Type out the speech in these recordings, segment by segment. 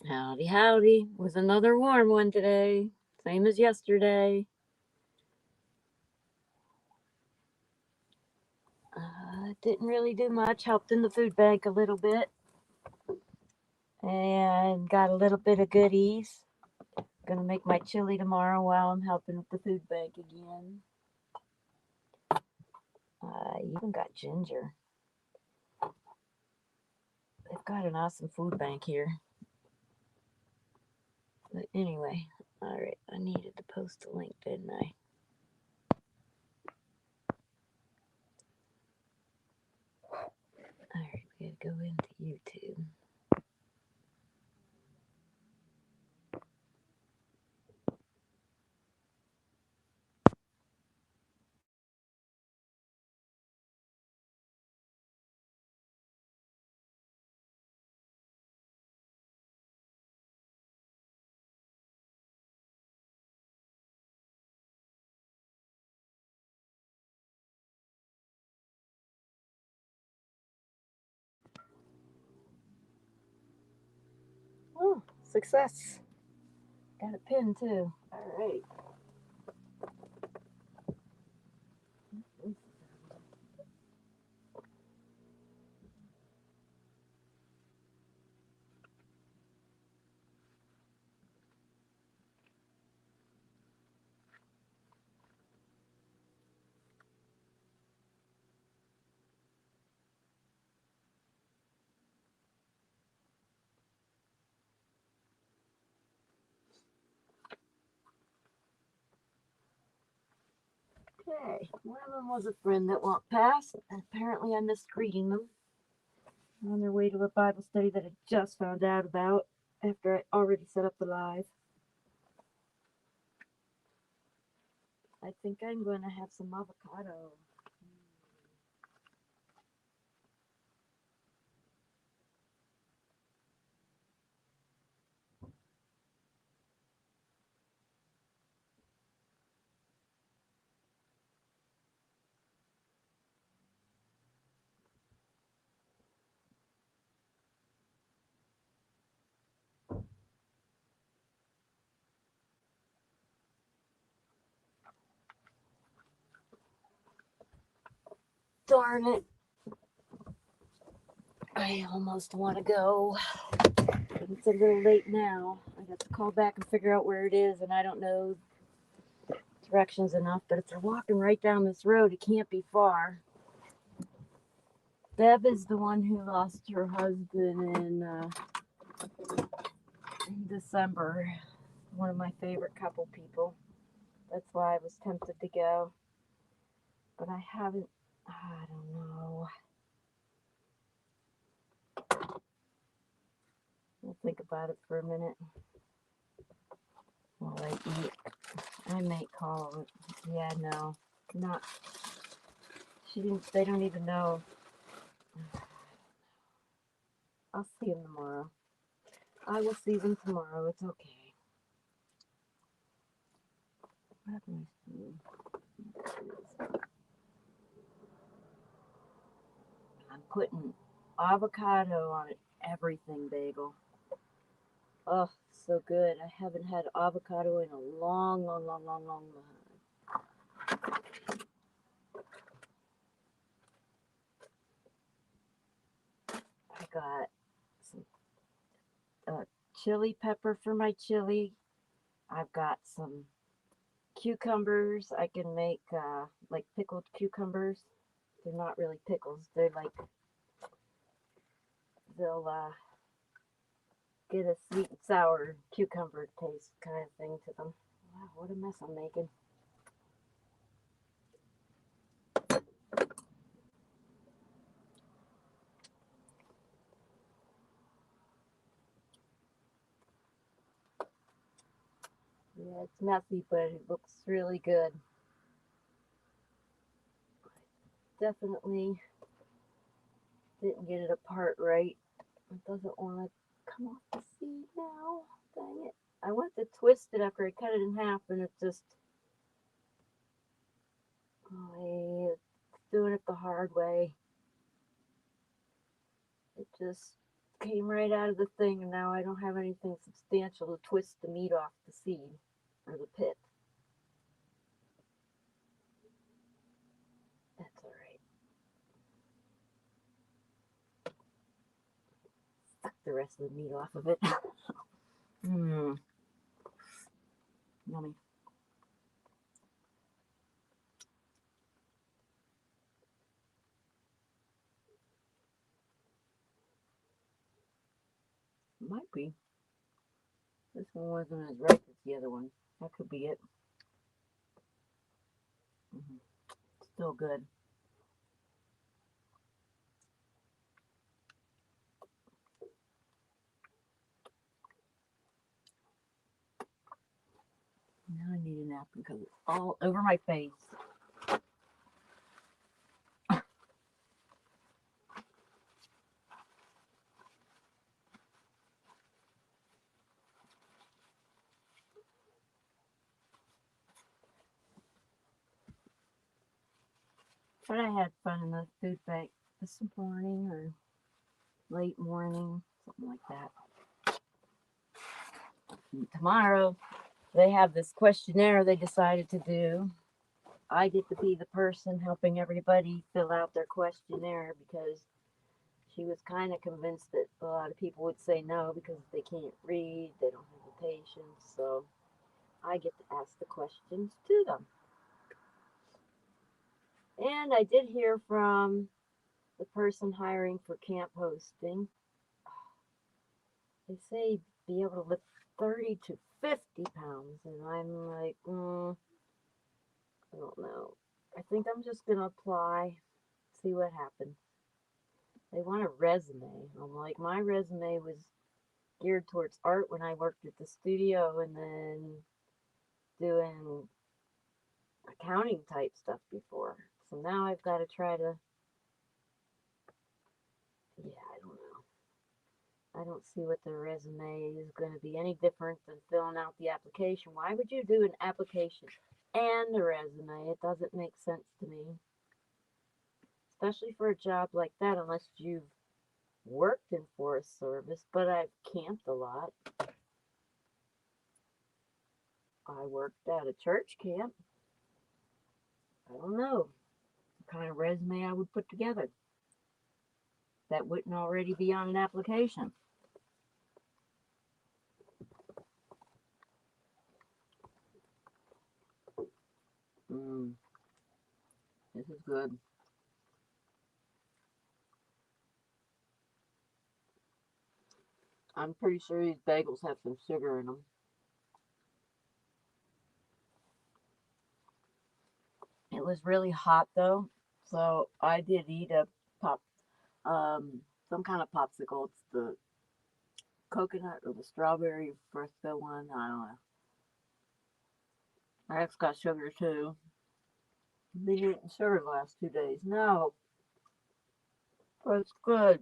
Howdy, howdy. Was another warm one today. Same as yesterday. Didn't really do much. Helped in the food bank a little bit. And got a little bit of goodies. Gonna make my chili tomorrow while I'm helping with the food bank again. I even got ginger. They've got an awesome food bank here. But anyway, alright, I needed to post a link, didn't I? Alright, we gotta go into YouTube. Oh, success. Got a pin too. Alright. Okay, one of them was a friend that won't pass. Apparently, I missed greeting them on their way to a Bible study that I just found out about after I already set up the live. I think I'm going to have some avocado. Darn it. I almost want to go. But it's a little late now. I got to call back and figure out where it is, and I don't know directions enough. But if they're walking right down this road, it can't be far. Deb is the one who lost her husband in December. One of my favorite couple people. That's why I was tempted to go. But I haven't, I don't know. I'll think about it for a minute while I eat. I may call it. Yeah, no. Not, they don't even know. I'll see them tomorrow. I will see them tomorrow. It's okay. What am I seeing? I'm putting avocado on it. Everything bagel. Oh, so good. I haven't had avocado in a long, long, long, long, long time. I got some chili pepper for my chili. I've got some cucumbers. I can make like pickled cucumbers. They're not really pickles. They're like, they'll get a sweet and sour cucumber taste kind of thing to them. Wow, what a mess I'm making. Yeah, it's messy, but it looks really good. Definitely didn't get it apart right. It doesn't want to come off the seed now. Dang it. I went to twist it after I cut it in half, and it just, oh, it's doing it the hard way. It just came right out of the thing, and now I don't have anything substantial to twist the meat off the seed or the pit. That's all right. Suck the rest of the meat off of it. Mmm, yummy. Might be. This one wasn't as ripe as the other one. That could be it. Mm-hmm. Still good. Now I need a napkin because it's all over my face. But I had fun in the food bank this morning or late morning, something like that. And tomorrow they have this questionnaire they decided to do. I get to be the person helping everybody fill out their questionnaire because she was kind of convinced that a lot of people would say no because they can't read, they don't have the patience. So I get to ask the questions to them. And I did hear from the person hiring for camp hosting. They say be able to lift 30 to 50 pounds. And I'm like, I don't know. I think I'm just going to apply, see what happens. They want a resume. I'm like, my resume was geared towards art when I worked at the studio and then doing accounting type stuff before. So now I've got to try to, yeah, I don't know. I don't see what the resume is going to be any different than filling out the application. Why would you do an application and a resume? It doesn't make sense to me, especially for a job like that, unless you've worked in Forest Service, but I've camped a lot. I worked at a church camp. I don't know what kind of resume I would put together that wouldn't already be on an application. Mm, this is good. I'm pretty sure these bagels have some sugar in them. It was really hot though, so I did eat a pop, some kind of popsicle. It's the coconut or the strawberry Frisco one. I don't know. My ex got sugar too. Been eating sugar the last 2 days. No, but it's good.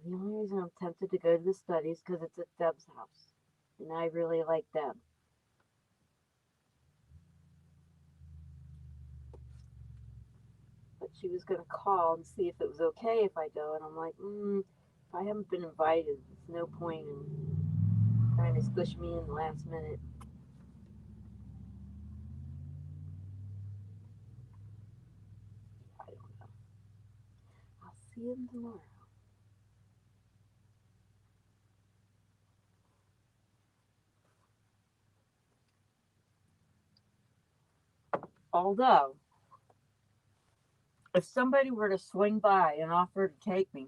The only reason I'm tempted to go to the study is because it's at Deb's house, and I really like Deb. But she was gonna call and see if it was okay if I go, and I'm like, if I haven't been invited, there's no point in trying to squish me in the last minute. I don't know. I'll see him tomorrow. Although, if somebody were to swing by and offer to take me,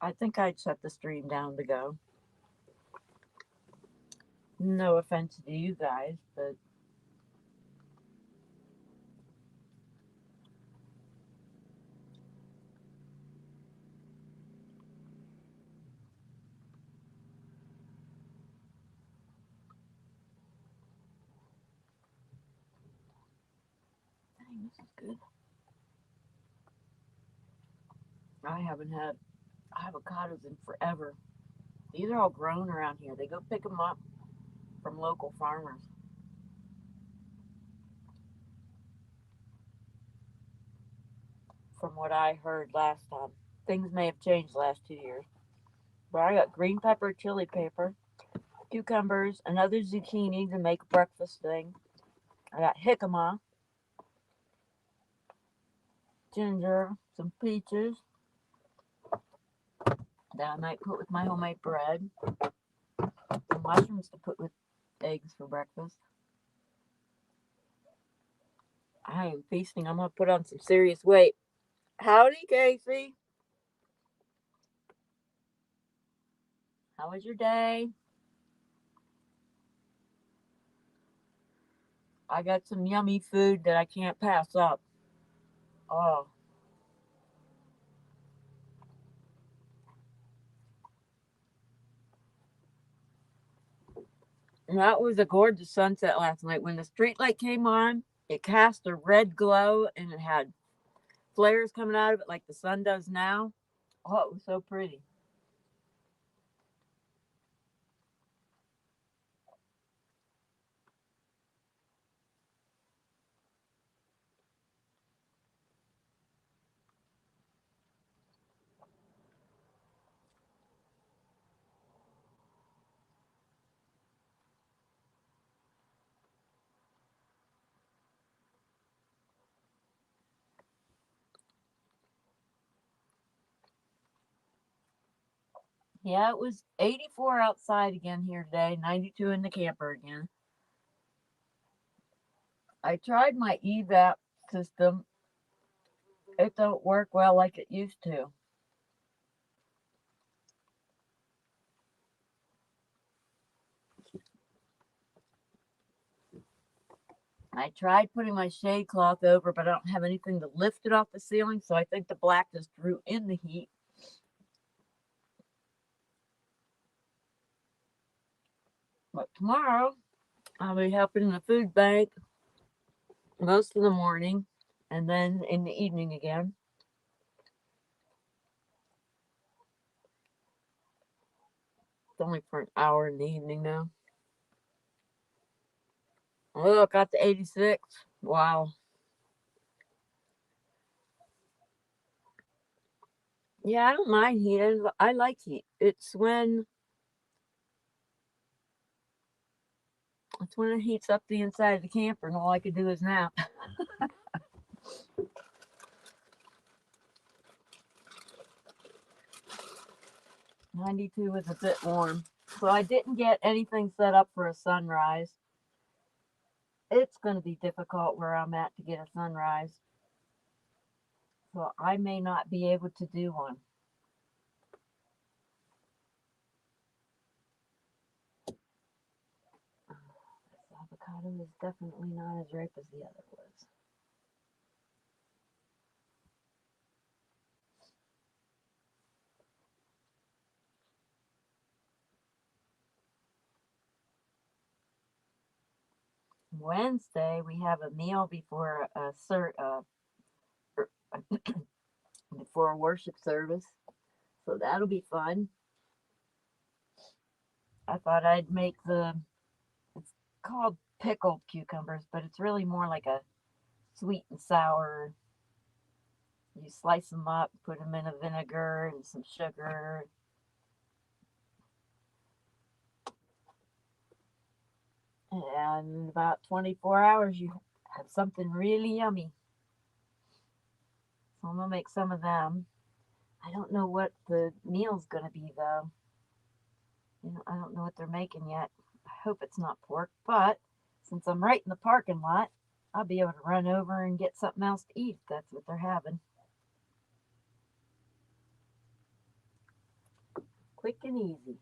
I think I'd shut the stream down to go. No offense to you guys, but dang, this is good. I haven't had avocados in forever. These are all grown around here. They go pick them up from local farmers. From what I heard last time, things may have changed the last 2 years. But I got green pepper, chili pepper, cucumbers, another zucchini to make a breakfast thing. I got jicama, ginger, some peaches that I might put with my homemade bread, some mushrooms to put with eggs for breakfast. I am feasting. I'm going to put on some serious weight. Howdy, Casey. How was your day? I got some yummy food that I can't pass up. Oh, and that was a gorgeous sunset last night. When the street light came on, it cast a red glow and it had flares coming out of it like the sun does now. Oh, it was so pretty. Yeah, it was 84 outside again here today, 92 in the camper again. I tried my evap system. It don't work well like it used to. I tried putting my shade cloth over, but I don't have anything to lift it off the ceiling, so I think the black just drew in the heat. But tomorrow, I'll be helping in the food bank most of the morning and then in the evening again. It's only for an hour in the evening now. Oh, it got to 86. Wow. Yeah, I don't mind heat. I like heat. It's when it heats up the inside of the camper and all I can do is nap. 92 was a bit warm. So I didn't get anything set up for a sunrise. It's going to be difficult where I'm at to get a sunrise. So I may not be able to do one. This avocado is definitely not as ripe as the other was. Wednesday, we have a meal before before a worship service. So that'll be fun. I thought I'd make it's called pickled cucumbers, but it's really more like a sweet and sour. You slice them up, put them in a vinegar and some sugar. And in about 24 hours, you have something really yummy. So I'm going to make some of them. I don't know what the meal's going to be, though. I don't know what they're making yet. I hope it's not pork, but since I'm right in the parking lot, I'll be able to run over and get something else to eat if that's what they're having. Quick and easy.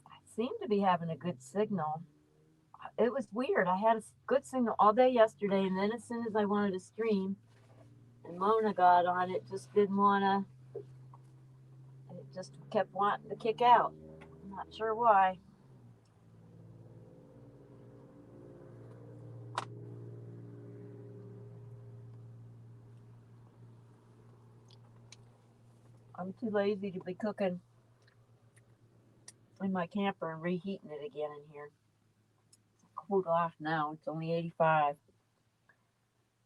I seem to be having a good signal. It was weird. I had a good signal all day yesterday, and then as soon as I wanted to stream and Mona got on, it just didn't want to. It just kept wanting to kick out. I'm not sure why. I'm too lazy to be cooking in my camper and reheating it again in here. It's cooled off now. It's only 85.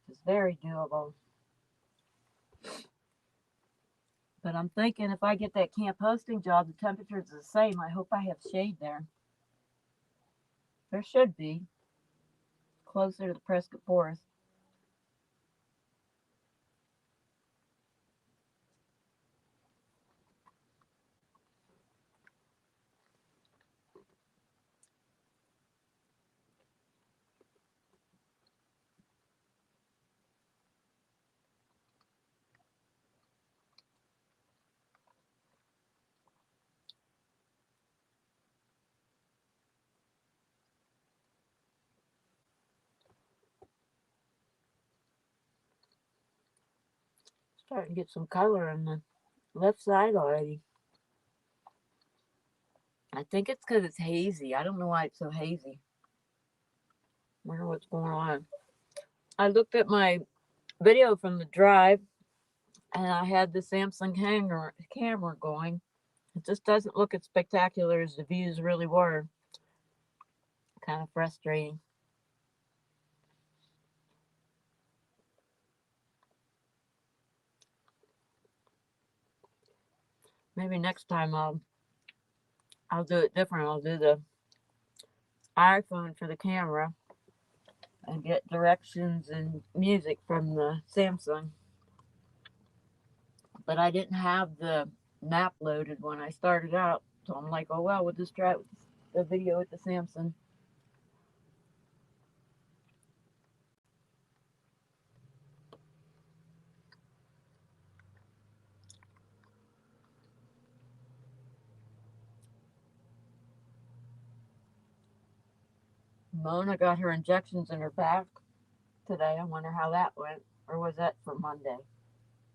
It's very doable. But I'm thinking if I get that camp hosting job, the temperature's the same. I hope I have shade there. There should be. Closer to the Prescott Forest. Starting to get some color on the left side already. I think it's because it's hazy. I don't know why it's so hazy. Wonder what's going on. I looked at my video from the drive and I had the Samsung camera going. It just doesn't look as spectacular as the views really were. Kind of frustrating. Maybe next time I'll do it different. I'll do the iPhone for the camera and get directions and music from the Samsung. But I didn't have the map loaded when I started out, so I'm like, oh well, we'll just try it with the video with the Samsung. Mona got her injections in her back today. I wonder how that went. Or was that for Monday?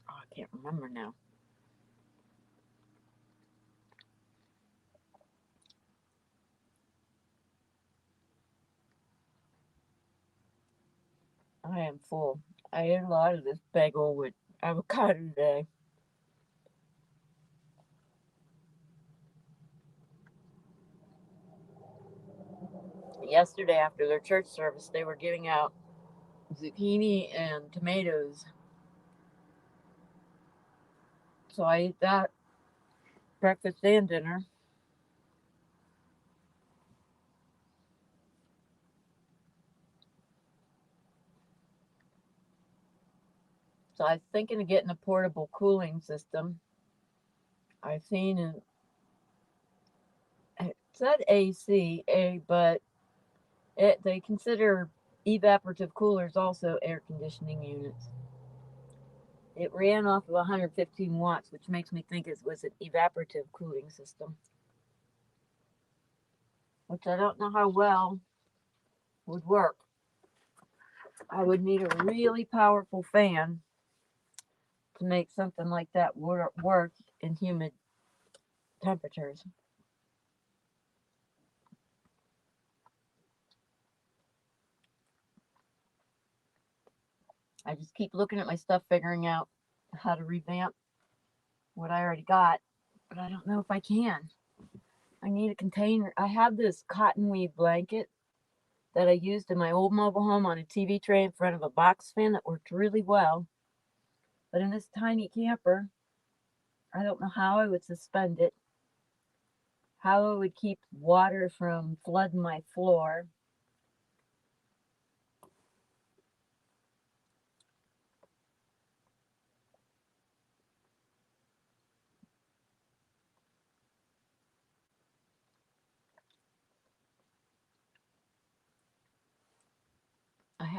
Oh, I can't remember now. I am full. I ate a lot of this bagel with avocado today. Yesterday, after their church service, they were giving out zucchini and tomatoes. So I ate that breakfast and dinner. So I was thinking of getting a portable cooling system. I've seen it said AC, but they consider evaporative coolers also air conditioning units. It ran off of 115 watts, which makes me think it was an evaporative cooling system, which I don't know how well would work. I would need a really powerful fan to make something like that work in humid temperatures. I just keep looking at my stuff, figuring out how to revamp what I already got, but I don't know if I can. I need a container. I have this cotton weave blanket that I used in my old mobile home on a TV tray in front of a box fan that worked really well. But in this tiny camper, I don't know how I would suspend it, how I would keep water from flooding my floor.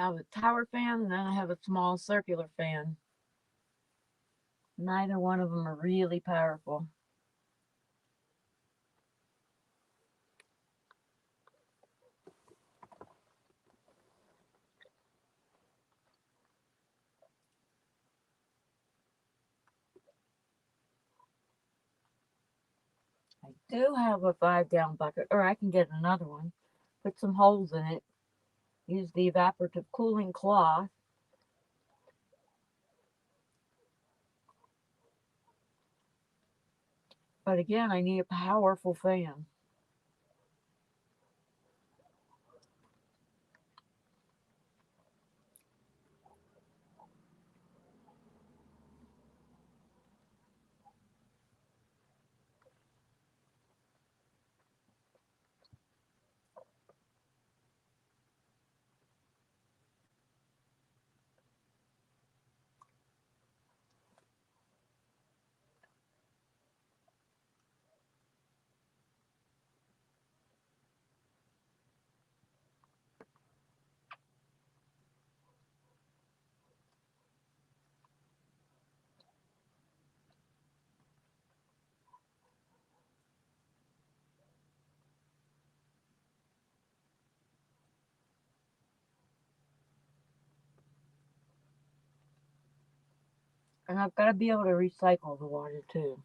have a tower fan and then I have a small circular fan. Neither one of them are really powerful. I do have a 5-gallon bucket, or I can get another one. Put some holes in it. Use the evaporative cooling cloth. But again, I need a powerful fan. And I've got to be able to recycle the water too.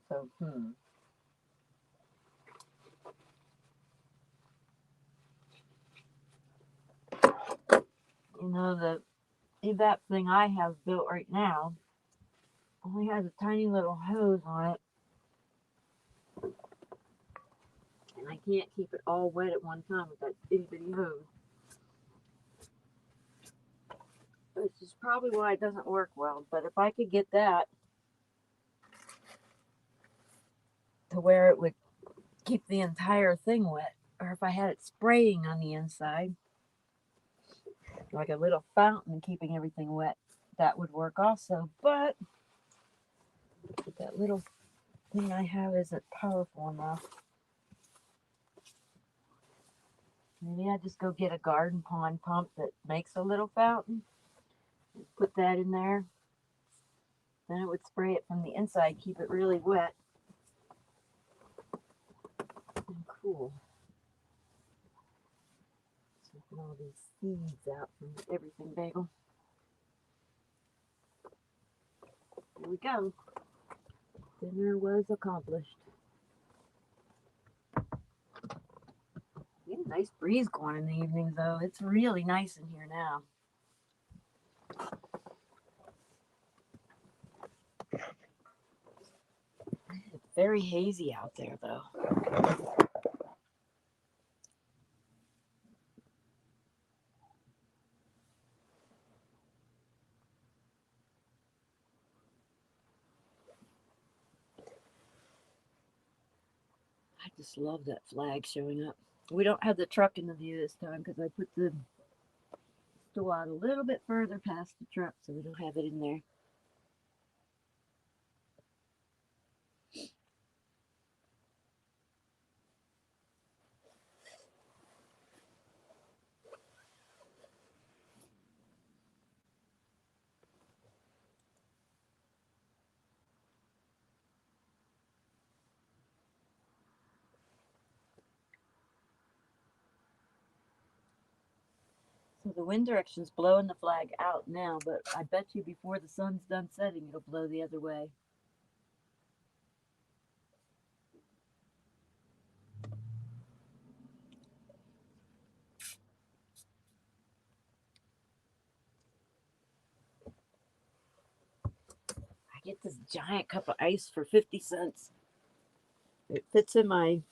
So, You know, the evap thing I have built right now only has a tiny little hose on it. And I can't keep it all wet at one time with that itty bitty hose. Which is probably why it doesn't work well. But if I could get that to where it would keep the entire thing wet, or if I had it spraying on the inside, like a little fountain keeping everything wet, that would work also. But that little thing I have isn't powerful enough. Maybe I just go get a garden pond pump that makes a little fountain and put that in there. Then it would spray it from the inside, keep it really wet and cool. Taking all these seeds out from everything bagel. There we go. Dinner was accomplished. We had a nice breeze going in the evening, though. It's really nice in here now. It's very hazy out there, though. I just love that flag showing up. We don't have the truck in the view this time because I put the stool out a little bit further past the truck so we don't have it in there. So the wind direction's blowing the flag out now, but I bet you before the sun's done setting, it'll blow the other way. I get this giant cup of ice for 50 cents. It fits in my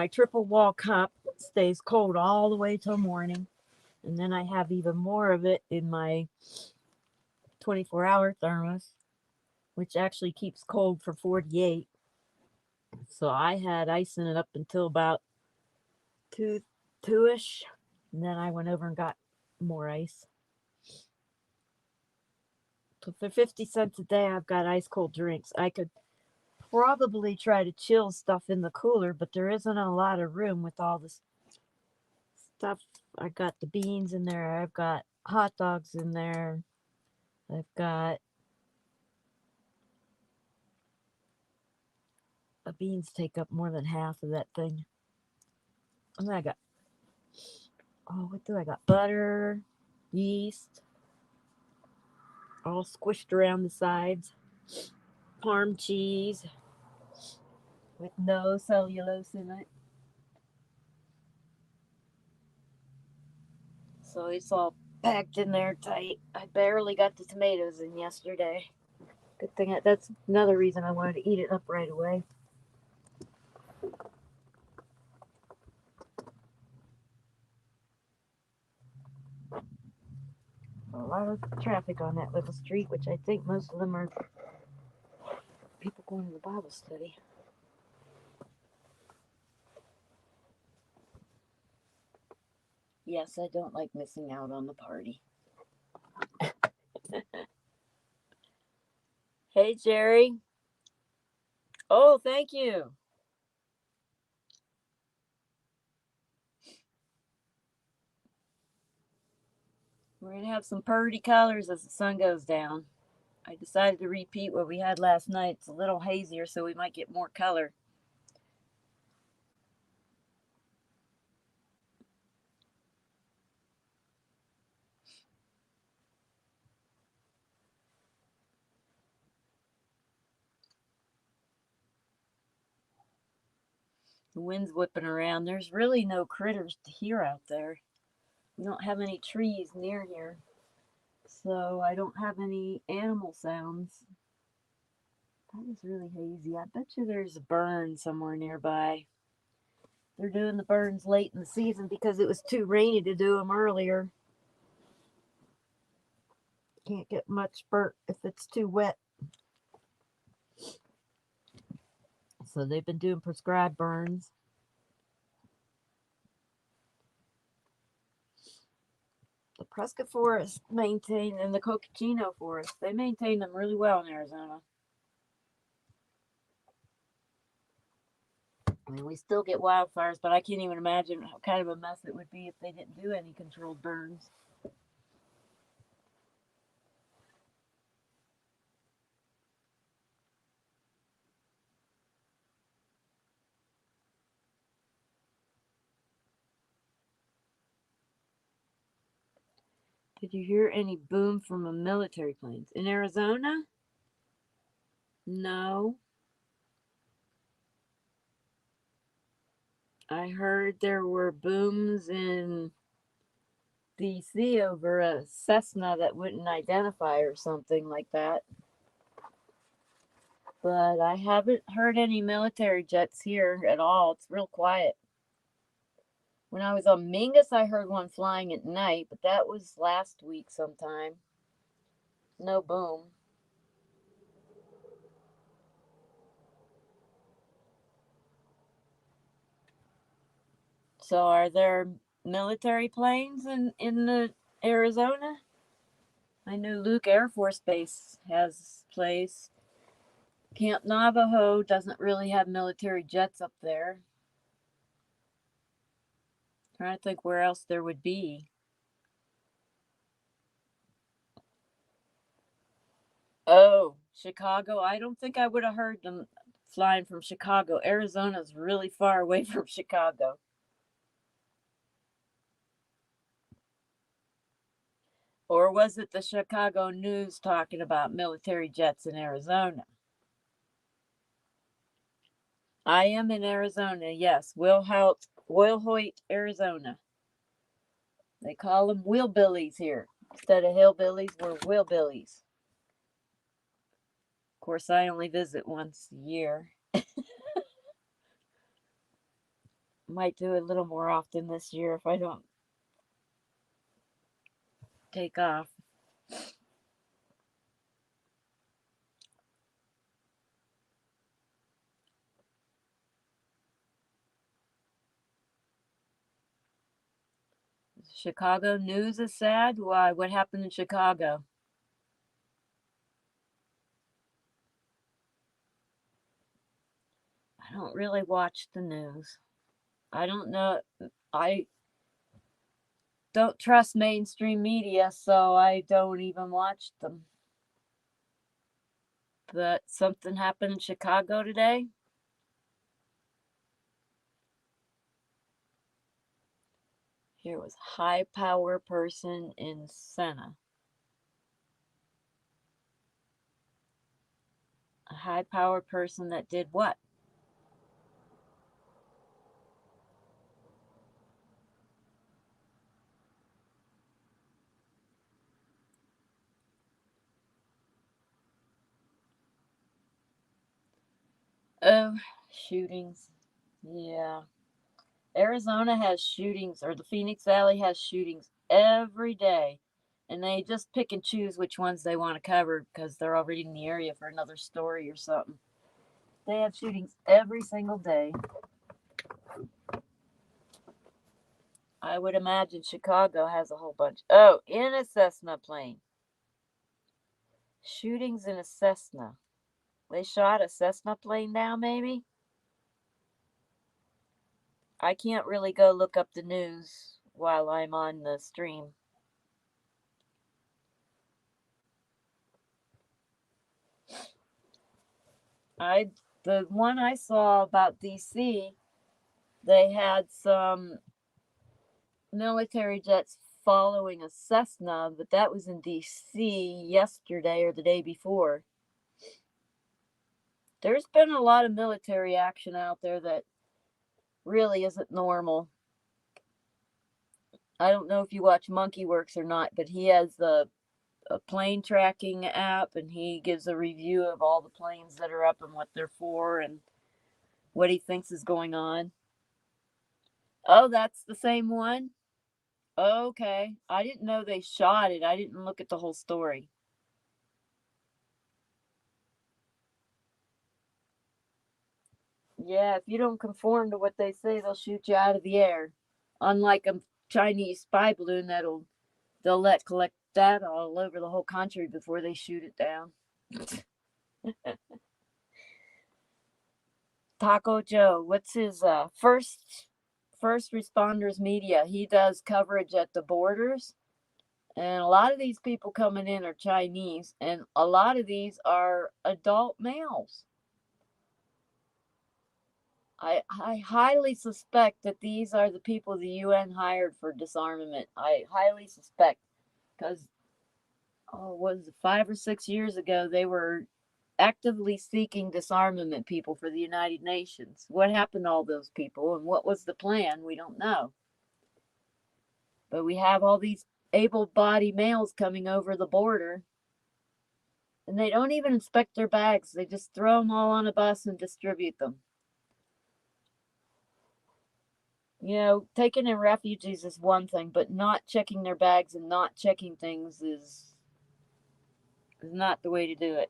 triple wall cup. It stays cold all the way till morning. And then I have even more of it in my 24-hour thermos, which actually keeps cold for 48. So I had ice in it up until about 2-ish. And then I went over and got more ice. So for 50 cents a day, I've got ice cold drinks. I could probably try to chill stuff in the cooler, but there isn't a lot of room with all this stuff. I got the beans in there. I've got hot dogs in there. I've got beans take up more than half of that thing. And then I got, oh, what do I got? Butter, yeast, all squished around the sides, parm cheese with no cellulose in it. So it's all packed in there tight. I barely got the tomatoes in yesterday. Good thing that's another reason I wanted to eat it up right away. A lot of traffic on that little street, which I think most of them are people going to the Bible study. Yes, I don't like missing out on the party. Hey, Jerry. Oh, thank you. We're going to have some purty colors as the sun goes down. I decided to repeat what we had last night. It's a little hazier, so we might get more color. The wind's whipping around. There's really no critters to hear out there. We don't have any trees near here, so I don't have any animal sounds. That was really hazy. I bet you there's a burn somewhere nearby. They're doing the burns late in the season because it was too rainy to do them earlier. Can't get much burnt if it's too wet. So they've been doing prescribed burns. The Prescott Forest maintain and the Coconino Forest, they maintain them really well in Arizona. I mean, we still get wildfires, but I can't even imagine how kind of a mess it would be if they didn't do any controlled burns. Did you hear any boom from a military planes in Arizona? No. I heard there were booms in DC over a Cessna that wouldn't identify or something like that. But I haven't heard any military jets here at all. It's real quiet. When I was on Mingus, I heard one flying at night, but that was last week sometime. No boom. So are there military planes in the Arizona? I know Luke Air Force Base has a place. Camp Navajo doesn't really have military jets up there. Trying to think where else there would be. Oh, Chicago. I don't think I would have heard them flying from Chicago. Arizona's really far away from Chicago. Or was it the Chicago News talking about military jets in Arizona? I am in Arizona, yes. Wilhoit, Arizona. They call them wheelbillies here. Instead of hillbillies, we're wheelbillies. Of course, I only visit once a year. Might do it a little more often this year if I don't take off. Chicago news is sad. Why? What happened in Chicago? really watch the news. I don't know. I don't trust mainstream media, so I don't even watch them. But something happened in Chicago today. Here was high power person in Senna. A high power person that did what? Oh, shootings. Yeah. Arizona has shootings, or the Phoenix Valley has shootings every day. And they just pick and choose which ones they want to cover because they're already in the area for another story or something. They have shootings every single day. I would imagine Chicago has a whole bunch. Oh, in a Cessna plane. Shootings in a Cessna. They shot a Cessna plane down, maybe? I can't really go look up the news while I'm on the stream. The one I saw about DC, they had some military jets following a Cessna, but that was in DC yesterday or the day before. There's been a lot of military action out there that really isn't normal. I don't know if you watch Monkey Works or not, but he has a plane tracking app and he gives a review of all the planes that are up and what they're for and what he thinks is going on. Oh, that's the same one? Okay. I didn't know they shot it. I didn't look at the whole story. Yeah, if you don't conform to what they say, they'll shoot you out of the air. Unlike a Chinese spy balloon they'll let collect data all over the whole country before they shoot it down. Taco Joe, what's his first responders media? He does coverage at the borders, and a lot of these people coming in are Chinese, and a lot of these are adult males. I highly suspect that these are the people the UN hired for disarmament. I highly suspect because was it 5 or 6 years ago they were actively seeking disarmament people for the United Nations. What happened to all those people and what was the plan? We don't know. But we have all these able-bodied males coming over the border and they don't even inspect their bags. They just throw them all on a bus and distribute them. Taking in refugees is one thing, but not checking their bags and not checking things is not the way to do it.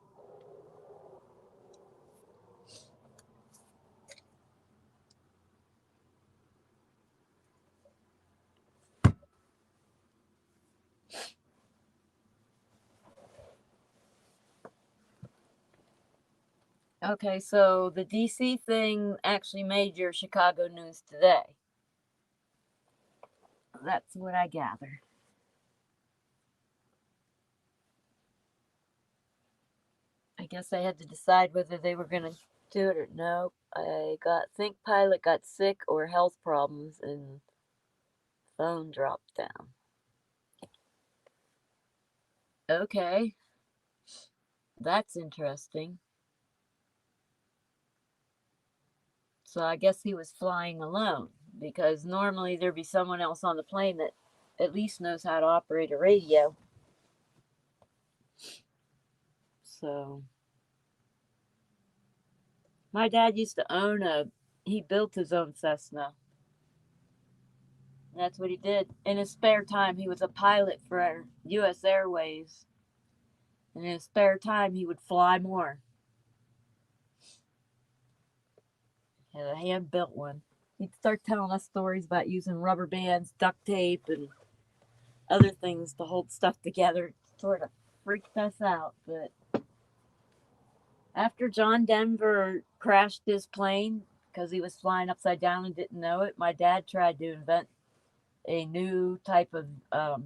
Okay, so the DC thing actually made your Chicago news today. That's what I gather. I guess I had to decide whether they were going to do it or no. Think pilot got sick or health problems and phone dropped down. Okay, that's interesting. So I guess he was flying alone because normally there'd be someone else on the plane that at least knows how to operate a radio. So my dad used to he built his own Cessna. That's what he did. In his spare time, he was a pilot for U.S. Airways. And in his spare time, he would fly more. He had a hand built one. He'd start telling us stories about using rubber bands, duct tape, and other things to hold stuff together. It sort of freaked us out. But after John Denver crashed his plane, because he was flying upside down and didn't know it. My dad tried to invent a new type of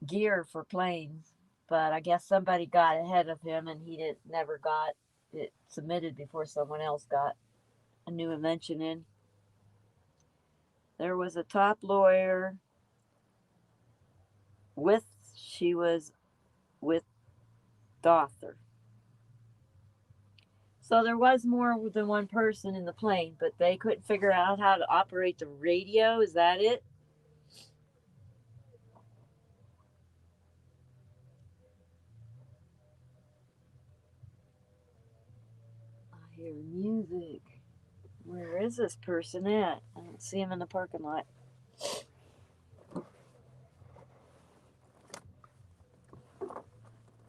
gear for planes, but I guess somebody got ahead of him and he never got it submitted before someone else got a new invention in. There was a top lawyer she was with the author. So there was more than one person in the plane, but they couldn't figure out how to operate the radio. Is that it? I hear music. Where is this person at? I don't see him in the parking lot.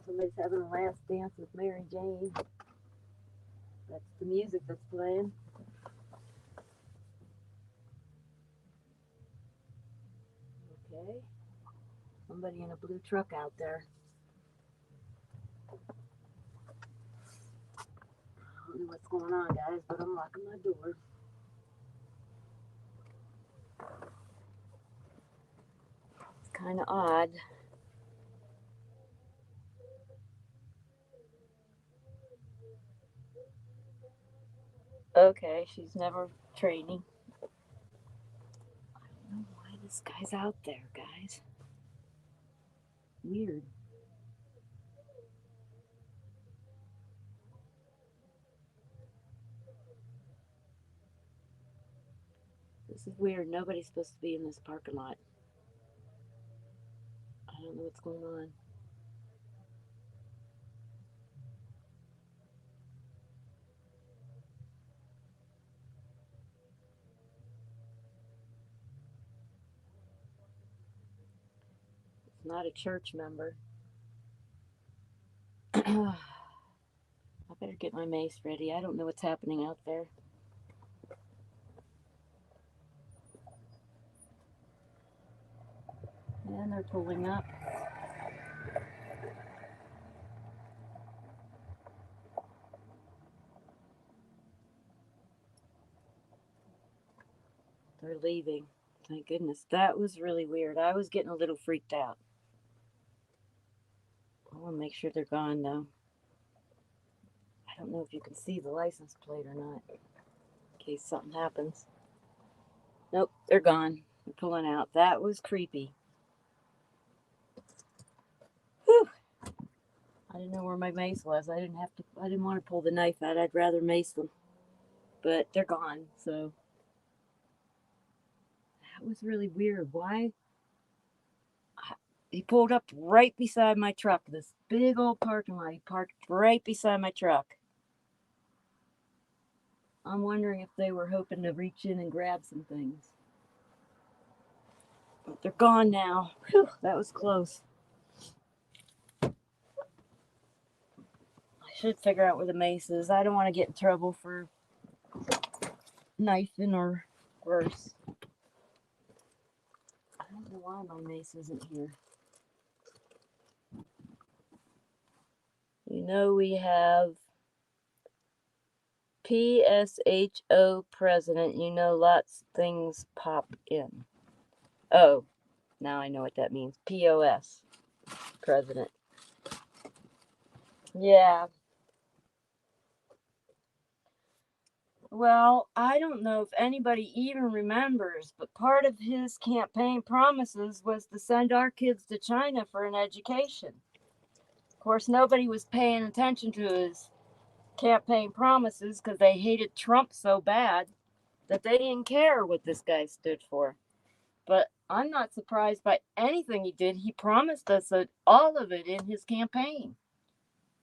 Somebody's having a last dance with Mary Jane. That's the music that's playing. Okay. Somebody in a blue truck out there. I don't know what's going on, guys, but I'm locking my door. It's kind of odd. Okay, she's never training. I don't know why this guy's out there, guys. Weird. This is weird. Nobody's supposed to be in this parking lot. I don't know what's going on. It's not a church member. I better get my mace ready. I don't know what's happening out there. And they're pulling up. They're leaving. Thank goodness. That was really weird. I was getting a little freaked out. I want to make sure they're gone though. I don't know if you can see the license plate or not, in case something happens. Nope, they're gone. They're pulling out. That was creepy. Whew. I didn't know where my mace was. I didn't want to pull the knife out. I'd rather mace them. But they're gone, so that was really weird. Why? He pulled up right beside my truck. This big old parking lot. He parked right beside my truck. I'm wondering if they were hoping to reach in and grab some things. But they're gone now. Whew, that was close. I should figure out where the mace is. I don't want to get in trouble for knifing or worse. I don't know why my mace isn't here. You know, we have PSHO president. You know, lots of things pop in. Oh, now I know what that means. POS president. Yeah. Well, I don't know if anybody even remembers, but part of his campaign promises was to send our kids to China for an education. Of course, nobody was paying attention to his campaign promises because they hated Trump so bad that they didn't care what this guy stood for. But I'm not surprised by anything he did. He promised us all of it in his campaign.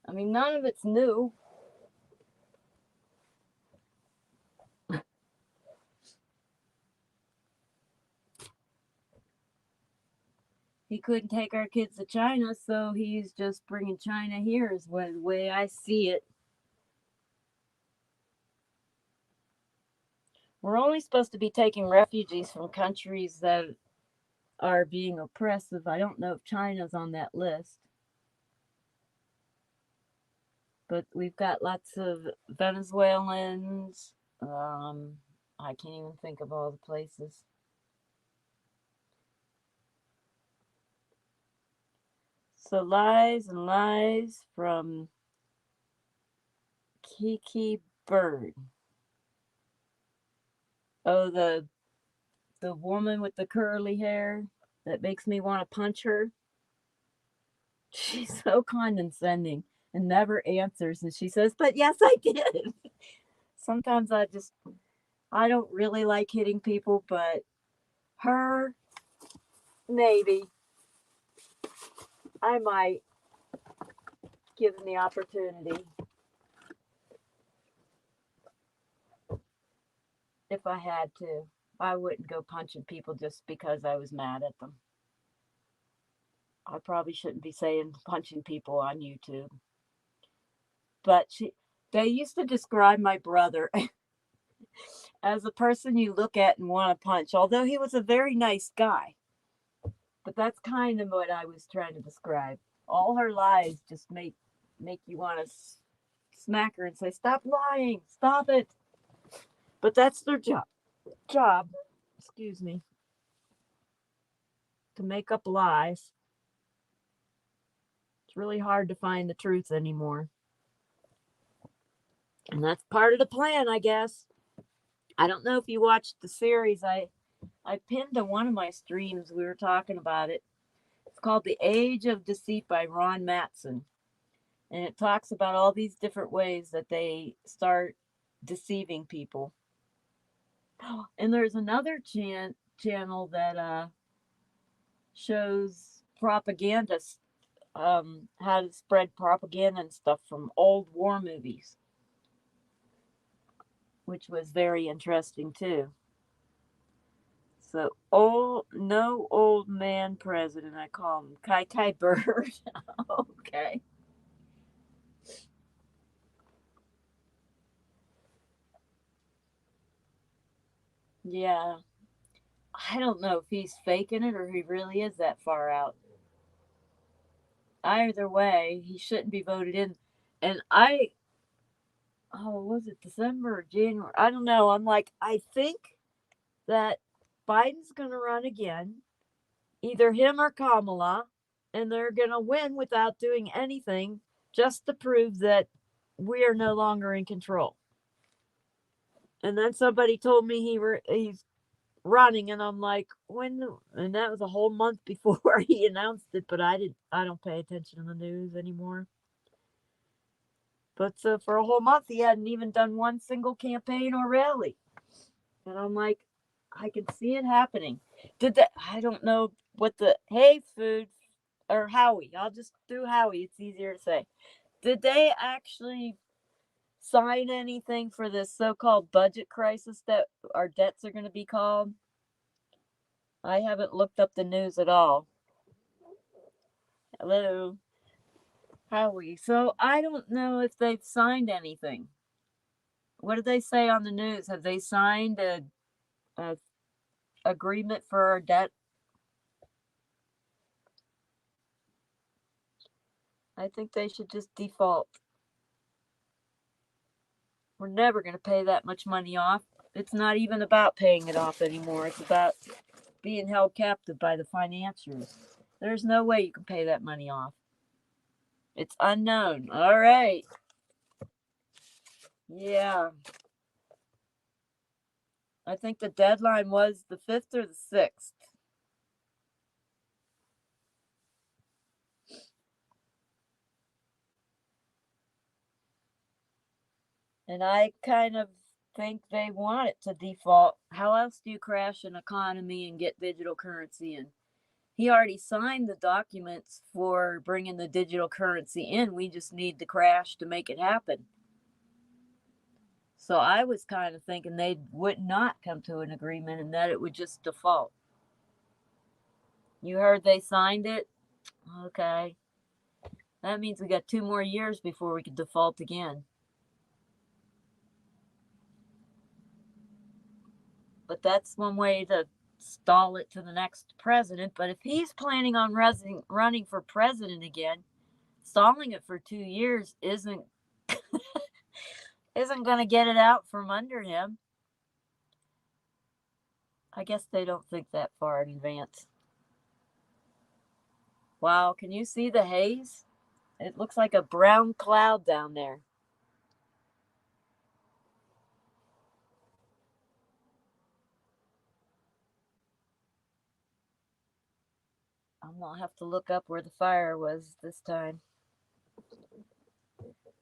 I mean, none of it's new. He couldn't take our kids to China, so he's just bringing China here, is the way I see it. We're only supposed to be taking refugees from countries that are being oppressive. I don't know if China's on that list. But we've got lots of Venezuelans. I can't even think of all the places. So lies and lies from Kiki Bird. Oh, the woman with the curly hair that makes me want to punch her. She's so condescending and never answers. And she says, "But yes, I did." Sometimes I don't really like hitting people, but her, maybe. I might give them the opportunity if I had to. I wouldn't go punching people just because I was mad at them. I probably shouldn't be saying punching people on YouTube. But they used to describe my brother as a person you look at and want to punch, although he was a very nice guy. But that's kind of what I was trying to describe. All her lies just make you want to smack her and say, "Stop lying, stop it." But that's their job. Excuse me, to make up lies. It's really hard to find the truth anymore. And that's part of the plan, I guess. I don't know if you watched the series. I pinned to one of my streams. We were talking about it. It's called The Age of Deceit by Ron Matson. And it talks about all these different ways that they start deceiving people. And there's another channel that shows propagandists, how to spread propaganda and stuff from old war movies, which was very interesting too. So, no old man president, I call him Kai Bird. Okay. Yeah. I don't know if he's faking it or he really is that far out. Either way, he shouldn't be voted in. And was it December or January? I don't know. I'm like, I think that Biden's going to run again, either him or Kamala, and they're going to win without doing anything just to prove that we are no longer in control. And then somebody told me he's running, and I'm like, when? And that was a whole month before he announced it, but I don't pay attention to the news anymore. But for a whole month he hadn't even done one single campaign or rally. And I'm like, I can see it happening. I don't know what hey food or Howie, I'll just do Howie, it's easier to say. Did they actually sign anything for this so-called budget crisis that our debts are going to be called? I haven't looked up the news at all. Hello, Howie. So I don't know if they've signed anything. What did they say on the news? Have they signed a agreement for our debt? I think they should just default. We're never going to pay that much money off. It's not even about paying it off anymore. It's about being held captive by the financiers. There's no way you can pay that money off. It's unknown. All right. Yeah. I think the deadline was the 5th or the 6th. And I kind of think they want it to default. How else do you crash an economy and get digital currency in? He already signed the documents for bringing the digital currency in. We just need the crash to make it happen. So I was kind of thinking they would not come to an agreement and that it would just default. You heard they signed it? Okay. That means we got 2 more years before we could default again. But that's one way to stall it to the next president. But if he's planning on running for president again, stalling it for 2 years isn't isn't going to get it out from under him. I guess they don't think that far in advance. Wow, can you see the haze? It looks like a brown cloud down there. I'm going to have to look up where the fire was this time.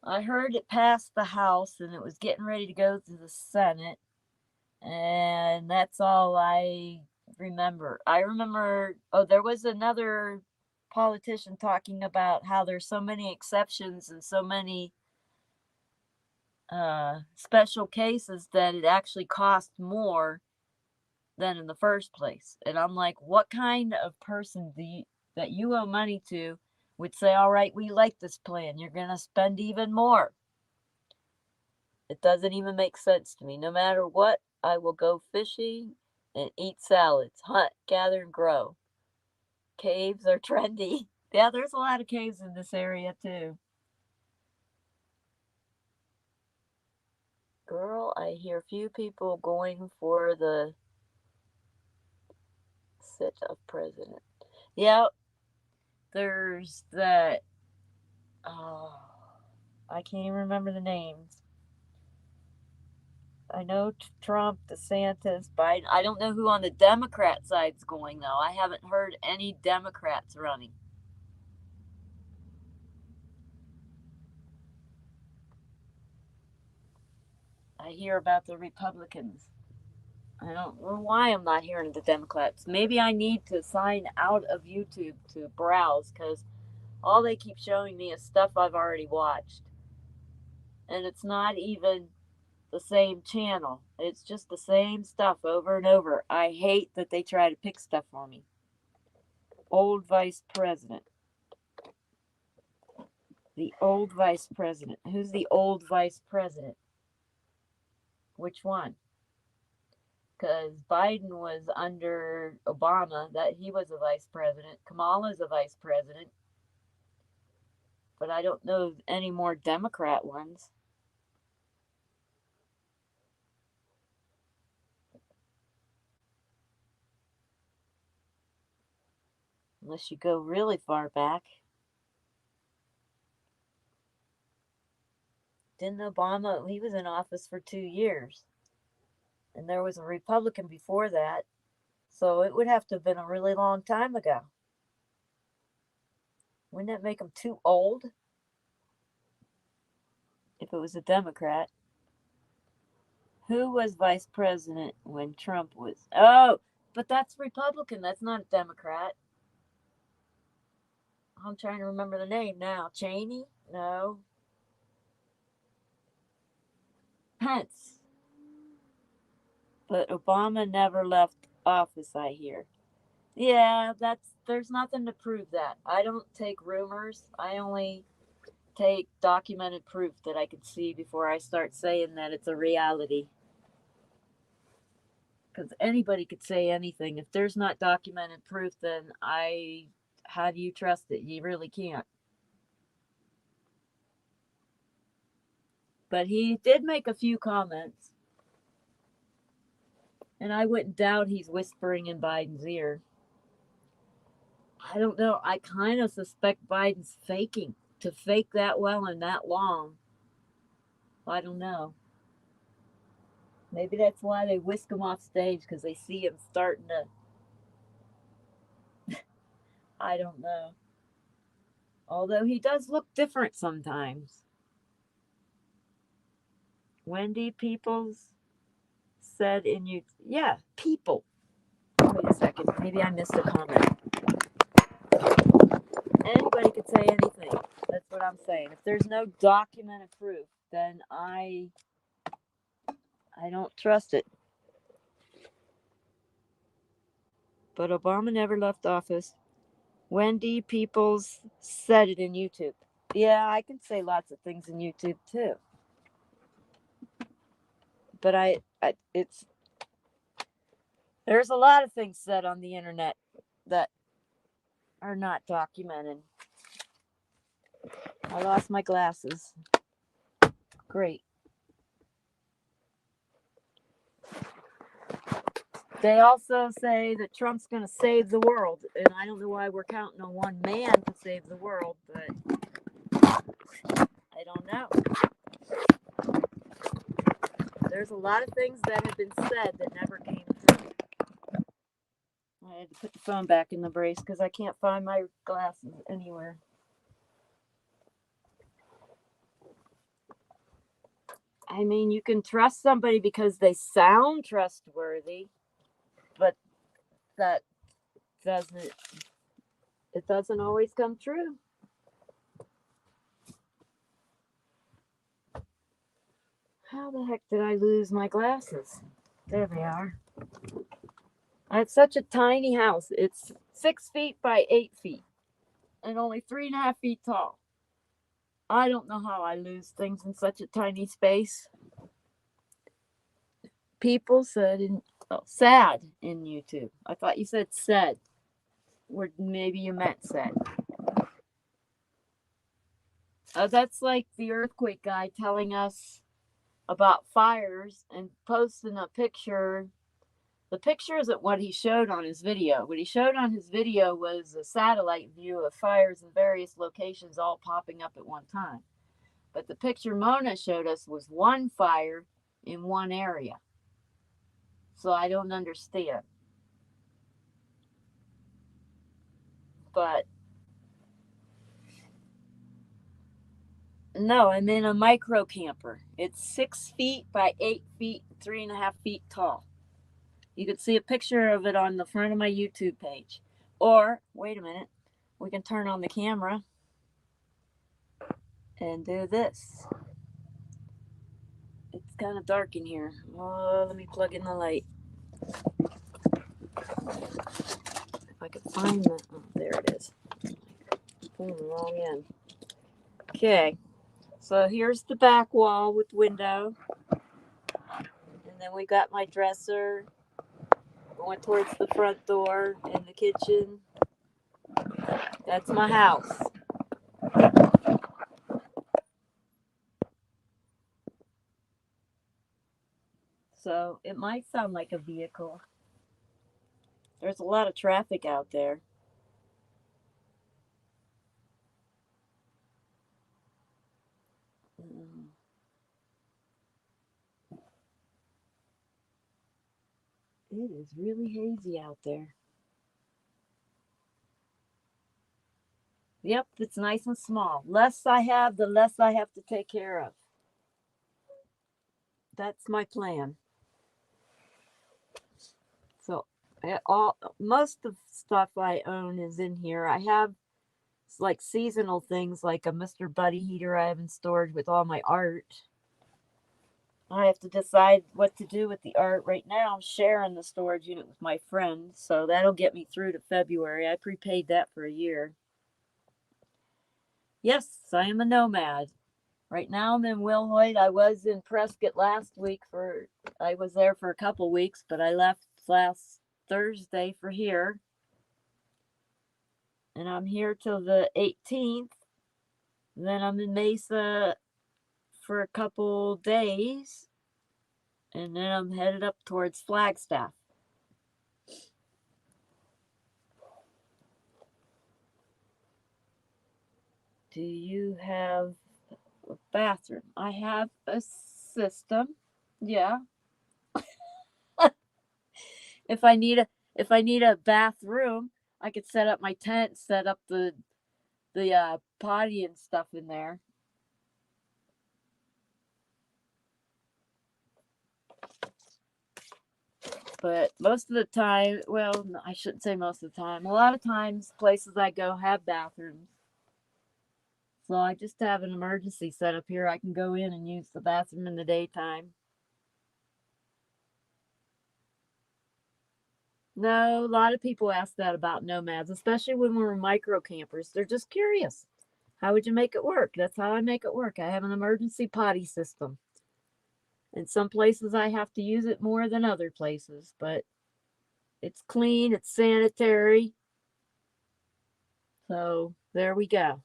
I heard it passed the House and it was getting ready to go to the Senate. And that's all I remember. I remember, there was another politician talking about how there's so many exceptions and so many special cases that it actually costs more than in the first place. And I'm like, what kind of person that you owe money to would say, all right, we like this plan, you're going to spend even more? It doesn't even make sense to me. No matter what, I will go fishing and eat salads, hunt, gather, and grow. Caves are trendy. Yeah, there's a lot of caves in this area too. Girl, I hear few people going for the sit of president. Yeah, there's that. Oh, I can't even remember the names. I know Trump, DeSantis, Biden. I don't know who on the Democrat side's going, though. I haven't heard any Democrats running. I hear about the Republicans. I don't know why I'm not hearing the Democrats. Maybe I need to sign out of YouTube to browse because all they keep showing me is stuff I've already watched. And it's not even the same channel. It's just the same stuff over and over. I hate that they try to pick stuff for me. Old vice president. The old vice president. Who's the old vice president? Which one? Because Biden was under Obama, that he was a vice president. Kamala's a vice president. But I don't know any more Democrat ones. Unless you go really far back. Didn't Obama, he was in office for 2 years. And there was a Republican before that. So it would have to have been a really long time ago. Wouldn't that make him too old? If it was a Democrat. Who was vice president when Trump was? Oh, but that's Republican. That's not a Democrat. I'm trying to remember the name now. Cheney? No. Pence. But Obama never left office, I hear. Yeah, there's nothing to prove that. I don't take rumors. I only take documented proof that I can see before I start saying that it's a reality. Because anybody could say anything. If there's not documented proof, then how do you trust it? You really can't. But he did make a few comments. And I wouldn't doubt he's whispering in Biden's ear. I don't know. I kind of suspect Biden's faking. To fake that well and that long. I don't know. Maybe that's why they whisk him off stage, because they see him starting to. I don't know. Although he does look different sometimes. Wendy Peoples said in you. Yeah, people. Wait a second. Maybe I missed a comment. Anybody could say anything. That's what I'm saying. If there's no documented proof, then I don't trust it. But Obama never left office. Wendy Peoples said it in YouTube. Yeah, I can say lots of things in YouTube too. But there's a lot of things said on the internet that are not documented. I lost my glasses. Great. They also say that Trump's going to save the world, and I don't know why we're counting on one man to save the world, but I don't know. There's a lot of things that have been said that never came true. I had to put the phone back in the brace because I can't find my glasses anywhere. I mean, you can trust somebody because they sound trustworthy, but that doesn't, it doesn't always come true. How the heck did I lose my glasses? There they are. I have such a tiny house. It's 6 feet by 8 feet and only 3.5 feet tall. I don't know how I lose things in such a tiny space. People said sad in YouTube. I thought you said said. Or maybe you meant said. That's like the earthquake guy telling us about fires and posting a picture. The picture isn't what he showed on his video. What he showed on his video was a satellite view of fires in various locations all popping up at one time. But the picture Mona showed us was one fire in one area. So I don't understand. But no, I'm in a micro camper. It's 6 feet by 8 feet, 3.5 feet tall. You can see a picture of it on the front of my YouTube page. Or, wait a minute, we can turn on the camera and do this. It's kind of dark in here. Oh, let me plug in the light. If I could find the, oh, there it is. Pulling the wrong end. Okay, so here's the back wall with window. And then we got my dresser going towards the front door and the kitchen. That's my house. So it might sound like a vehicle. There's a lot of traffic out there. It is really hazy out there. Yep, it's nice and small. Less I have, the less I have to take care of. That's my plan. So most of the stuff I own is in here. I have like seasonal things like a Mr. Buddy heater I have in storage with all my art. I have to decide what to do with the art. Right now, I'm sharing the storage unit with my friend, so that'll get me through to February. I prepaid that for a year. Yes, I am a nomad. Right now, I'm in Wilhoit. I was in Prescott last week I was there for a couple weeks, but I left last Thursday for here. And I'm here till the 18th. Then I'm in Mesa for a couple days. And then I'm headed up towards Flagstaff. Do you have a bathroom? I have a system. Yeah. If I need a bathroom, I could set up my tent, set up the potty and stuff in there. But most of the time, well, I shouldn't say most of the time. A lot of times, places I go have bathrooms. So I just have an emergency set up here. I can go in and use the bathroom in the daytime. No, a lot of people ask that about nomads, especially when we're micro campers. They're just curious. How would you make it work? That's how I make it work. I have an emergency potty system. In some places, I have to use it more than other places, but it's clean, it's sanitary. So there we go.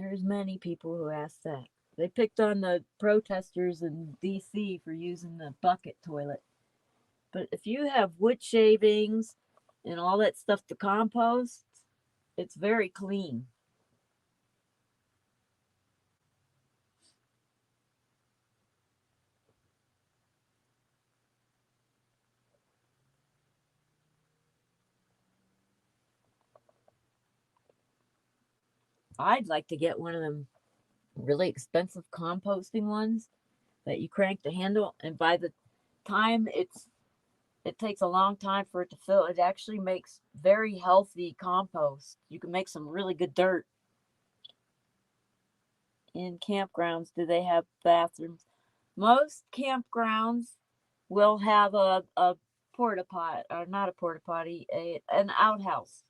There's many people who ask that. They picked on the protesters in DC for using the bucket toilet. But if you have wood shavings and all that stuff to compost, it's very clean. I'd like to get one of them really expensive composting ones that you crank the handle, and by the time it takes a long time for it to fill. It actually makes very healthy compost. You can make some really good dirt. In campgrounds, do they have bathrooms? Most campgrounds will have a porta pot, or not a porta potty, an outhouse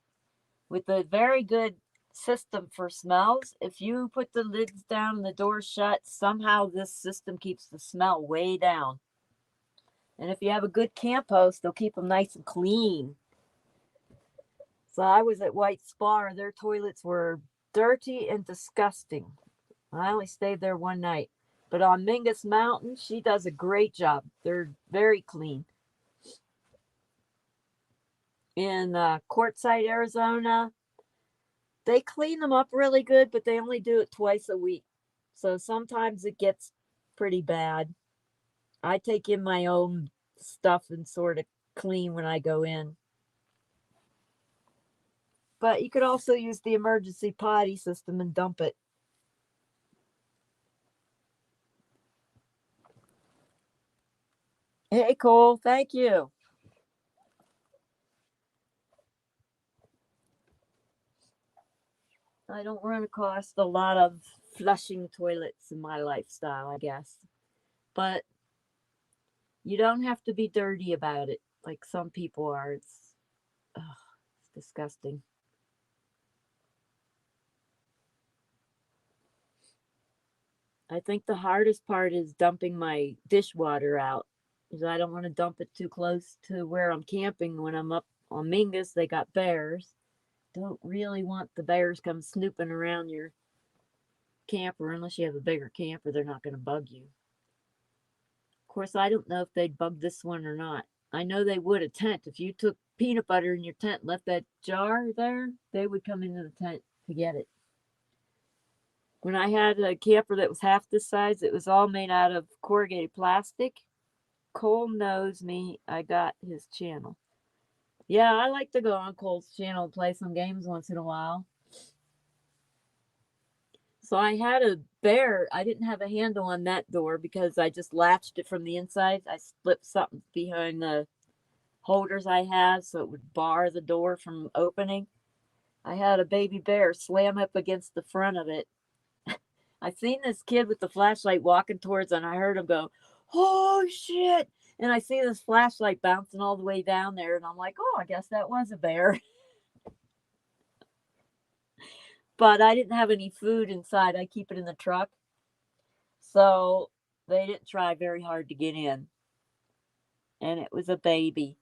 with a very good system for smells. If you put the lids down and the doors shut, somehow this system keeps the smell way down. And if you have a good compost, they'll keep them nice and clean. So I was at White Spar. Their toilets were dirty and disgusting. I only stayed there one night. But on Mingus Mountain, she does a great job. They're very clean. In Quartzsite, Arizona, they clean them up really good, but they only do it twice a week. So sometimes it gets pretty bad. I take in my own stuff and sort of clean when I go in. But you could also use the emergency potty system and dump it. Hey, Cole, thank you. I don't run across a lot of flushing toilets in my lifestyle, I guess. But you don't have to be dirty about it like some people are. It's disgusting. I think the hardest part is dumping my dishwater out because I don't want to dump it too close to where I'm camping. When I'm up on Mingus, they got bears. Don't really want the bears come snooping around your camper unless you have a bigger camper. They're not going to bug you. Of course, I don't know if they'd bug this one or not. I know they would a tent. If you took peanut butter in your tent and left that jar there, they would come into the tent to get it. When I had a camper that was half this size, it was all made out of corrugated plastic. Cole knows me. I got his channel. Yeah, I like to go on Cole's channel and play some games once in a while. So I had a bear. I didn't have a handle on that door because I just latched it from the inside. I slipped something behind the holders I had so it would bar the door from opening. I had a baby bear slam up against the front of it. I seen this kid with the flashlight walking towards, and I heard him go, "Oh shit!" And I see this flashlight bouncing all the way down there, and I'm like, "Oh, I guess that was a bear." But I didn't have any food inside. I keep it in the truck, so they didn't try very hard to get in. And it was a baby.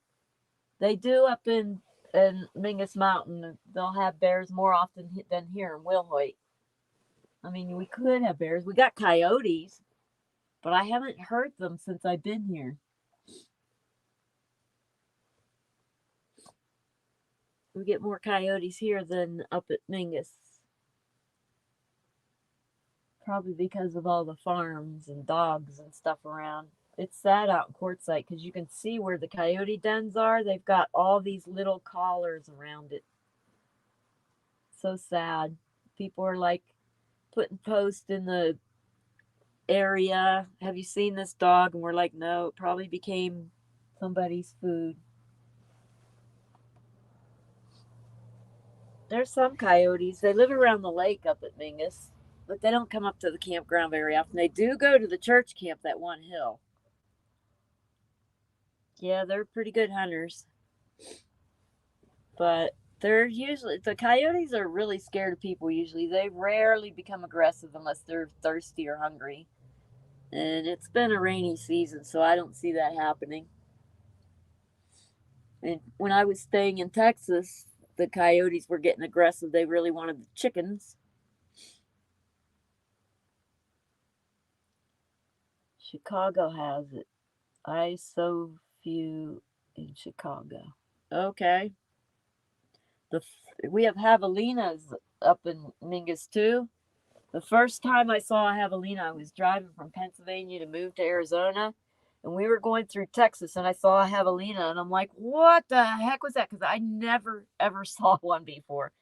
They do up in Mingus Mountain. They'll have bears more often than here in wilhoit. I mean, we could have bears. We got coyotes, but I haven't heard them since I've been here. We get more coyotes here than up at Mingus. Probably because of all the farms and dogs and stuff around. It's sad out in Quartzsite because you can see where the coyote dens are. They've got all these little collars around it. So sad. People are like putting posts in the area. Have you seen this dog? And we're like, no, it probably became somebody's food. There's some coyotes. They live around the lake up at Mingus, but they don't come up to the campground very often. They do go to the church camp, that one hill. Yeah, they're pretty good hunters. But they're usually, the coyotes are really scared of people usually. They rarely become aggressive unless they're thirsty or hungry. And it's been a rainy season, so I don't see that happening. And when I was staying in Texas, the coyotes were getting aggressive. They really wanted the chickens. Chicago has it. I so few in Chicago. Okay. We have javelinas up in Mingus too. The first time I saw a javelina, I was driving from Pennsylvania to move to Arizona, and we were going through Texas, and I saw a javelina, and I'm like, what the heck was that? Because I never, ever saw one before.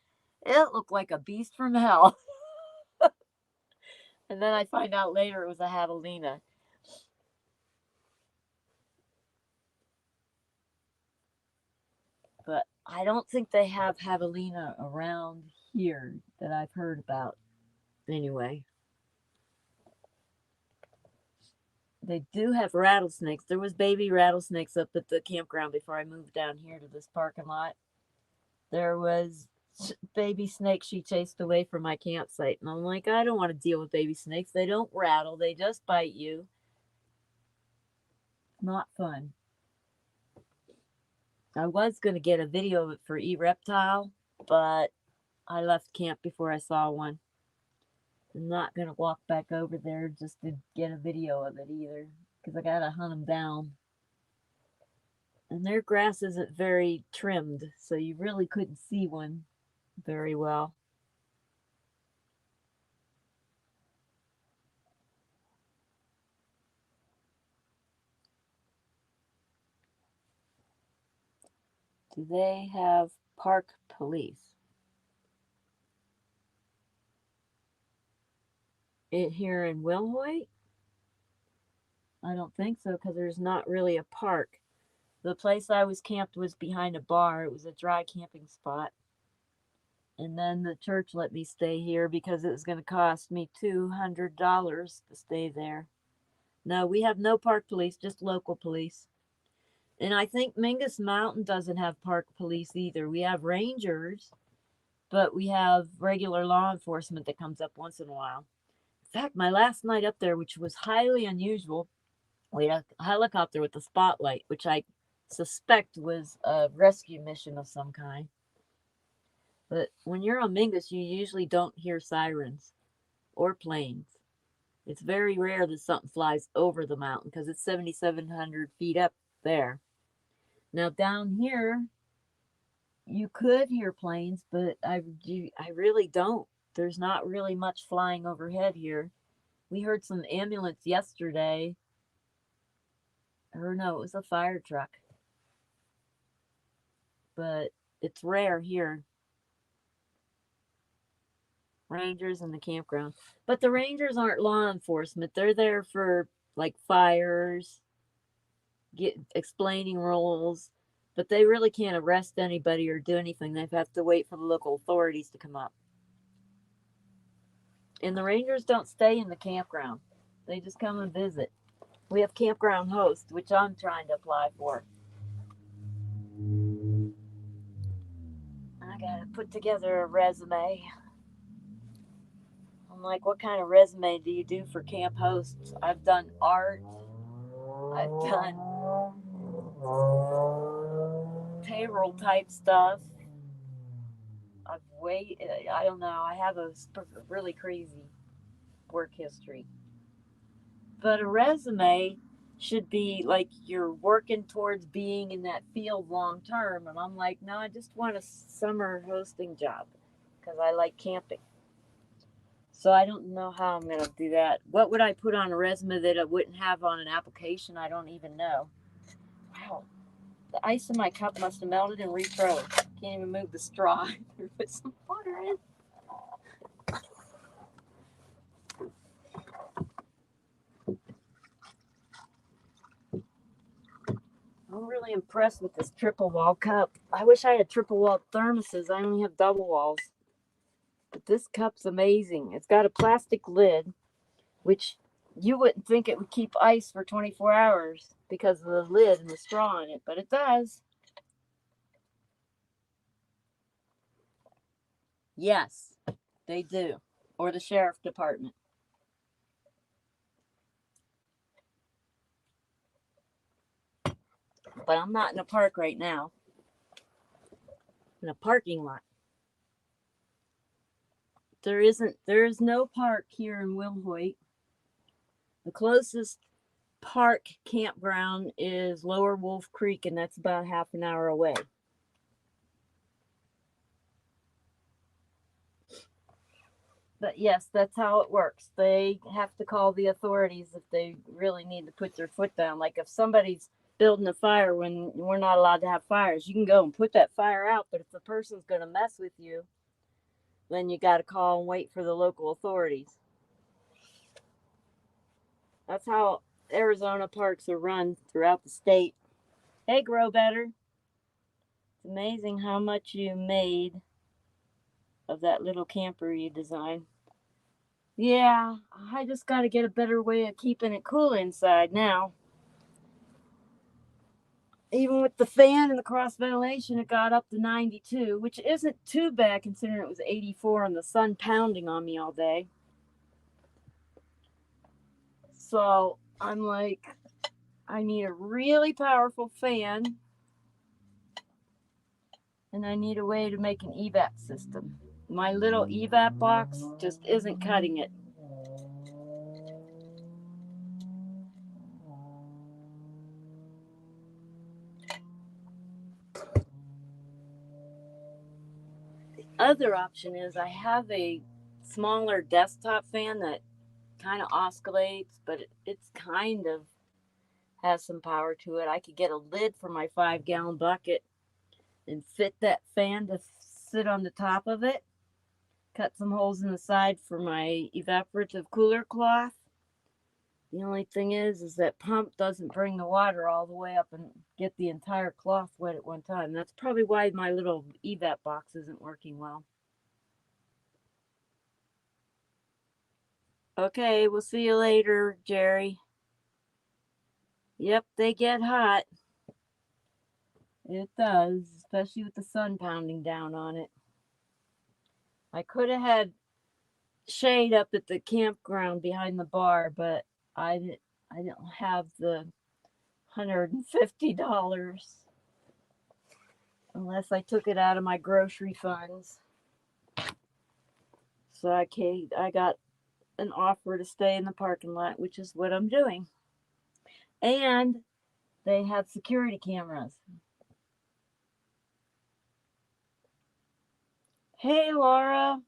It looked like a beast from hell. And then I find out later it was a javelina. But I don't think they have javelina around here that I've heard about. Anyway, they do have rattlesnakes. There was baby rattlesnakes up at the campground before I moved down here to this parking lot. There was baby snakes she chased away from my campsite. And I'm like, I don't want to deal with baby snakes. They don't rattle, they just bite you. Not fun. I was going to get a video of it for eReptile, but I left camp before I saw one. I'm not going to walk back over there just to get a video of it either, because I got to hunt them down. And their grass isn't very trimmed, so you really couldn't see one very well. Do they have park police? Here in Wilhoit? I don't think so, because there's not really a park. The place I was camped was behind a bar. It was a dry camping spot. And then the church let me stay here because it was going to cost me $200 to stay there. No, we have no park police, just local police. And I think Mingus Mountain doesn't have park police either. We have rangers, but we have regular law enforcement that comes up once in a while. In fact, my last night up there, which was highly unusual, we had a helicopter with a spotlight, which I suspect was a rescue mission of some kind. But when you're on Mingus, you usually don't hear sirens or planes. It's very rare that something flies over the mountain because it's 7,700 feet up there. Now down here, you could hear planes, but I really don't. There's not really much flying overhead here. We heard some ambulance yesterday. Or no, it was a fire truck. But it's rare here. Rangers in the campground. But the rangers aren't law enforcement. They're there for like fires, explaining rules, but they really can't arrest anybody or do anything. They have to wait for the local authorities to come up. And the rangers don't stay in the campground. They just come and visit. We have campground host, which I'm trying to apply for. I gotta put together a resume. I'm like, what kind of resume do you do for camp hosts? I've done art. I've done payroll type stuff. I don't know. I have a really crazy work history. But a resume should be like you're working towards being in that field long term. And I'm like, no, I just want a summer hosting job because I like camping. So I don't know how I'm going to do that. What would I put on a resume that I wouldn't have on an application? I don't even know. Wow. The ice in my cup must have melted and refroze. Can't even move the straw. Put some water in. I'm really impressed with this triple wall cup. I wish I had triple wall thermoses. I only have double walls. But this cup's amazing. It's got a plastic lid, which you wouldn't think it would keep ice for 24 hours because of the lid and the straw in it, but it does. Yes, they do. Or the sheriff department. But I'm not in a park right now. In a parking lot. There is no park here in Wilhoit. The closest park campground is Lower Wolf Creek, and that's about half an hour away. But yes, that's how it works. They have to call the authorities if they really need to put their foot down. Like if somebody's building a fire when we're not allowed to have fires, you can go and put that fire out. But if the person's going to mess with you, then you got to call and wait for the local authorities. That's how Arizona parks are run throughout the state. Hey, Grow Better. It's amazing how much you made of that little camper you designed. Yeah, I just got to get a better way of keeping it cool inside now. Even with the fan and the cross ventilation, it got up to 92, which isn't too bad considering it was 84 and the sun pounding on me all day. So I'm like, I need a really powerful fan, and I need a way to make an evap system. My little evap box just isn't cutting it. Other option is I have a smaller desktop fan that kind of oscillates, but it's kind of has some power to it. I could get a lid for my 5-gallon bucket and fit that fan to sit on the top of it. Cut some holes in the side for my evaporative cooler cloth. The only thing is that pump doesn't bring the water all the way up and get the entire cloth wet at one time. That's probably why my little evap box isn't working well. Okay, we'll see you later, Jerry. Yep, they get hot. It does, especially with the sun pounding down on it. I could have had shade up at the campground behind the bar, but I didn't have the $150 unless I took it out of my grocery funds. So I got an offer to stay in the parking lot, which is what I'm doing. And they have security cameras. Hey, Laura.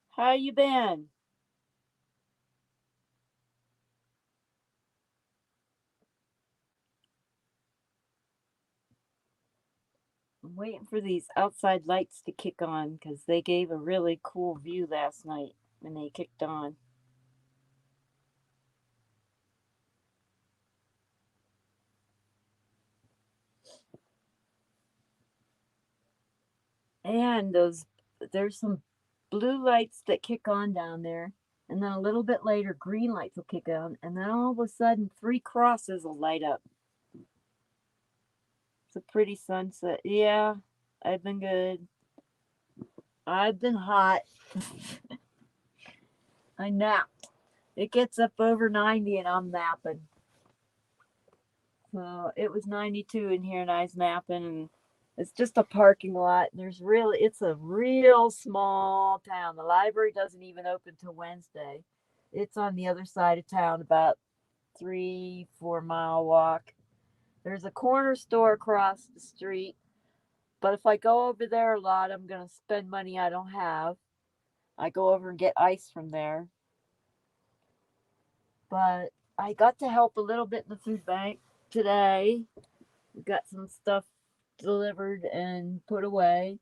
How you been? I'm waiting for these outside lights to kick on because they gave a really cool view last night when they kicked on. And there's some blue lights that kick on down there. And then a little bit later, green lights will kick on. And then all of a sudden, 3 crosses will light up. It's a pretty sunset. Yeah, I've been good. I've been hot. I napped. It gets up over 90 and I'm napping. So it was 92 in here and I was napping, and it's just a parking lot. It's a real small town. The library doesn't even open till Wednesday. It's on the other side of town, about 3-4 mile walk. There's a corner store across the street, but if I go over there a lot, I'm gonna spend money I don't have. I go over and get ice from there. But I got to help a little bit in the food bank today. We got some stuff delivered and put away.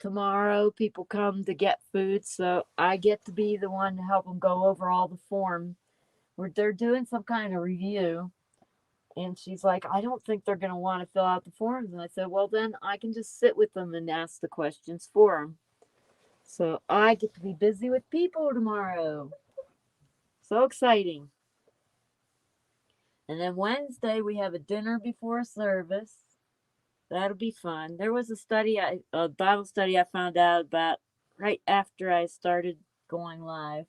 Tomorrow, people come to get food, so I get to be the one to help them go over all the form. They're doing some kind of review, and she's like, I don't think they're going to want to fill out the forms. And I said, well, then I can just sit with them and ask the questions for them. So I get to be busy with people tomorrow. So exciting. And then Wednesday, we have a dinner before service. That'll be fun. There was a Bible study I found out about right after I started going live.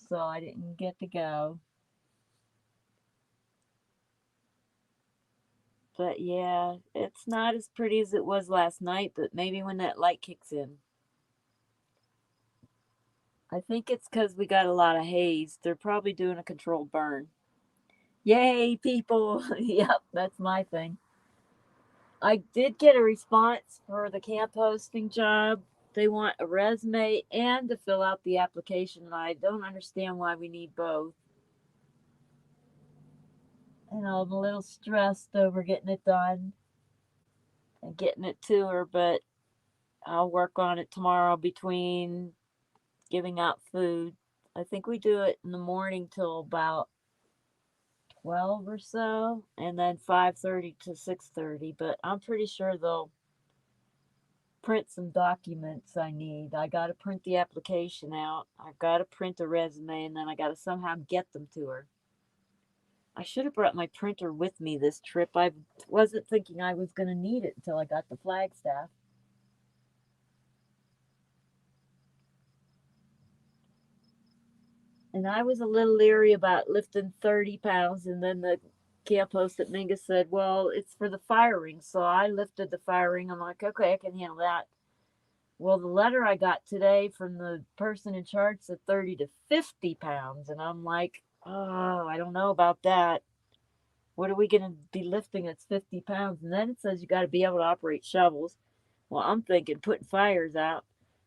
So I didn't get to go. But yeah, it's not as pretty as it was last night, but maybe when that light kicks in. I think it's because we got a lot of haze. They're probably doing a controlled burn. Yay, people! Yep, that's my thing. I did get a response for the camp hosting job. They want a resume and to fill out the application, and I don't understand why we need both. And I'm a little stressed over getting it done and getting it to her, but I'll work on it tomorrow between giving out food. I think we do it in the morning till about 12 or so, and then 5:30 to 6:30, but I'm pretty sure they'll print some documents I need. I got to print the application out. I've got to print a resume, and then I got to somehow get them to her. I should have brought my printer with me this trip. I wasn't thinking I was going to need it until I got to Flagstaff. And I was a little leery about lifting 30 pounds. And then the camp host at Mingus said, well, it's for the fire ring. So I lifted the fire ring. I'm like, okay, I can handle that. Well, the letter I got today from the person in charge said 30 to 50 pounds. And I'm like, oh, I don't know about that. What are we going to be lifting that's 50 pounds? And then it says you got to be able to operate shovels. Well, I'm thinking putting fires out.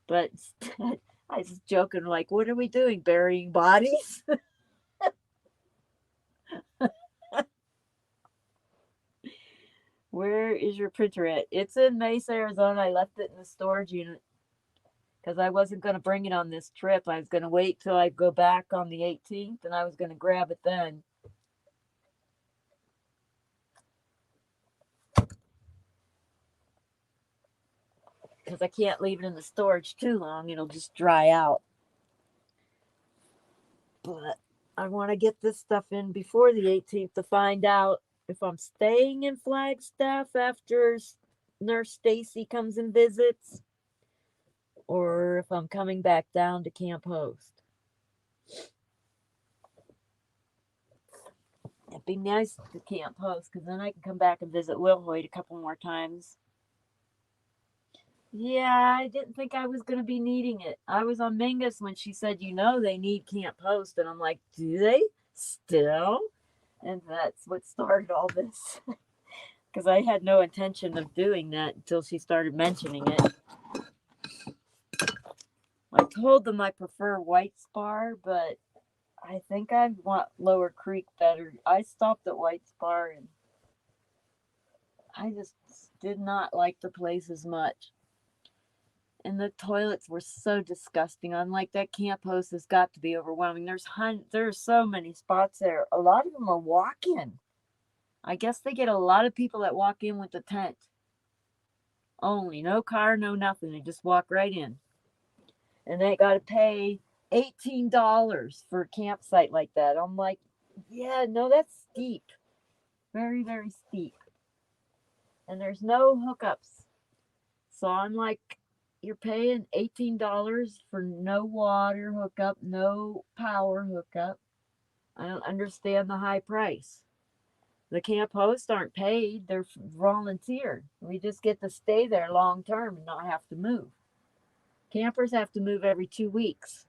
But instead, I was joking, like, what are we doing? Burying bodies? Where is your printer at? It's in Mesa, Arizona. I left it in the storage unit because I wasn't going to bring it on this trip. I was going to wait till I go back on the 18th and I was going to grab it then. Because I can't leave it in the storage too long, it'll just dry out. But I want to get this stuff in before the 18th to find out if I'm staying in Flagstaff after Nurse Stacy comes and visits, or if I'm coming back down to Camp Host. It'd be nice to Camp Host because then I can come back and visit wilhoit a couple more times. Yeah, I didn't think I was going to be needing it. I was on Mingus when she said, they need Camp Host. And I'm like, do they still? And that's what started all this. Because I had no intention of doing that until she started mentioning it. I told them I prefer White Spar, but I think I want Lower Creek better. I stopped at White Spar and I just did not like the place as much. And the toilets were so disgusting. I'm like, that camp host has got to be overwhelming. There's so many spots there. A lot of them are walk-in. I guess they get a lot of people that walk in with the tent. Only, no car, no nothing. They just walk right in. And they got to pay $18 for a campsite like that. I'm like, yeah, no, that's steep. Very, very steep. And there's no hookups. So I'm like, you're paying $18 for no water hookup, no power hookup. I don't understand the high price. The camp hosts aren't paid, they're volunteer. We just get to stay there long term and not have to move. Campers have to move every 2 weeks.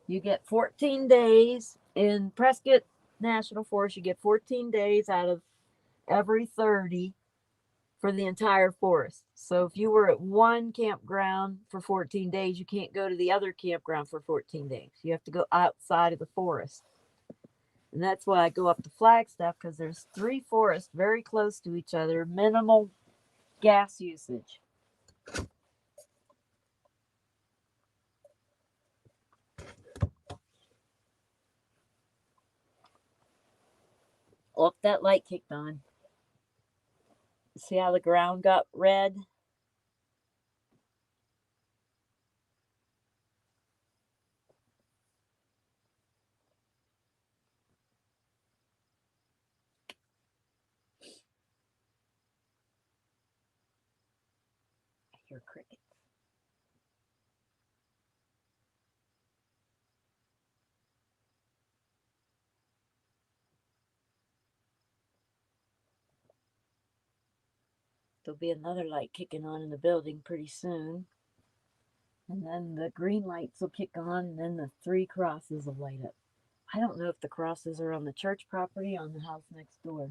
You get 14 days in Prescott National Forest. You get 14 days out of every 30 for the entire forest. So if you were at one campground for 14 days, you can't go to the other campground for 14 days. You have to go outside of the forest. And that's why I go up to Flagstaff, because there's 3 forests very close to each other, minimal gas usage. Oh, that light kicked on. See how the ground got red? I hear crickets. There'll be another light kicking on in the building pretty soon. And then the green lights will kick on, and then the three crosses will light up. I don't know if the crosses are on the church property or on the house next door.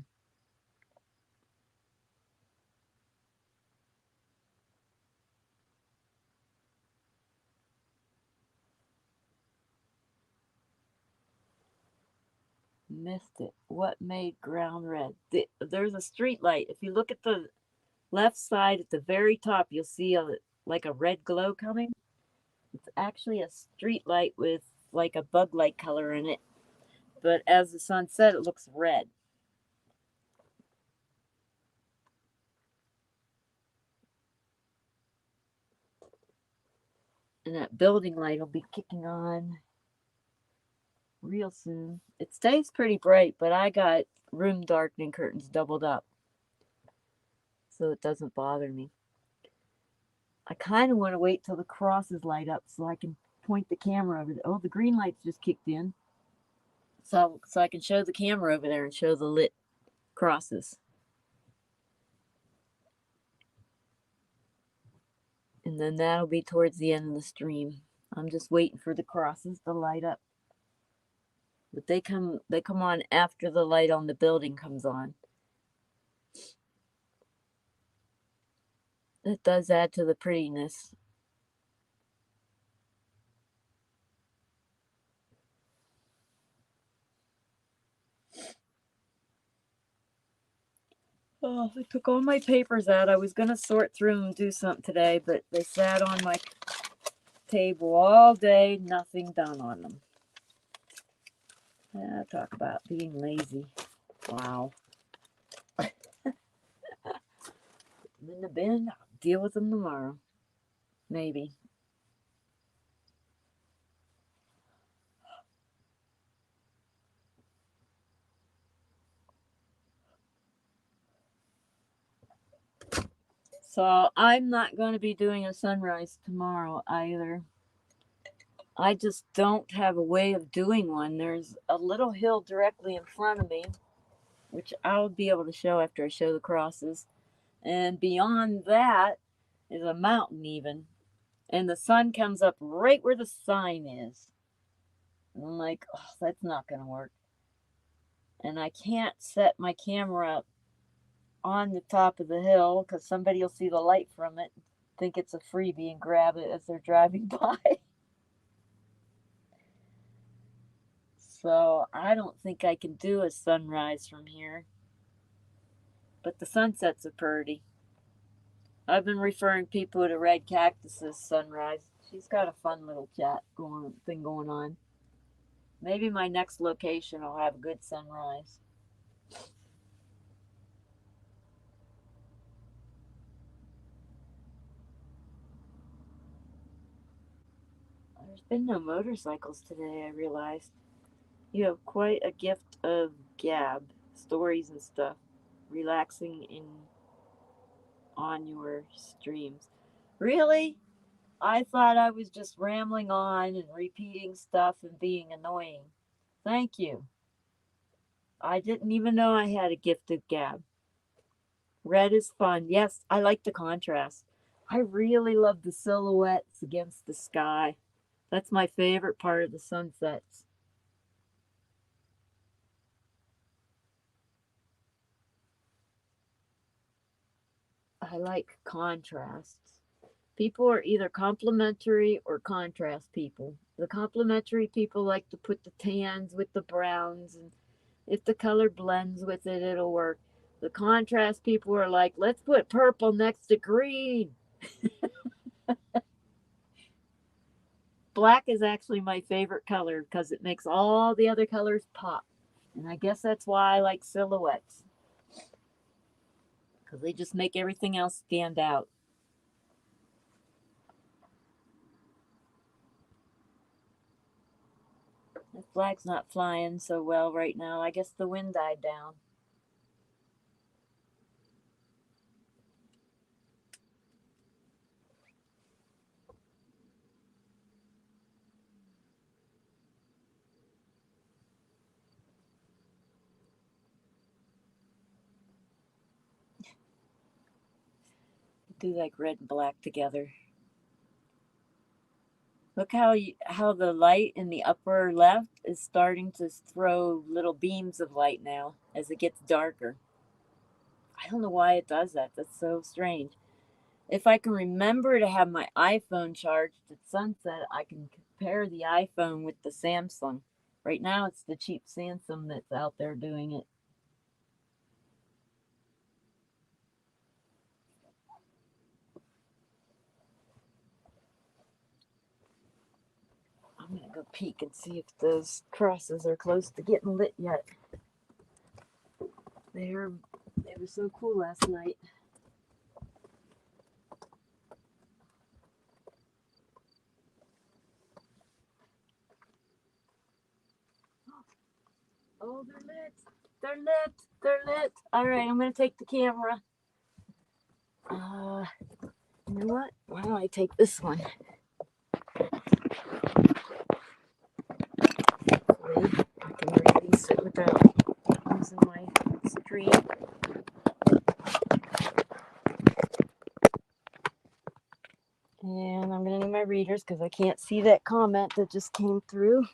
Missed it. What made ground red? There's a street light. If you look at the left side at the very top, you'll see like a red glow coming. It's actually a street light with like a bug light color in it. But as the sun set, it looks red. And that building light will be kicking on real soon. It stays pretty bright, but I got room darkening curtains doubled up so it doesn't bother me. I kind of want to wait till the crosses light up so I can point the camera over there. Oh, the green lights just kicked in. So I can show the camera over there and show the lit crosses. And then that'll be towards the end of the stream. I'm just waiting for the crosses to light up. But they come on after the light on the building comes on. It does add to the prettiness. Oh, I took all my papers out. I was going to sort through them and do something today, but they sat on my table all day, nothing done on them. Yeah, talk about being lazy. Wow. Put them in the bin. I'll deal with them tomorrow. Maybe. So I'm not going to be doing a sunrise tomorrow either. I just don't have a way of doing one. There's a little hill directly in front of me, which I'll be able to show after I show the crosses. And beyond that is a mountain even. And the sun comes up right where the sign is. And I'm like, oh, that's not going to work. And I can't set my camera up on the top of the hill because somebody will see the light from it, think it's a freebie, and grab it as they're driving by. So I don't think I can do a sunrise from here. But the sunsets are pretty. I've been referring people to Red Cactus's sunrise. She's got a fun little thing going on. Maybe my next location will have a good sunrise. There's been no motorcycles today, I realized. You have quite a gift of gab, stories and stuff, relaxing in on your streams. Really? I thought I was just rambling on and repeating stuff and being annoying. Thank you. I didn't even know I had a gift of gab. Red is fun. Yes, I like the contrast. I really love the silhouettes against the sky. That's my favorite part of the sunsets. I like contrasts. People are either complementary or contrast people. The complementary people like to put the tans with the browns, and if the color blends with it, it'll work. The contrast people are like, let's put purple next to green. Black is actually my favorite color because it makes all the other colors pop. And I guess that's why I like silhouettes because they just make everything else stand out. The flag's not flying so well right now. I guess the wind died down. Do like red and black together. Look how the light in the upper left is starting to throw little beams of light now as it gets darker. I don't know why it does that. That's so strange. If I can remember to have my iPhone charged at sunset, I can compare the iPhone with the Samsung. Right now, it's the cheap Samsung that's out there doing it. I'm going to go peek and see if those crosses are close to getting lit yet. They were so cool last night. Oh, they're lit. They're lit. They're lit. All right, I'm going to take the camera. You know what? Why don't I take this one? Hopefully, I can release it without losing my stream. And I'm going to need my readers because I can't see that comment that just came through.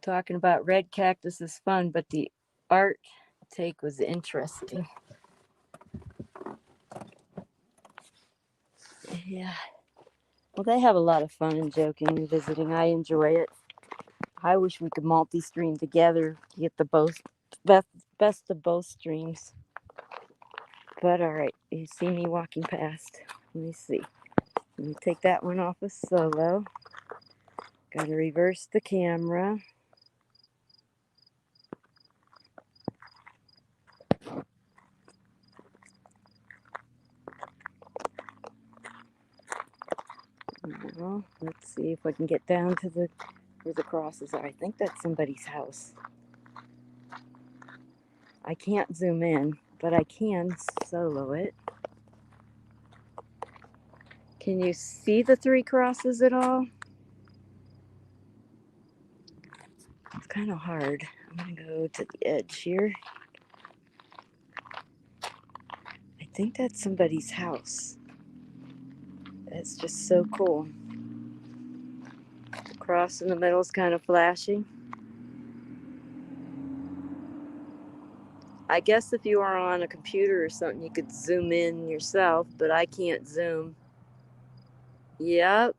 Talking about red cactus is fun, but the art take was interesting. Yeah. Well, they have a lot of fun and joking and visiting. I enjoy it. I wish we could multi-stream together to get the best of both streams. But all right, you see me walking past. Let me see. Let me take that one off of solo. Got to reverse the camera. Well, let's see if I can get down to where the crosses are. I think that's somebody's house. I can't zoom in, but I can solo it. Can you see the three crosses at all? It's kind of hard. I'm going to go to the edge here. I think that's somebody's house. That's just so cool. The cross in the middle is kind of flashing. I guess if you are on a computer or something, you could zoom in yourself, but I can't zoom. Yep.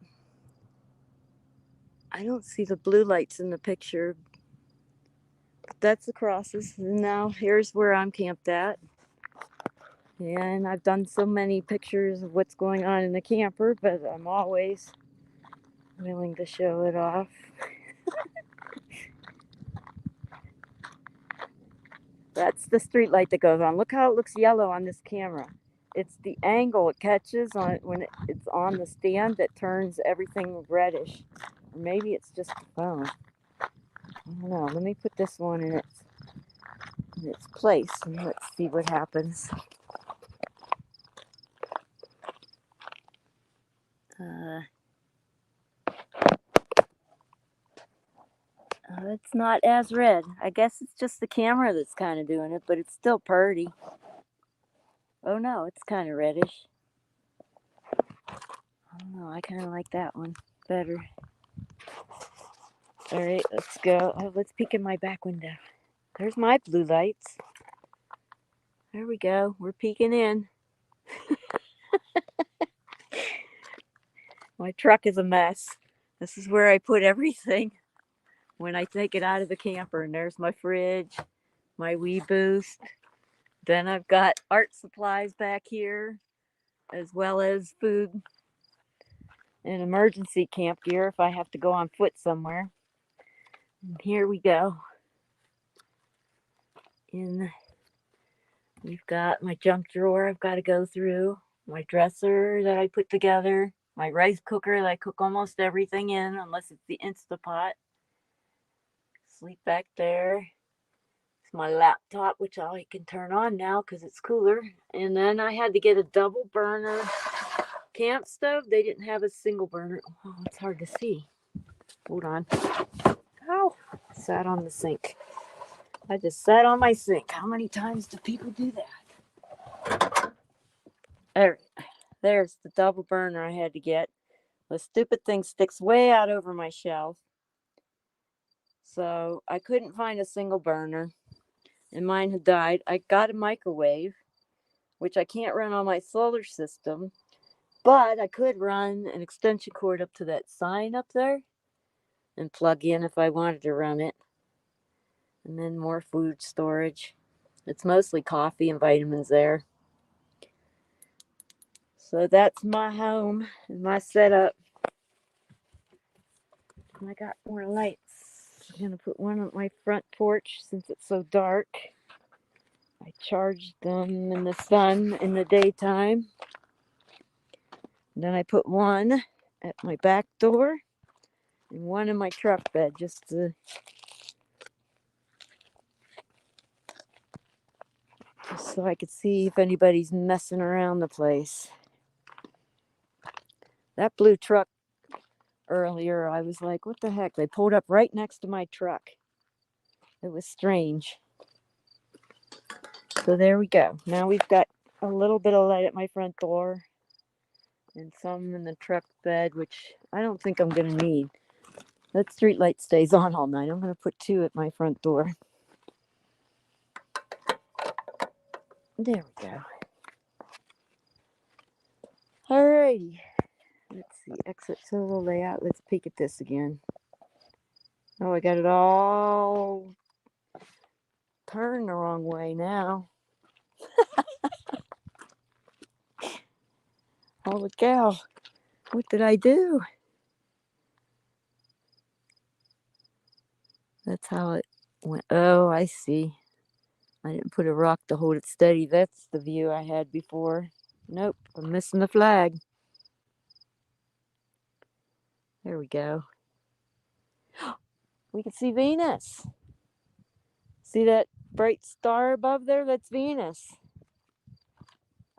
I don't see the blue lights in the picture. That's the crosses. Now here's where I'm camped at. And I've done so many pictures of what's going on in the camper, but I'm always willing to show it off. That's the street light that goes on. Look how it looks yellow on this camera. It's the angle it catches on when it's on the stand that turns everything reddish. Or maybe it's just the phone. I don't know. Let me put this one in its place and let's see what happens. It's not as red. I guess it's just the camera that's kind of doing it, but it's still pretty. Oh no, it's kind of reddish. I don't know. I kind of like that one better. All right, let's go. Oh, let's peek in my back window. There's my blue lights. There we go. We're peeking in. My truck is a mess. This is where I put everything when I take it out of the camper. And there's my fridge, my Wii Boost. Then I've got art supplies back here, as well as food and emergency camp gear if I have to go on foot somewhere. And here we go. We've got my junk drawer I've got to go through, my dresser that I put together, my rice cooker that I cook almost everything in, unless it's the Instapot. Sleep back there. It's my laptop, which I can turn on now because it's cooler. And then I had to get a double burner camp stove. They didn't have a single burner. Oh, it's hard to see. Hold on. Oh, sat on the sink. I just sat on my sink. How many times do people do that? There's the double burner I had to get. The stupid thing sticks way out over my shelf. So I couldn't find a single burner, and mine had died. I got a microwave, which I can't run on my solar system, but I could run an extension cord up to that sign up there and plug in if I wanted to run it. And then more food storage. It's mostly coffee and vitamins there. So that's my home and my setup. I got more lights. I'm going to put one on my front porch since it's so dark. I charged them in the sun in the daytime. Then I put one at my back door and one in my truck bed just so I could see if anybody's messing around the place. That blue truck earlier, I was like, what the heck? They pulled up right next to my truck. It was strange. So there we go. Now we've got a little bit of light at my front door and some in the truck bed, which I don't think I'm going to need. That street light stays on all night. I'm going to put 2 at my front door. There we go. Alrighty. Let's see. Exit solo layout. Let's peek at this again. Oh, I got it all turned the wrong way now. Holy cow. What did I do? That's how it went. Oh, I see. I didn't put a rock to hold it steady. That's the view I had before. Nope, I'm missing the flag. There we go. We can see Venus. See that bright star above there? That's Venus.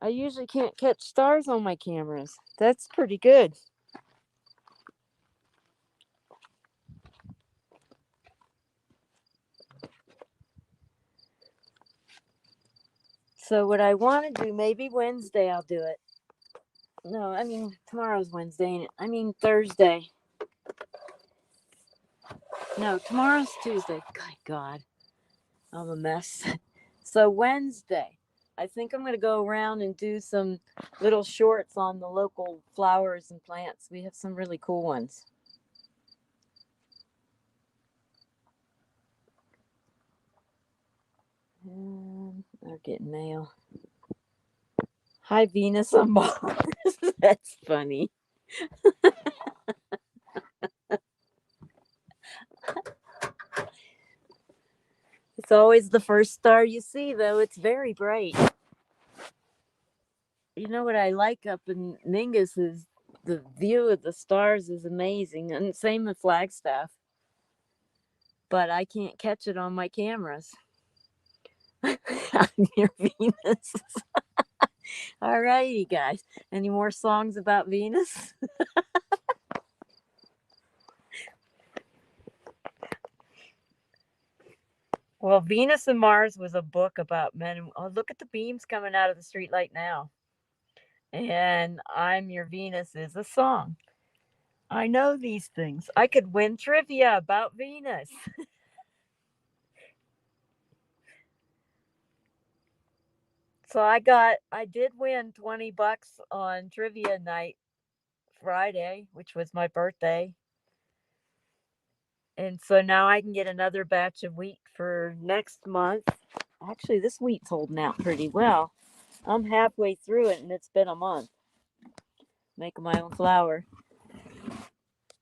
I usually can't catch stars on my cameras. That's pretty good. So what I want to do, maybe Wednesday I'll do it. No, I mean, tomorrow's Wednesday, ain't it? I mean, Thursday. No, tomorrow's Tuesday. Good God. I'm a mess. So Wednesday, I think I'm going to go around and do some little shorts on the local flowers and plants. We have some really cool ones. And they're getting mail. Hi, Venus on Mars. That's funny. It's always the first star you see, though. It's very bright. You know what I like up in Mingus is the view of the stars is amazing, and same with Flagstaff. But I can't catch it on my cameras. Near Venus. All righty, guys. Any more songs about Venus? Well, Venus and Mars was a book about men. Oh, look at the beams coming out of the streetlight now. And I'm Your Venus is a song. I know these things. I could win trivia about Venus. So I did win $20 on trivia night Friday, which was my birthday. And so now I can get another batch of wheat for next month. Actually, this wheat's holding out pretty well. I'm halfway through it and it's been a month making my own flour.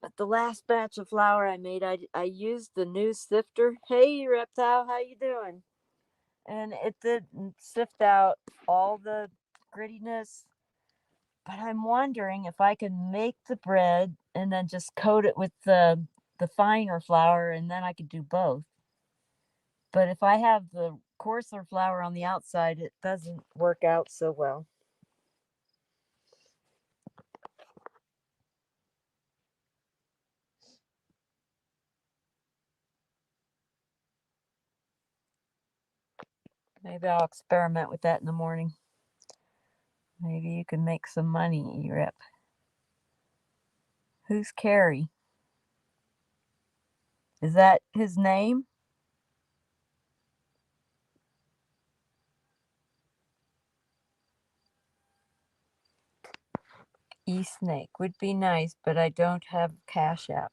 But the last batch of flour I made, I used the new sifter. Hey, Reptile, how you doing? And it didn't sift out all the grittiness. But I'm wondering if I can make the bread and then just coat it with the finer flour, and then I could do both. But if I have the coarser flour on the outside, it doesn't work out so well. Maybe I'll experiment with that in the morning. Maybe you can make some money, Rip. Who's Carrie? Is that his name? E-Snake would be nice, but I don't have Cash App.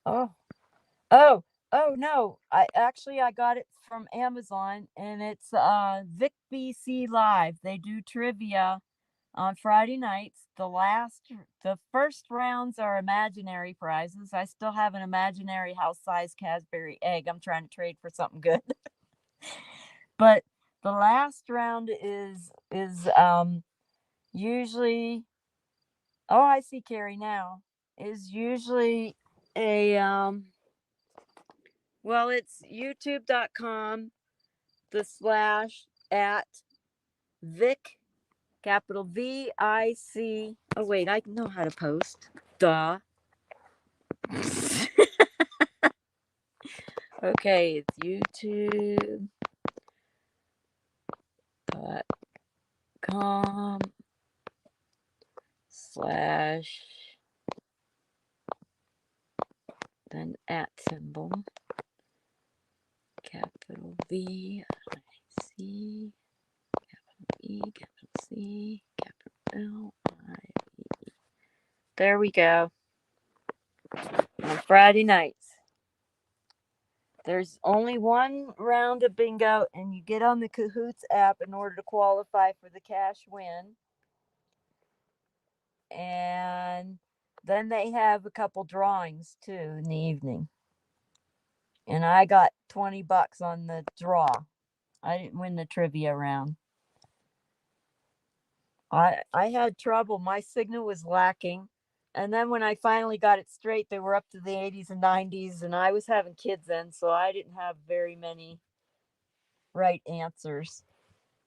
Oh, oh no! I got it from Amazon, and it's Vic BC Live. They do trivia on Friday nights. The first rounds are imaginary prizes. I still have an imaginary house-sized Cadbury egg. I'm trying to trade for something good, but the last round is usually. Oh, I see Carrie now. Is usually a well, it's youtube.com the slash at Vic capital VIC. Oh wait, I know how to post. Duh. Okay, it's youtube.com slash then at symbol capital VIC capital E capital C capital LIE. There we go. On Friday nights. There's only one round of bingo, and you get on the Cahoots app in order to qualify for the cash win. And then they have a couple drawings too in the evening. And I got $20 on the draw. I didn't win the trivia round. I had trouble. My signal was lacking. And then when I finally got it straight, they were up to the 80s and 90s, and I was having kids then, so I didn't have very many right answers.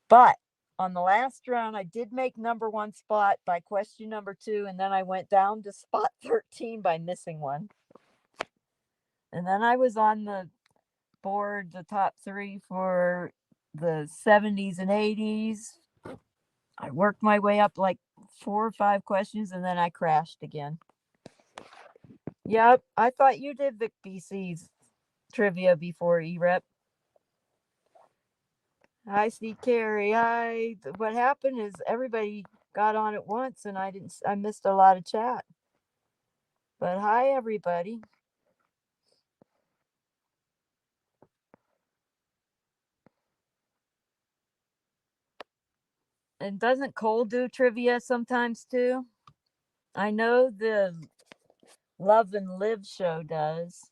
But on the last round, I did make number one spot by question number 2, and then I went down to spot 13 by missing one. And then I was on the board, the top 3 for the 70s and 80s. I worked my way up like 4 or 5 questions, and then I crashed again. Yep, I thought you did Vic BC's trivia before, E-Rep. I see Carrie. What happened is everybody got on at once, and I missed a lot of chat. But hi, everybody. And doesn't Cole do trivia sometimes too? I know the Love and Live show does.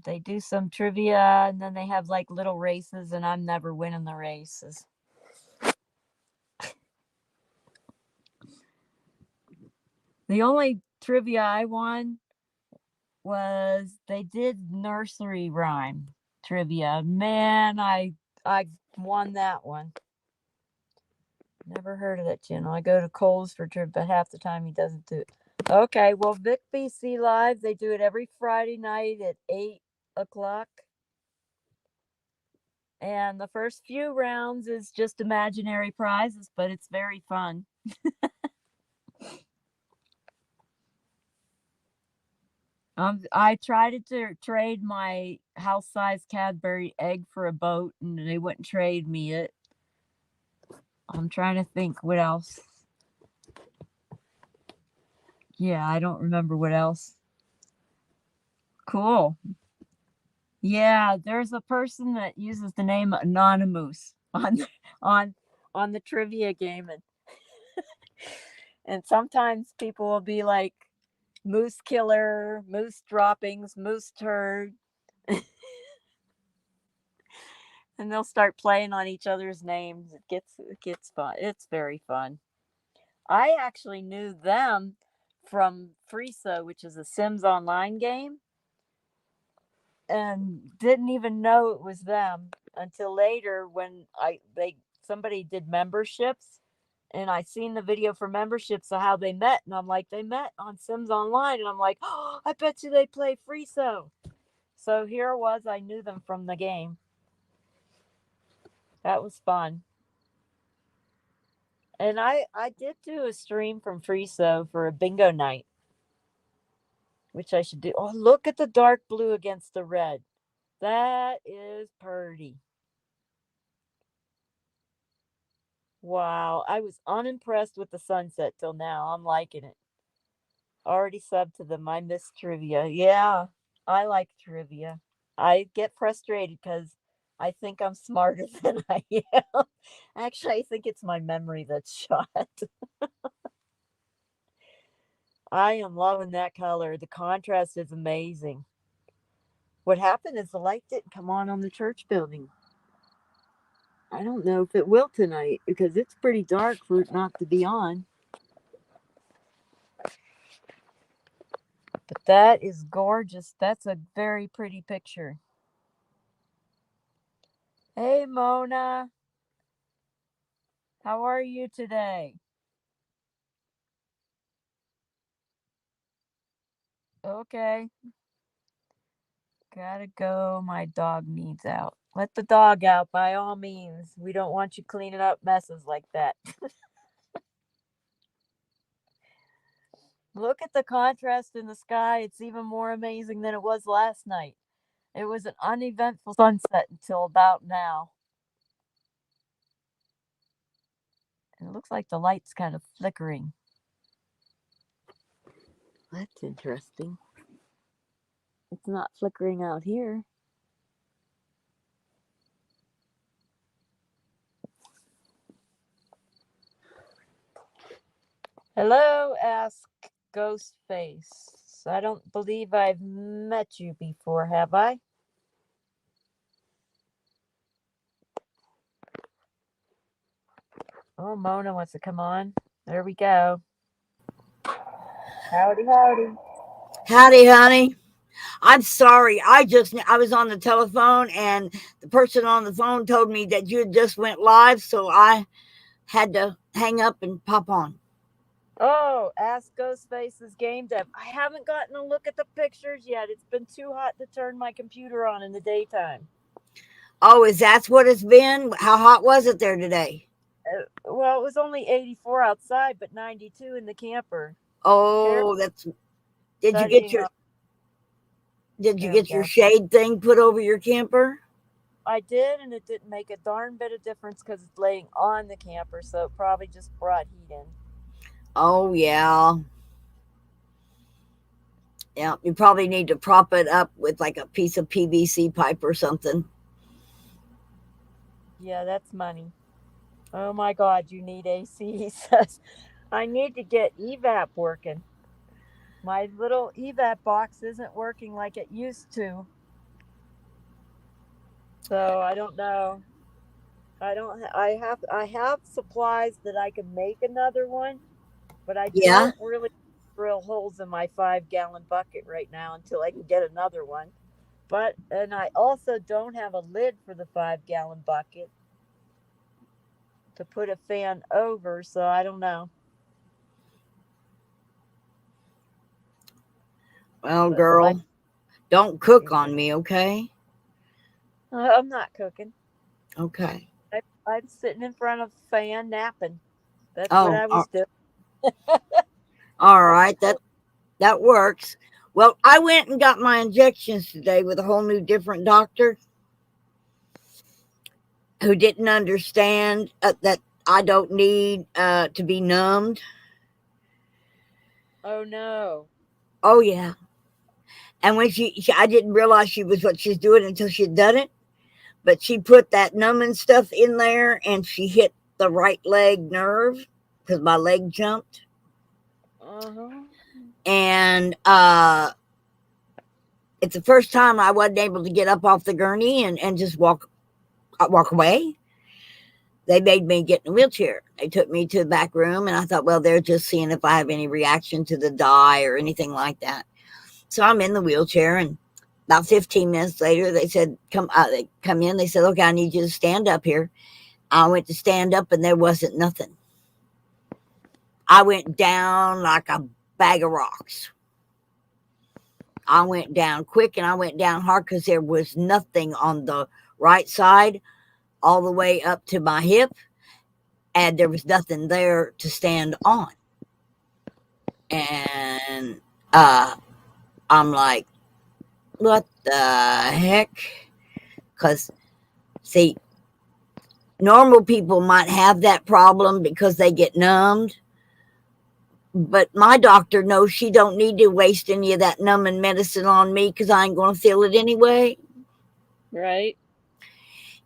They do some trivia, and then they have like little races, and I'm never winning the races. The only trivia I won was they did nursery rhyme trivia. Man, I won that one. Never heard of that channel. I go to Cole's for trivia, but half the time he doesn't do it. Okay, well, Vic BC Live, they do it every Friday night at 8 o'clock. And the first few rounds is just imaginary prizes, but it's very fun. I tried to trade my house-sized Cadbury egg for a boat, and they wouldn't trade me it. I'm trying to think what else. Yeah, I don't remember what else. Cool. Yeah, there's a person that uses the name Anonymous on on the trivia game, and sometimes people will be like moose killer, moose droppings, moose turd. And they'll start playing on each other's names. It gets fun. It's very fun. I actually knew them from Friso, which is a Sims online game, and didn't even know it was them until later when somebody did memberships, and I seen the video for memberships of how they met, and I'm like, they met on Sims Online, and I'm like, oh, I bet you they play Friso. So here it was, I knew them from the game. That was fun. And I did do a stream from Friso for a bingo night, which I should do. Oh, look at the dark blue against the red. That is pretty. Wow, I was unimpressed with the sunset till now. I'm liking it. Already subbed to them. I miss trivia. Yeah, I like trivia. I get frustrated because I think I'm smarter than I am. Actually, I think it's my memory that's shot. I am loving that color. The contrast is amazing. What happened is the light didn't come on the church building. I don't know if it will tonight because it's pretty dark for it not to be on. But that is gorgeous. That's a very pretty picture. Hey, Mona. How are you today? Okay. Gotta go. My dog needs out. Let the dog out by all means. We don't want you cleaning up messes like that. Look at the contrast in the sky. It's even more amazing than it was last night. It was an uneventful sunset until about now. And it looks like the light's kind of flickering. That's interesting. It's not flickering out here. Hello, ask Ghostface. I don't believe I've met you before, have I? Oh, Mona wants to come on. There we go. Howdy, howdy. Howdy, honey. I'm sorry. I was on the telephone and the person on the phone told me that you just went live, so I had to hang up and pop on. Oh, ask Ghostface's game dev. I haven't gotten a look at the pictures yet. It's been too hot to turn my computer on in the daytime. Oh, is that what it's been? How hot was it there today? Well, it was only 84 outside, but 92 in the camper. Oh, that's did you get Studying your on. did you There we get your go. shade thing put over your camper? I did, and it didn't make a darn bit of difference because it's laying on the camper, so it probably just brought heat in. Oh yeah. Yeah, you probably need to prop it up with like a piece of PVC pipe or something. Yeah, that's money. Oh my God, you need AC. He says, I need to get evap working. My little evap box isn't working like it used to. So I don't know. I have supplies that I can make another one, but I Yeah. don't really drill holes in my 5 gallon bucket right now until I can get another one. And I also don't have a lid for the 5 gallon bucket to put a fan over, so I don't know. Well, But I girl, don't cook on me, okay? I'm not cooking. Okay. I'm sitting in front of a fan napping. That's what Oh, I was doing. all I right. That works. Well, I went and got my injections today with a whole new different doctor who didn't understand that I don't need to be numbed. Oh no. Oh yeah. And when I didn't realize she was what she's doing until she'd done it. But she put that numbing stuff in there, and she hit the right leg nerve because my leg jumped. Uh-huh. And it's the first time I wasn't able to get up off the gurney and just walk away. They made me get in a wheelchair. They took me to the back room, and I thought, well, they're just seeing if I have any reaction to the dye or anything like that. So I'm in the wheelchair, and about 15 minutes later, they said, they come in. They said, okay, I need you to stand up here. I went to stand up, and there wasn't nothing. I went down like a bag of rocks. I went down quick, and I went down hard because there was nothing on the right side all the way up to my hip, and there was nothing there to stand on. And I'm like, what the heck? Because, see, normal people might have that problem because they get numbed. But my doctor knows she don't need to waste any of that numbing medicine on me because I ain't going to feel it anyway. Right.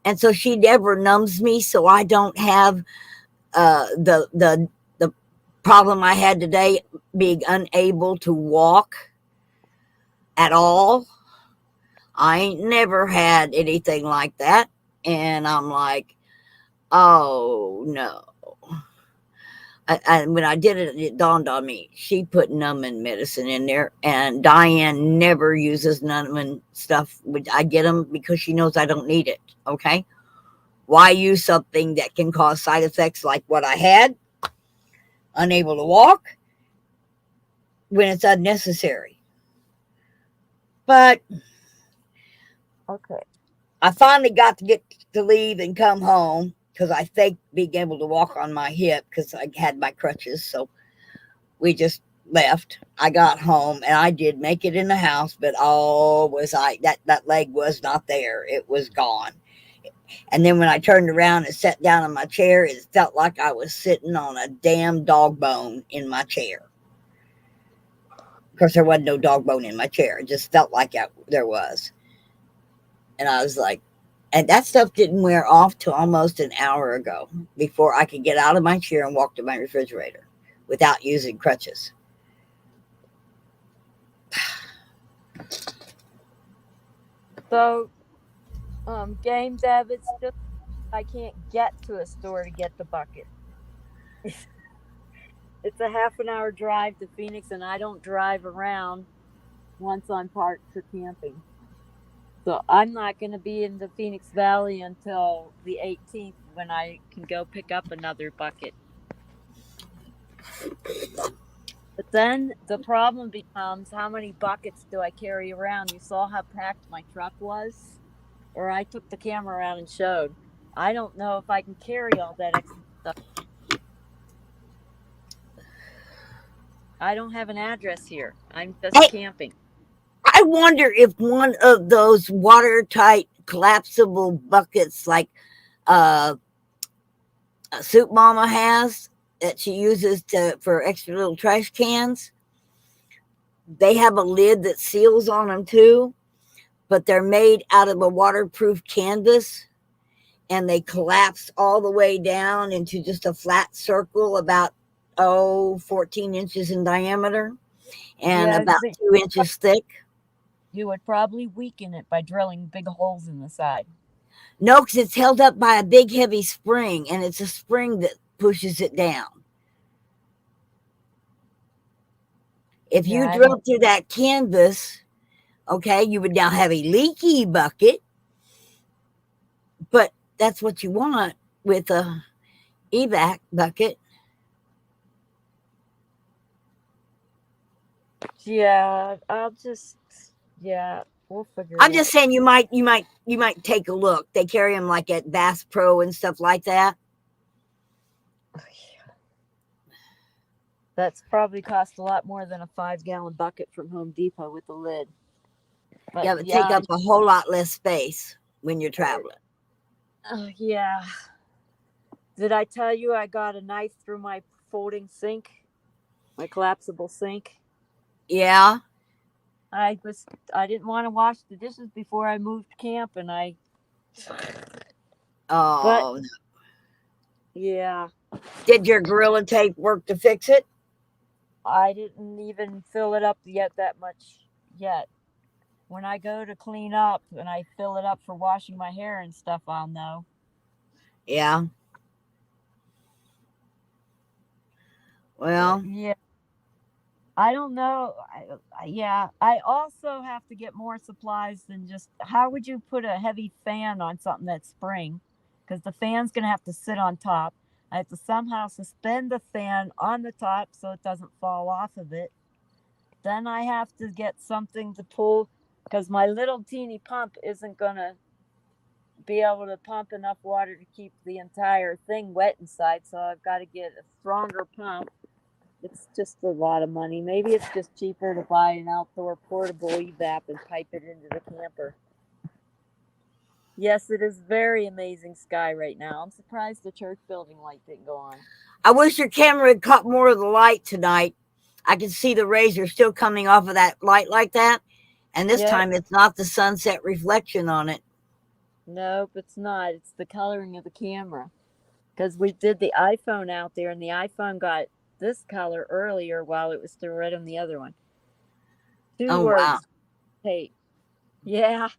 And so she never numbs me, so I don't have the problem I had today, being unable to walk at all. I ain't never had anything like that. And I'm like, oh no. When I did it, it dawned on me. She put numbing medicine in there, and Diane never uses numbing stuff. I get them because she knows I don't need it. Okay. Why use something that can cause side effects like what I had, unable to walk, when it's unnecessary? But Okay. I finally got to get to leave and come home because I faked being able to walk on my hip because I had my crutches. So we just left. I got home and I did make it in the house, but that leg was not there. It was gone. And then when I turned around and sat down in my chair, it felt like I was sitting on a damn dog bone in my chair. Of course, there wasn't no dog bone in my chair. It just felt like there was. And I was like, and that stuff didn't wear off till almost an hour ago before I could get out of my chair and walk to my refrigerator without using crutches. So, game dev, it's just I can't get to a store to get the bucket. It's a half an hour drive to Phoenix, and I don't drive around once I'm parked for camping. So I'm not going to be in the Phoenix Valley until the 18th when I can go pick up another bucket. But then the problem becomes, how many buckets do I carry around? You saw how packed my truck was, or I took the camera around and showed. I don't know if I can carry all that extra stuff. I don't have an address here. I'm just Hey, camping. I wonder if one of those watertight collapsible buckets like uh, Soup Mama has that she uses for extra little trash cans, they have a lid that seals on them too, but they're made out of a waterproof canvas, and they collapse all the way down into just a flat circle about 14 inches in diameter and Yeah, about 2 inches thick. you would probably weaken it by drilling big holes in the side. No, because it's held up by a big heavy spring, and it's a spring that pushes it down. If Yeah, you I don't. drill through that canvas, okay, you would now have a leaky bucket, but that's what you want with a evac bucket. Yeah, I'll just. Yeah, we'll figure I'm it just out. saying you might take a look. They carry them like at Bass Pro and stuff like that. That's probably cost a lot more than a 5-gallon bucket from Home Depot with a lid. But Yeah, but take yeah, up a whole lot less space when you're traveling. yeah. Did I tell you I got a knife through my folding sink, my collapsible sink? Yeah. I didn't want to wash the dishes before I moved camp, and but Oh, yeah, did your Gorilla Tape work to fix it? I didn't even fill it up yet that much yet. When I go to clean up and I fill it up for washing my hair and stuff, I'll know. Yeah. But Well, yeah, I don't know. Yeah, I also have to get more supplies than just. How would you put a heavy fan on something that's spring? Because the fan's going to have to sit on top. I have to somehow suspend the fan on the top so it doesn't fall off of it. Then I have to get something to pull because my little teeny pump isn't going to be able to pump enough water to keep the entire thing wet inside. So I've got to get a stronger pump. It's just a lot of money. Maybe it's just cheaper to buy an outdoor portable evap and pipe it into the camper. Yes, it is very amazing sky right now. I'm surprised the church building light didn't go on. I wish your camera had caught more of the light tonight. I could see the rays are still coming off of that light like that. And this time it's not the sunset reflection on it. Nope, it's not. It's the coloring of the camera. Because we did the iPhone out there, and the iPhone got this color earlier while it was still red on the other one. Two words. Wow. Tape. Yeah.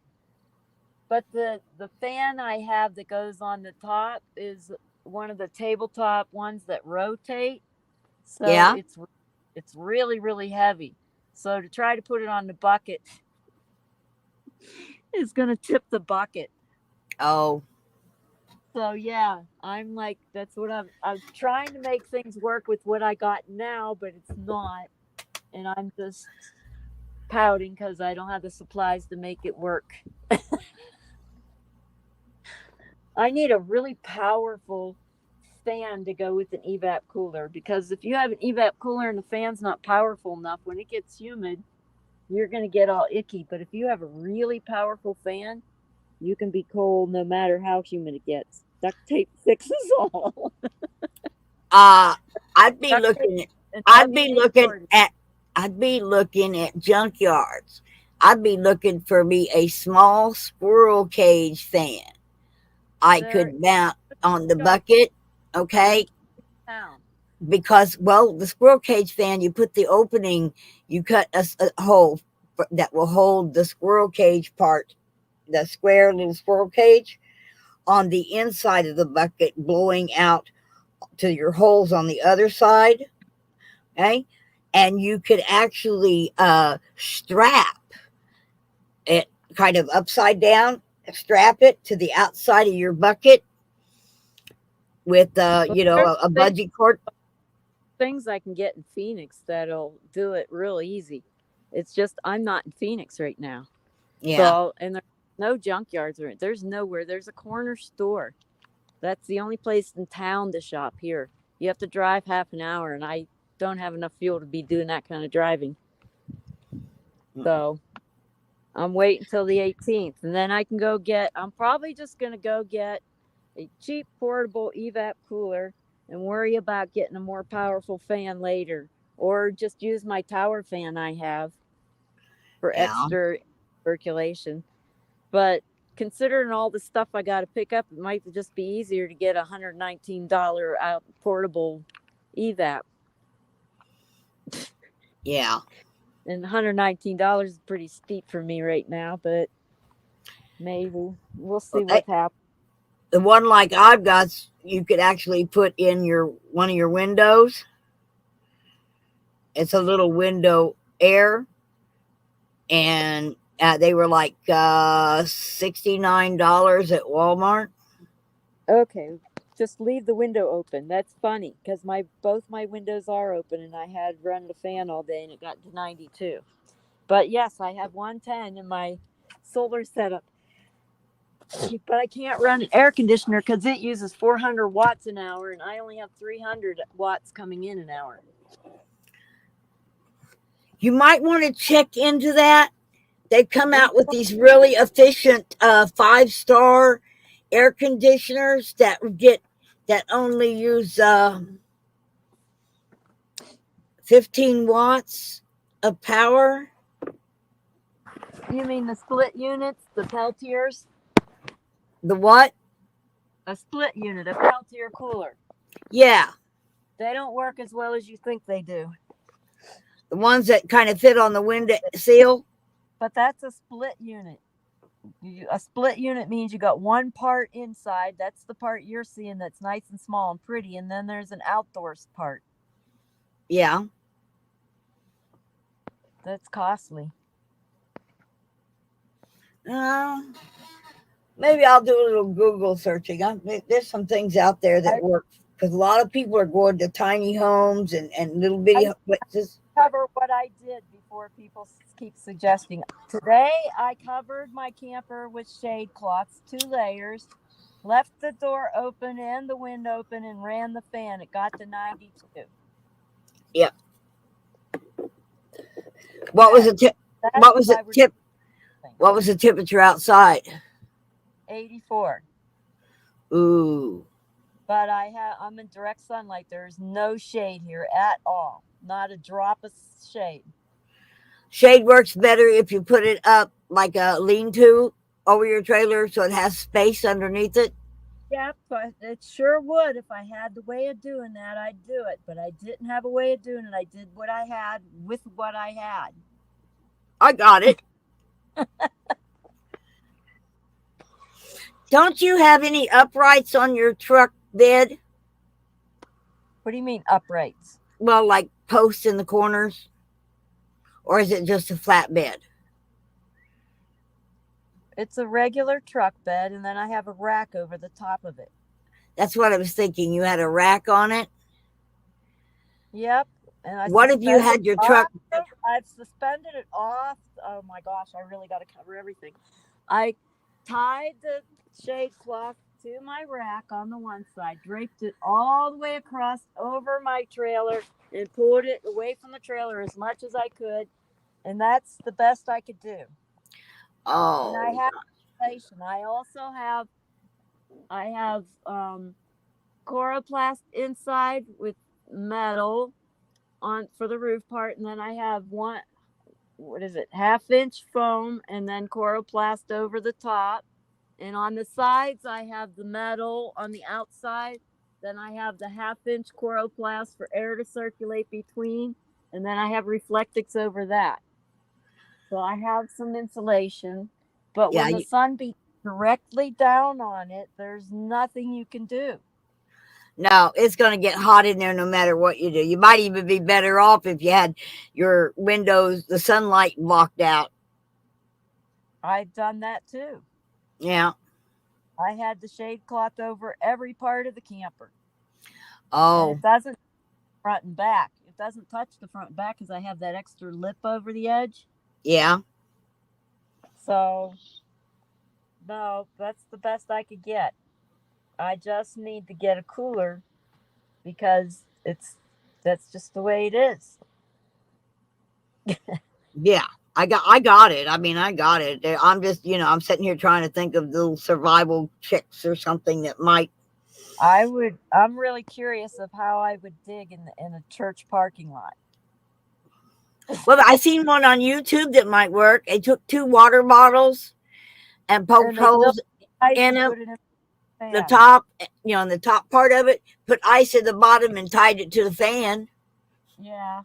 But the fan I have that goes on the top is one of the tabletop ones that rotate. So yeah. It's really, really heavy. So to try to put it on the bucket is going to tip the bucket. Oh. So yeah, I'm like, that's what I'm trying to make things work with what I got now, but it's not. And I'm just pouting because I don't have the supplies to make it work. I need a really powerful fan to go with an evap cooler, because if you have an evap cooler and the fan's not powerful enough, when it gets humid, you're going to get all icky. But if you have a really powerful fan, you can be cold no matter how humid it gets. Duct tape fixes all. I'd be looking at junkyards. I'd be looking for me a small squirrel cage fan. I could mount on the bucket, okay? Because, well, the squirrel cage fan, you put the opening, you cut a hole that will hold the squirrel cage part, the square little squirrel cage, on the inside of the bucket, blowing out to your holes on the other side, okay? And you could actually strap it kind of upside down, strap it to the outside of your bucket with a bungee cord. Things I can get in Phoenix that'll do it real easy. It's just I'm not in Phoenix right now. Yeah. So, and there's no junkyards or there's nowhere. There's a corner store. That's the only place in town to shop here. You have to drive half an hour, and I don't have enough fuel to be doing that kind of driving. So I'm waiting until the 18th, and then I can go get, I'm probably just going to go get a cheap portable evap cooler and worry about getting a more powerful fan later, or just use my tower fan I have for extra circulation. But considering all the stuff I got to pick up, it might just be easier to get a $119 portable evap. Yeah. And $119 is pretty steep for me right now, but maybe we'll see what happens. The one like I've got, you could actually put in one of your windows. It's a little window air, and they were like $69 at Walmart. Okay, just leave the window open. That's funny because both my windows are open, and I had run the fan all day, and it got to 92. But yes, I have 110 in my solar setup, but I can't run an air conditioner because it uses 400 watts an hour, and I only have 300 watts coming in an hour. You might want to check into that. They've come out with these really efficient 5-star air conditioners that only use 15 watts of power. You mean the split units, the Peltiers? The what? A split unit, a Peltier cooler. Yeah. They don't work as well as you think they do. The ones that kind of fit on the window sill? But that's a split unit. A split unit means you got one part inside. That's the part you're seeing that's nice and small and pretty. And then there's an outdoors part. Yeah. That's costly. Maybe I'll do a little Google searching. There's some things out there that work Because a lot of people are going to tiny homes and little bitty I places. cover what I did before people keep suggesting. Today, I covered my camper with shade cloths, 2 layers, left the door open and the wind open, and ran the fan. It got to 92. Yep. What was That the tip? that's What if was the I were tip? doing What was the temperature outside? 84. Ooh. But I'm in direct sunlight. There's no shade here at all. Not a drop of shade. Shade works better if you put it up like a lean-to over your trailer so it has space underneath it. Yeah, but it sure would. If I had the way of doing that, I'd do it. But I didn't have a way of doing it. I did what I had with what I had. I got it. Don't you have any uprights on your truck bed? What do you mean uprights? Well, like posts in the corners? Or is it just a flat bed? It's a regular truck bed, and then I have a rack over the top of it. That's what I was thinking. You had a rack on it? Yep. And I What if you suspended had your off. truck? I've suspended it off. Oh my gosh, I really got to cover everything. I tied the shade cloth to my rack on the one side, draped it all the way across over my trailer, and pulled it away from the trailer as much as I could. And that's the best I could do. And I Oh, have insulation. I have coroplast inside with metal on for the roof part, and then I have one, what is it, half-inch foam, and then coroplast over the top. And on the sides, I have the metal on the outside. Then I have the half-inch coroplast for air to circulate between, and then I have reflectix over that. So I have some insulation, but yeah. when the sun beats directly down on it, there's nothing you can do. No, it's going to get hot in there no matter what you do. You might even be better off if you had your windows, the sunlight blocked out. I've done that too. Yeah. I had the shade cloth over every part of the camper. And Oh, it doesn't front and back. It doesn't touch the front and back because I have that extra lip over the edge. yeah. So, no, that's the best I could get. I just need to get a cooler because that's just the way it is. Yeah. I got it. I mean, I got it. I'm just, I'm sitting here trying to think of little survival tricks or something that might. I'm really curious of how I would dig in a church parking lot. Well, I seen one on YouTube that might work. They took 2 water bottles and And poked they filled holes ice in and them. put it in the The fan. top, in the top part of it, put ice at the bottom and tied it to the fan, Yeah.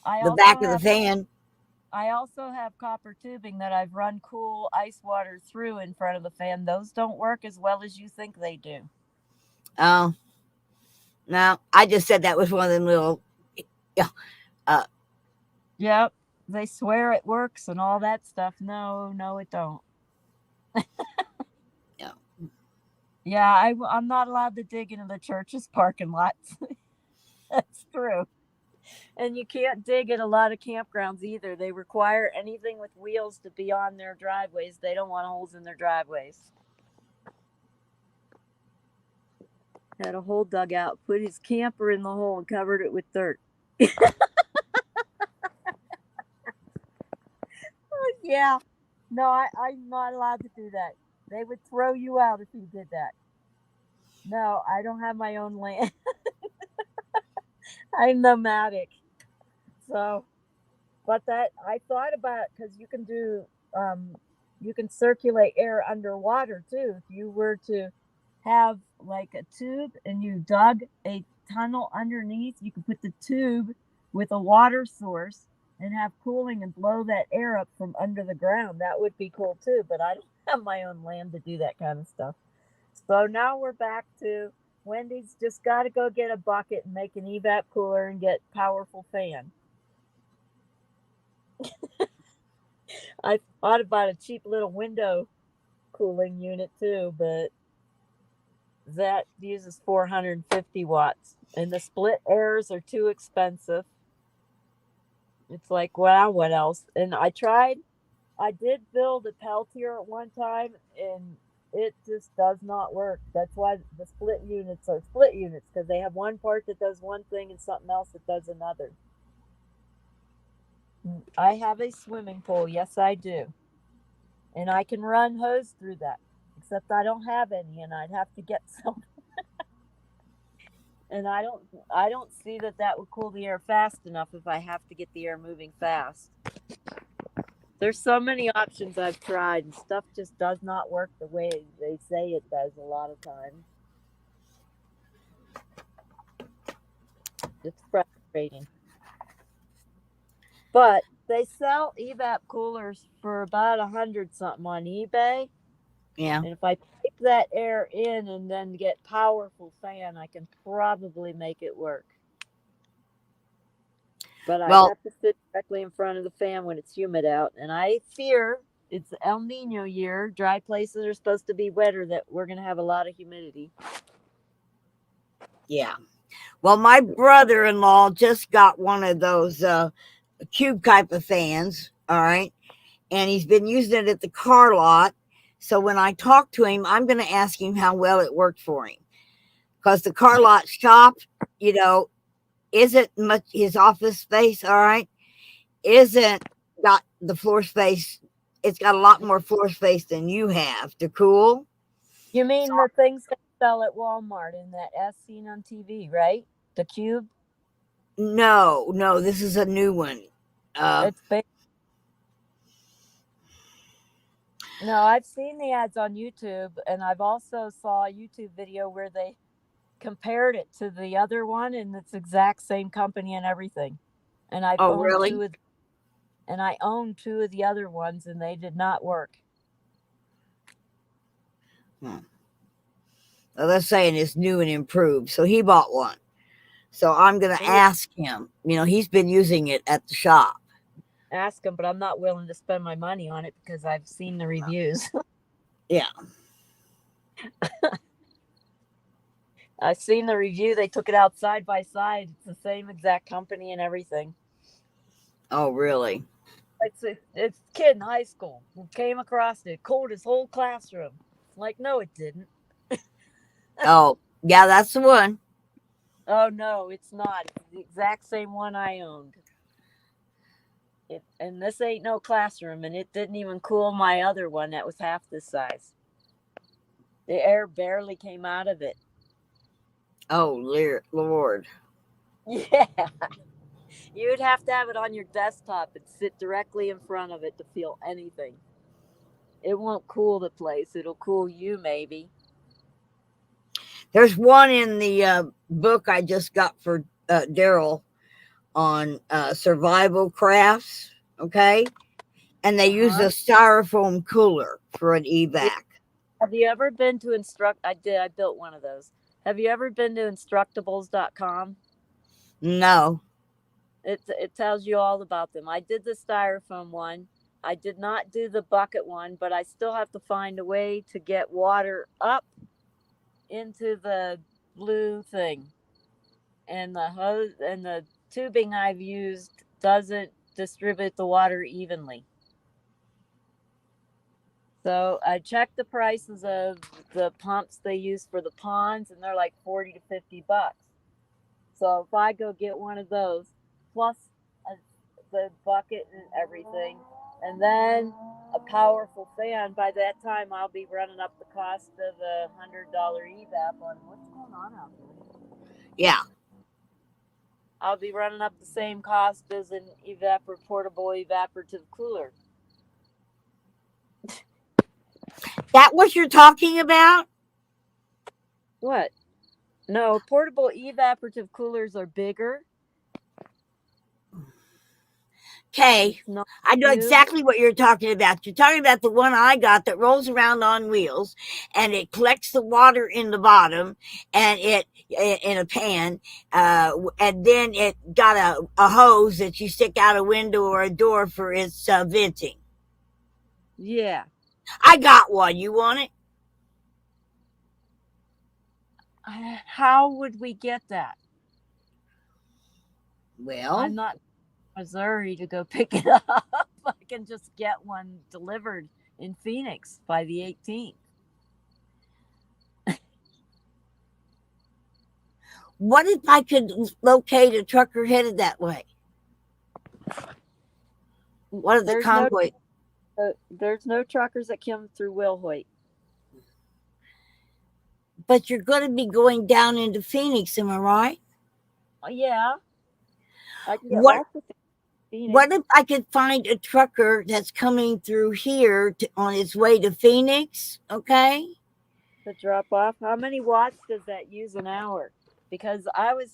I the also back of the have fan. I also have copper tubing that I've run cool ice water through in front of the fan. Those don't work as well as you think they do. Oh, no, I just said that was one of them little, yeah, Yep. They swear it works and all that stuff. No, no, it don't. yeah. Yeah, I'm not allowed to dig into the church's parking lots. That's true. And you can't dig at a lot of campgrounds either. They require anything with wheels to be on their driveways. They don't want holes in their driveways. Had a hole dug out, put his camper in the hole and covered it with dirt. Yeah. No, I'm not allowed to do that. They would throw you out if you did that. No, I don't have my own land. I'm nomadic. So, but that I thought about because you can circulate air underwater too. If you were to have like a tube and you dug a tunnel underneath, you could put the tube with a water source and have cooling and blow that air up from under the ground. That would be cool too, but I don't have my own land to do that kind of stuff. So now we're back to Wendy's just got to go get a bucket and make an evap cooler and get powerful fan. I thought about a cheap little window cooling unit too, but that uses 450 watts, and the split airs are too expensive. It's like, wow, what else? And I did build a Peltier at one time, and it just does not work. That's why the split units are split units, because they have one part that does one thing and something else that does another. I have a swimming pool, yes, I do, and I can run hose through that. Except I don't have any, and I'd have to get some. And I don't see that that would cool the air fast enough if I have to get the air moving fast. There's so many options I've tried, and stuff just does not work the way they say it does a lot of times. It's frustrating. But they sell evap coolers for about 100 something on eBay. Yeah. And if I pipe that air in and then get powerful fan, I can probably make it work. But I Well, have to sit directly in front of the fan when it's humid out. And I fear it's El Nino year. Dry places are supposed to be wetter, that we're going to have a lot of humidity. yeah. Well, my brother-in-law just got one of those cube type of fans, all right? And he's been using it at the car lot. So when I talk to him, I'm going to ask him how well it worked for him. Because the car lot shop, you know, isn't much, his office space, all right, isn't got the floor space. It's got a lot more floor space than you have to cool. You mean the things they sell at Walmart in that S seen on TV, right? The cube? No, this is a new one. It's big. No, I've seen the ads on YouTube, and I've also saw a YouTube video where they compared it to the other one, and it's exact same company and everything. And I've Oh, owned really? I owned two of the other ones, and they did not work. Hmm. Well, they're saying it's new and improved. So he bought one. So I'm going to Yeah, ask him. You know, he's been using it at the shop. ask them, but I'm not willing to spend my money on it because I've seen the reviews. Yeah. I've seen the review. They took it out side by side. It's the same exact company and everything. Oh, really? It's a kid in high school who came across it, cooled his whole classroom. Like, no, it didn't. Oh, yeah, that's the one. Oh no, it's not. It's the exact same one I owned. And this ain't no classroom, and it didn't even cool my other one that was half this size. The air barely came out of it. Oh, Lord. Yeah, you'd have to have it on your desktop and sit directly in front of it to feel anything. It won't cool the place. It'll cool you, maybe. There's one in the book I just got for Daryl on survival crafts. Okay. And they use a Uh-huh. styrofoam cooler for an evac. Have you ever been to Instruct? I did. I built one of those. Have you ever been to instructables.com? No. It tells you all about them. I did the styrofoam one. I did not do the bucket one, but I still have to find a way to get water up into the blue thing. And the hose and the tubing I've used doesn't distribute the water evenly. So I checked the prices of the pumps they use for the ponds, and they're like 40 to $50. So if I go get one of those, plus a, the bucket and everything, and then a powerful fan, by that time I'll be running up the cost of a $100 evap on what's going on out there. Yeah. I'll be running up the same cost as an portable evaporative cooler. That what you're talking about? What? No, portable evaporative coolers are bigger. Okay. It's not I know cube. exactly what you're talking about. You're talking about the one I got that rolls around on wheels and it collects the water in the bottom and it in a pan. And then it got a hose that you stick out a window or a door for its venting. Yeah. I got one. You want it? How would we get that? Well, I'm not in Missouri to go pick it up. I can just get one delivered in Phoenix by the 18th. what if I could locate a trucker headed that way? What are the There's no convoy? there's no truckers that come through Wilhoit. But you're going to be going down into Phoenix, am I right? Yeah, I can get What lots of Phoenix What if I could find a trucker that's coming through here on his way to Phoenix? Okay, to drop off. How many watts does that use an hour? Because I was,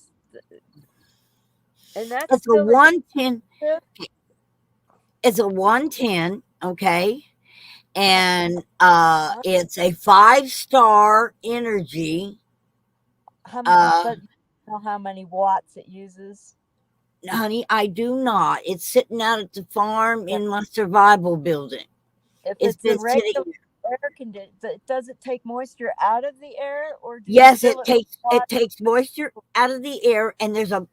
and that's it's a still a 110. dip. It's a 110. Okay, and Huh? it's a 5-star energy. But you know how many watts it uses? Honey, I do not. It's sitting out at the farm Yeah. in my survival building. If It's it's a been sitting. regular air condition, does it take moisture out of the air, or do you Yes, fill it with it water? takes moisture out of the air, and there's a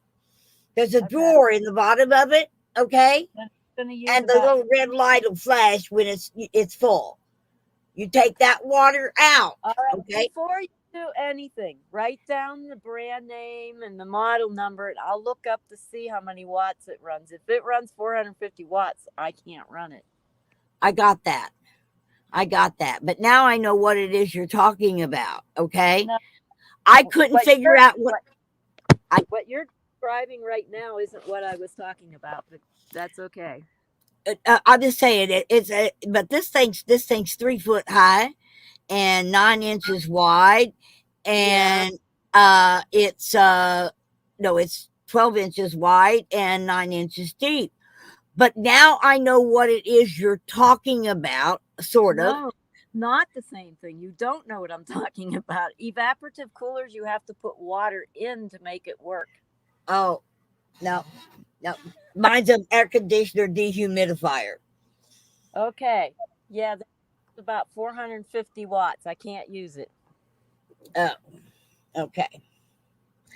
Okay, drawer in the bottom of it. Okay, then it's going to use and the about. little red light will flash when it's full. You take that water out. All right, Okay, before you do anything, write down the brand name and the model number, and I'll look up to see how many watts it runs. If it runs 450 watts, I can't run it. I got that. I got that. But now I know what it is you're talking about. Okay, No, I couldn't what figure out what I. what you're describing right now isn't what I was talking about, but that's okay. I'm just saying but this thing's 3 foot high and 9 inches wide, Yeah. and it's no, it's 12 inches wide and 9 inches deep. But now I know what it is you're talking about, sort of. No, not the same thing. You don't know what I'm talking about. Evaporative coolers, you have to put water in to make it work. Oh, no, no. Mine's an air conditioner dehumidifier. Okay. Yeah, that's about 450 watts. I can't use it. Oh, okay.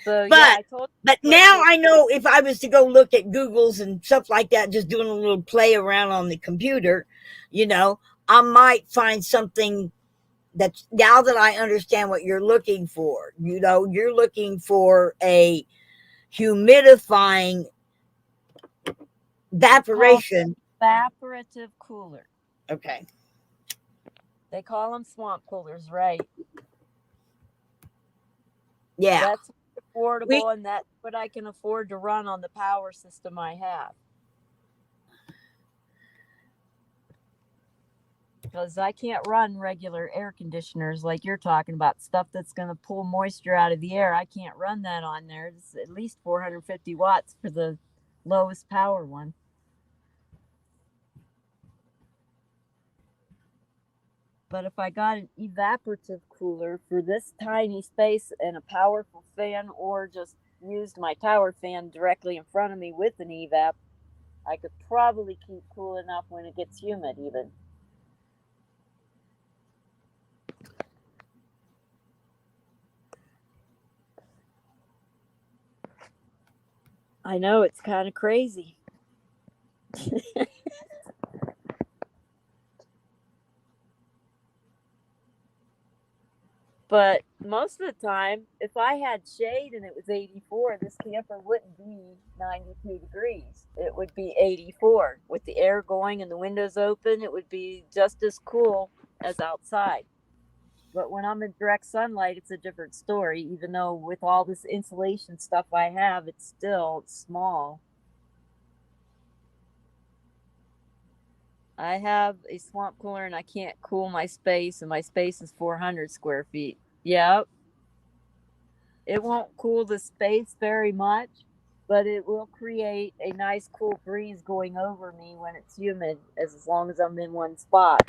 So yeah, But I told but you what now to. I know if I was to go look at Google's and stuff like that, just doing a little play around on the computer, you know, I might find something that's, now that I understand what you're looking for. You know, you're looking for a humidifying It's called evaporation. evaporative cooler. Okay. They call them swamp coolers, right? Yeah. That's We affordable, and that's what I can afford to run on the power system I have. Because I can't run regular air conditioners like you're talking about, stuff that's going to pull moisture out of the air. I can't run that on there. It's at least 450 watts for the lowest power one. But if I got an evaporative cooler for this tiny space and a powerful fan, or just used my tower fan directly in front of me with an evap, I could probably keep cool enough when it gets humid even. I know, it's kind of crazy. But most of the time, if I had shade and it was 84, this camper wouldn't be 92 degrees. It would be 84. With the air going and the windows open, it would be just as cool as outside. But when I'm in direct sunlight, it's a different story. Even though with all this insulation stuff I have, it's still small. I have a swamp cooler and I can't cool my space, and my space is 400 square feet. Yep. It won't cool the space very much, but it will create a nice cool breeze going over me when it's humid, as long as I'm in one spot.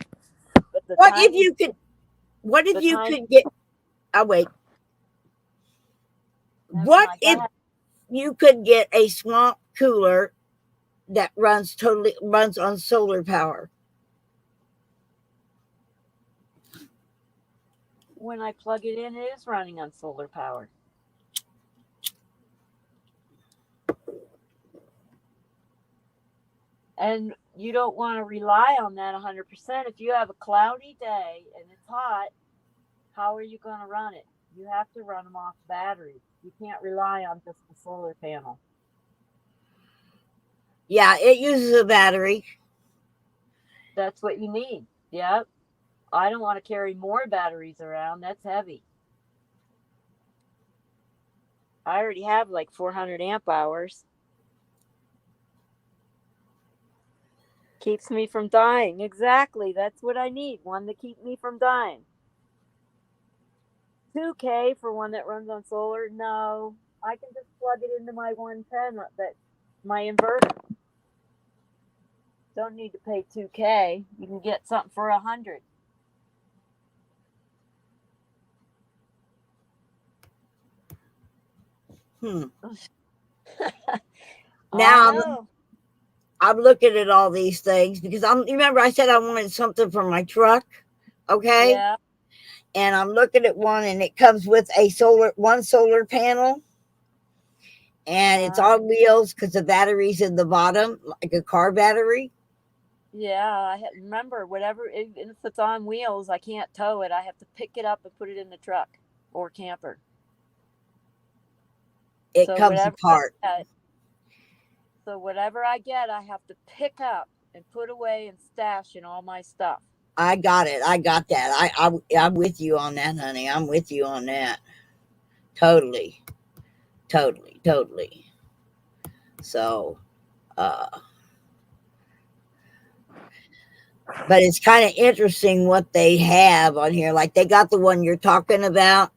But the what if tiny, you could what if the you tiny, could get wait. never What mind. Go if ahead. you could get a swamp cooler that runs on solar power? when I plug it in, it is running on solar power. And you don't want to rely on that 100%. If you have a cloudy day and it's hot, how are you going to run it? You have to run them off batteries. You can't rely on just the solar panel. Yeah, it uses a battery. That's what you need. Yep. I don't want to carry more batteries around. That's heavy. I already have like 400 amp hours. Keeps me from dying. Exactly. That's what I need. One to keep me from dying. 2K for one that runs on solar. No, I can just plug it into my 110 that my inverter. Don't need to pay 2K. You can get something for 100. Hmm. I Now know. I'm looking at all these things because you remember I said I wanted something for my truck, okay? Yeah. And I'm looking at one, and it comes with one solar panel, and it's Uh, on wheels because the battery's in the bottom, like a car battery. yeah. Remember, even if it's on wheels, I can't tow it. I have to pick it up and put it in the truck or camper. It So comes whatever I apart. get, I have to pick up and put away and stash in all my stuff. I got it. I got that. I'm with you on that, honey. I'm with you on that. Totally, totally, totally. So, uh, but it's kind of interesting what they have on here. Like they got the one you're talking about.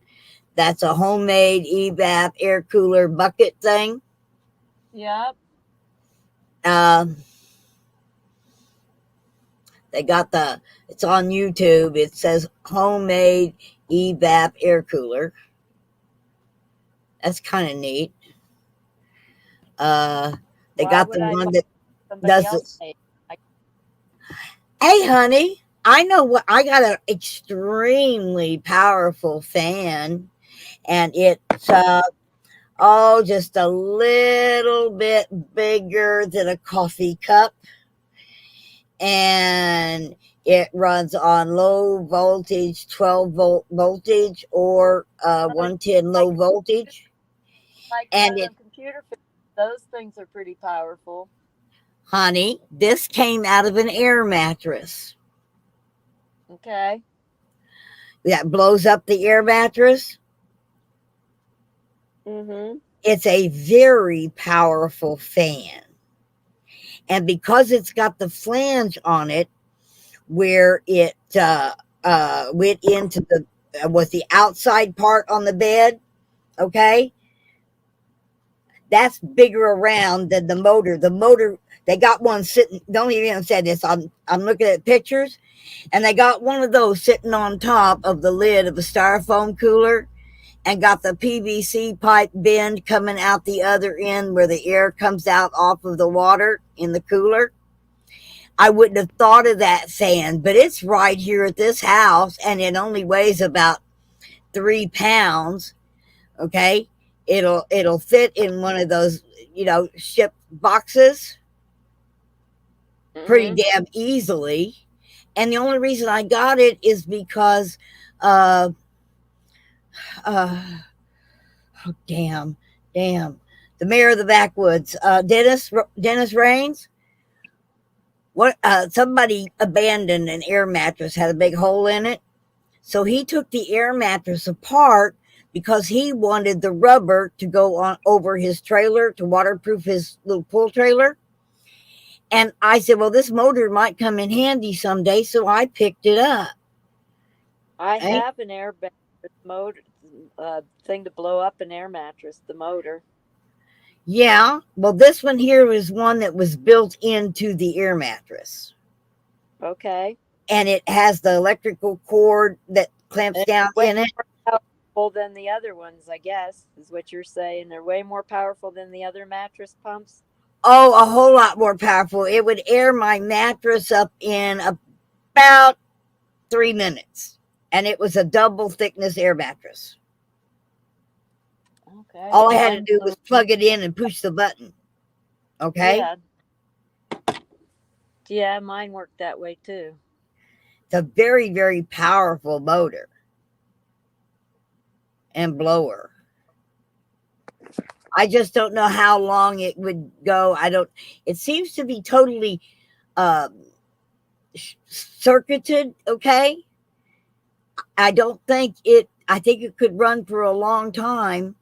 That's a homemade EVAP air cooler bucket thing. Yep. Um, they got it's on YouTube. It says homemade EVAP air cooler. That's kind of neat. Uh, they Why got would the I buy one that somebody does else this. made? Hey, honey, I know what I got an extremely powerful fan, and it's just a little bit bigger than a coffee cup, and it runs on low voltage, 12-volt voltage, or Like 110 low like voltage, like and it. computer. Those things are pretty powerful. Honey, this came out of an air mattress Okay. that blows up the air mattress. Mm-hmm. It's a very powerful fan. And because it's got the flange on it, where it went into was the outside part on the bed, okay? That's bigger around than the motor. The motor, they got one sitting, don't even say this, I'm looking at pictures, and they got one of those sitting on top of the lid of a styrofoam cooler, and got the PVC pipe bend coming out the other end where the air comes out off of the water in the cooler. I wouldn't have thought of that fan, but it's right here at this house, and it only weighs about 3 pounds. Okay, it'll fit in one of those, ship boxes pretty Mm-hmm. damn easily. And the only reason I got it is because, uh, uh, oh, damn, the mayor of the backwoods, Dennis Raines. What? Somebody abandoned an air mattress, had a big hole in it. So he took the air mattress apart because he wanted the rubber to go on over his trailer to waterproof his little pool trailer. And I said, well, this motor might come in handy someday. So I picked it up. I Right? have an air mattress motor thing to blow up an air mattress. The motor. Yeah. Well, this one here was one that was built into the air mattress. Okay. And it has the electrical cord that clamps And down way in it. more powerful than the other ones, I guess, is what you're saying. They're way more powerful than the other mattress pumps. Oh, a whole lot more powerful. It would air my mattress up in about 3 minutes. and it was a double thickness air mattress. Okay. All I had to Mine do blew. was plug it in and push the button. Okay. Yeah. Yeah, mine worked that way too. It's a very, very powerful motor and blower. I just don't know how long it would go. I don't, it seems to be totally um, circuited. Okay. I don't think it, I think it could run for a long time,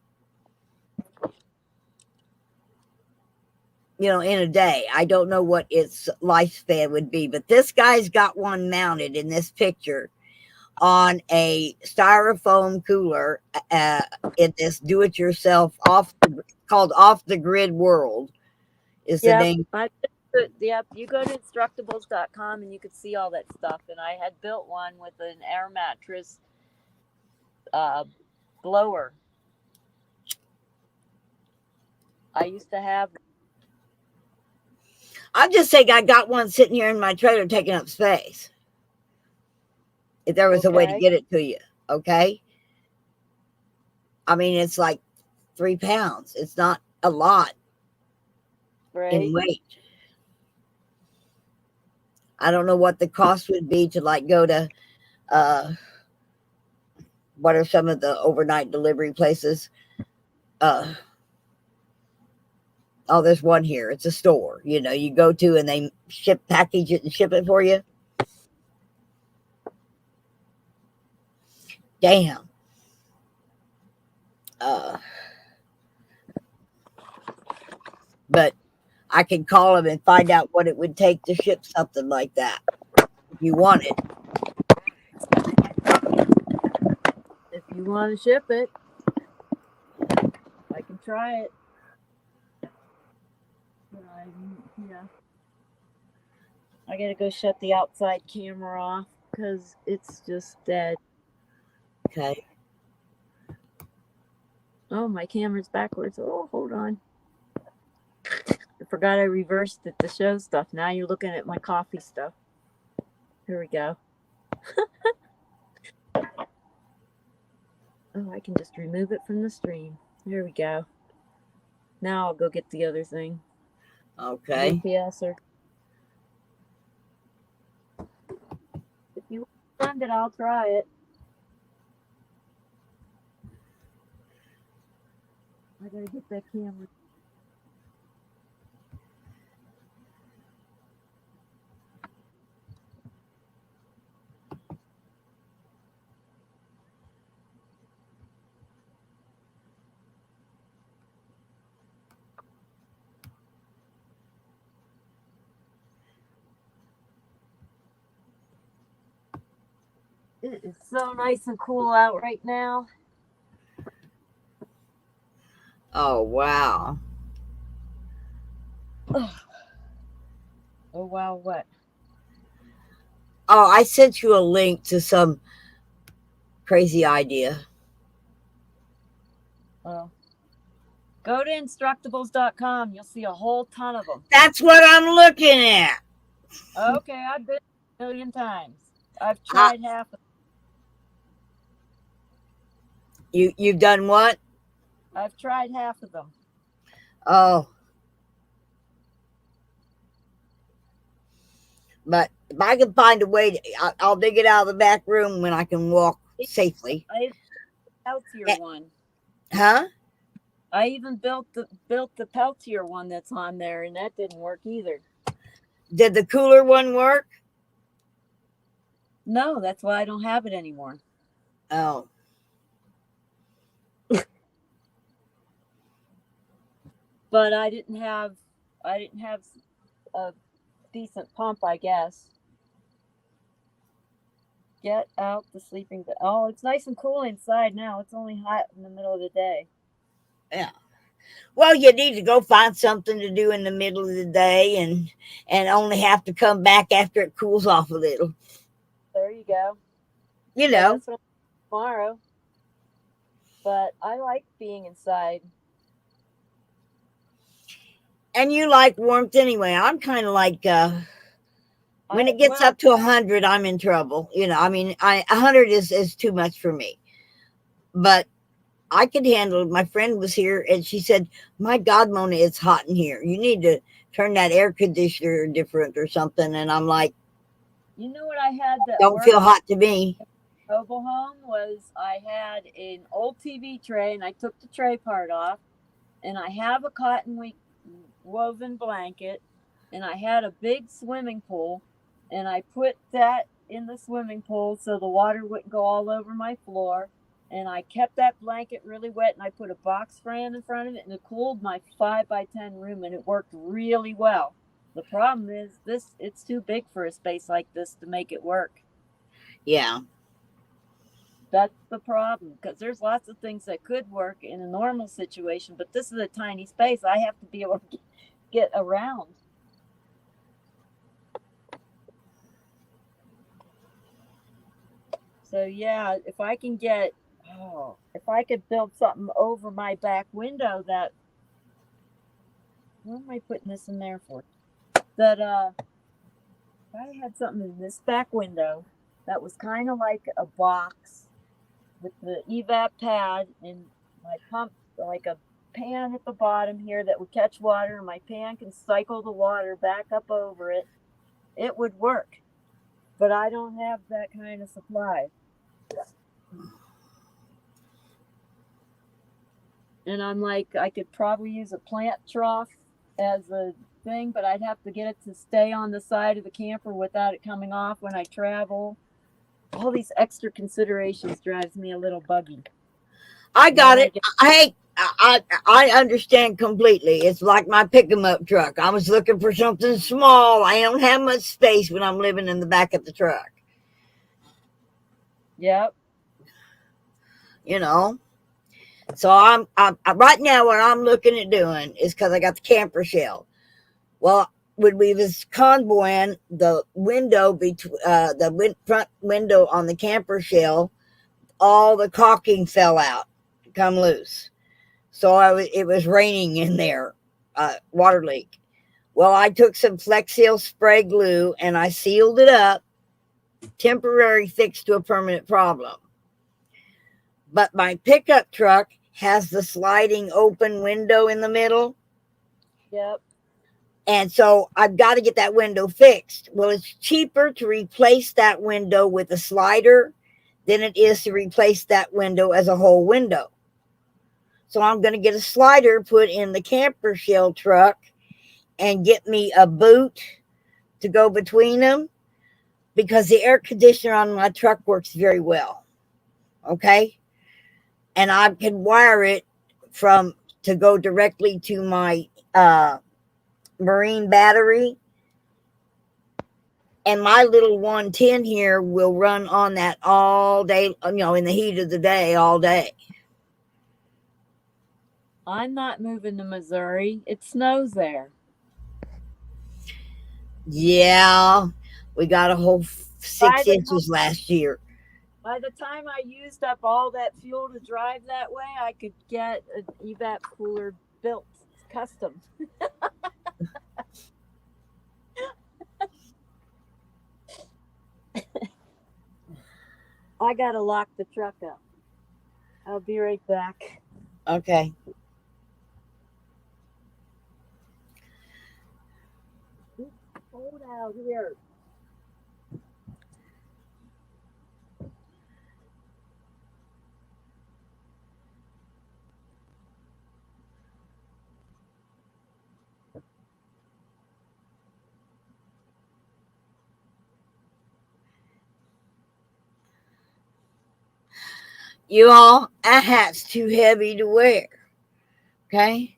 you know, in a day. I don't know what its lifespan would be, but this guy's got one mounted in this picture on a styrofoam cooler in this do-it-yourself called Off the Grid World is the Yep. name. Yep. You go to instructables.com and you could see all that stuff. And I had built one with an air mattress uh, blower. I used to have. I'm just saying I got one sitting here in my trailer taking up space. If there was a way to Okay. get it to you, okay? I mean, it's like 3 pounds. It's not a lot in Right. weight. I don't know what the cost would be to like go to what are some of the overnight delivery places? Uh, oh, there's one here. It's a store, you know, you go to and they package it and ship it for you. Damn. Uh, but I can call them and find out what it would take to ship something like that if you want it. If you want to ship it, I can try it. Yeah. I gotta go shut the outside camera off because it's just dead. Okay. Oh, my camera's backwards. Oh, hold on. I forgot I reversed it to show stuff. Now you're looking at my coffee stuff. Here we go. Oh, I can just remove it from the stream. There we go. Now I'll go get the other thing. Okay. UPS or if you want to send it, I'll try it. I gotta get that camera. It is so nice and cool out right now. Oh, wow. Oh wow, what? Oh, I sent you a link to some crazy idea. Oh. Go to instructables.com. You'll see a whole ton of them. That's what I'm looking at. Okay, I've been a million times. I've tried half of You've done what? I've tried half of them. Oh. But if I can find a way, I'll dig it out of the back room when I can walk safely. I even Peltier one. Huh? I even built the Peltier one that's on there, and that didn't work either. Did the cooler one work? No, that's why I don't have it anymore. Oh. But I didn't have a decent pump, I guess. Get out the sleeping bag. Oh, it's nice and cool inside now. It's only hot in the middle of the day. Yeah. Well, you need to go find something to do in the middle of the day and only have to come back after it cools off a little. There you go. You Yeah, know. that's what I'm doing tomorrow. But I like being inside. And you like warmth anyway. I'm kind of like When it gets up to 100, I'm in trouble. You know, I mean, 100 is too much for me. But I could handle it. My friend was here and she said, "My God, Mona, it's hot in here. You need to turn that air conditioner different or something." And I'm like, you know what I had that don't worked feel hot to me. mobile home was I had an old TV tray and I took the tray part off, and I have a cotton woven blanket, and I had a big swimming pool, and I put that in the swimming pool so the water wouldn't go all over my floor. And I kept that blanket really wet, and I put a box fan in front of it, and it cooled my 5x10 room, and it worked really well. The problem is it's too big for a space like this to make it work. Yeah. That's the problem, because there's lots of things that could work in a normal situation, but this is a tiny space. I have to be able to get around. So yeah, if I can get, if I could build something over my back window that, what am I putting this in there for? That if I had something in this back window that was kind of like a box with the evap pad and my pump, like a pan at the bottom here that would catch water, and my pan can cycle the water back up over it, it would work. But I don't have that kind of supply. And I'm like, I could probably use a plant trough as a thing, but I'd have to get it to stay on the side of the camper without it coming off when I travel. All these extra considerations drives me a little buggy. I got it. I understand completely. It's like my pick 'em up truck. I was looking for something small. I don't have much space when I'm living in the back of the truck. Yep. You know. So I'm right now what I'm looking at doing is, because I got the camper shell. Well, when we was convoying, the window between front window on the camper shell, all the caulking fell out, come loose. So it was raining in there, water leak. Well, I took some Flex Seal spray glue and I sealed it up, temporary fix to a permanent problem. But my pickup truck has the sliding open window in the middle. Yep. And so I've got to get that window fixed. Well, it's cheaper to replace that window with a slider than it is to replace that window as a whole window. So I'm going to get a slider put in the camper shell truck and get me a boot to go between them, because the air conditioner on my truck works very well. Okay. And I can wire it to go directly to my marine battery. And my little 110 here will run on that all day, in the heat of the day, all day. I'm not moving to Missouri. It snows there. Yeah. We got a whole 6 inches last year. By the time I used up all that fuel to drive that way, I could get an evap cooler built custom. I gotta lock the truck up. I'll be right back. Okay. It's cold out here. You all, a hat's too heavy to wear. Okay.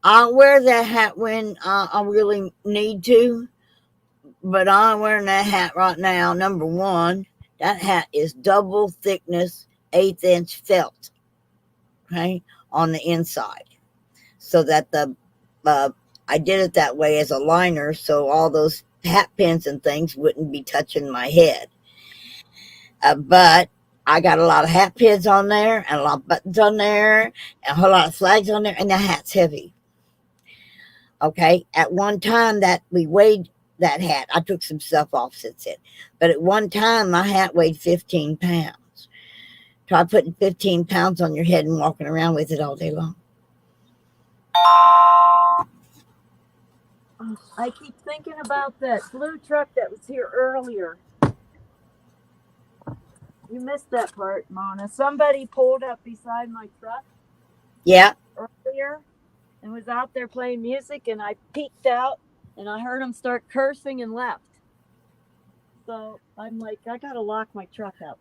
I'll wear that hat when I really need to, but I'm wearing that hat right now. Number one, that hat is double thickness, 1/8 inch felt. Okay. On the inside. So that I did it that way as a liner, so all those hat pins and things wouldn't be touching my head. But I got a lot of hat pins on there and a lot of buttons on there and a whole lot of flags on there, and the hat's heavy. Okay. At one time that we weighed that hat. I took some stuff off since then. But at one time, my hat weighed 15 pounds. Try putting 15 pounds on your head and walking around with it all day long. I keep thinking about that blue truck that was here earlier. You missed that part, Mona. Somebody pulled up beside my truck Yeah. earlier and was out there playing music, and I peeked out and I heard him start cursing and left. So I'm like, I gotta lock my truck up.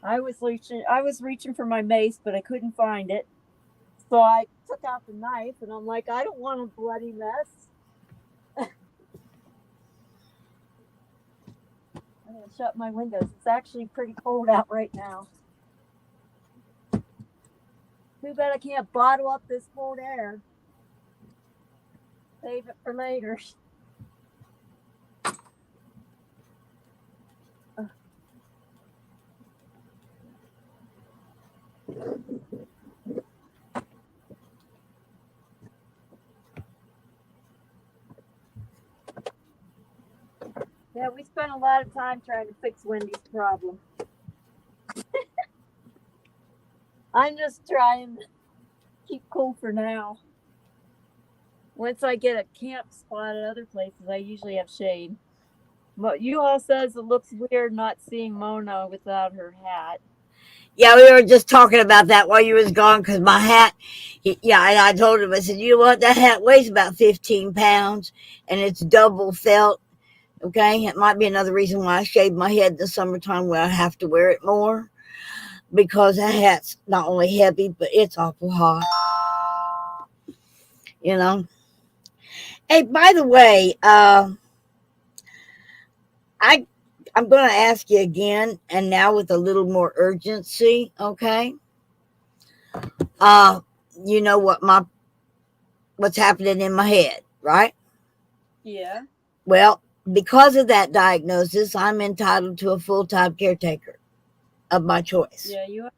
I was reaching for my mace, but I couldn't find it. So I took out the knife and I'm like, I don't want a bloody mess. I'm gonna shut my windows. It's actually pretty cold out right now. Too bad I can't bottle up this cold air. Save it for later. Yeah, we spent a lot of time trying to fix Wendy's problem. I'm just trying to keep cool for now. Once I get a camp spot at other places, I usually have shade. But you all says it looks weird not seeing Mona without her hat. Yeah, we were just talking about that while you was gone because my hat, yeah, and I told him, I said, you know what, that hat weighs about 15 pounds and it's double felt. Okay, it might be another reason why I shave my head in the summertime where I have to wear it more because that hat's not only heavy, but it's awful hot. You know. Hey, by the way, I'm going to ask you again, and now with a little more urgency. Okay. Uh, you know what's happening in my head, right? Yeah. Well, because of that diagnosis, I'm entitled to a full-time caretaker of my choice. Yeah, you are.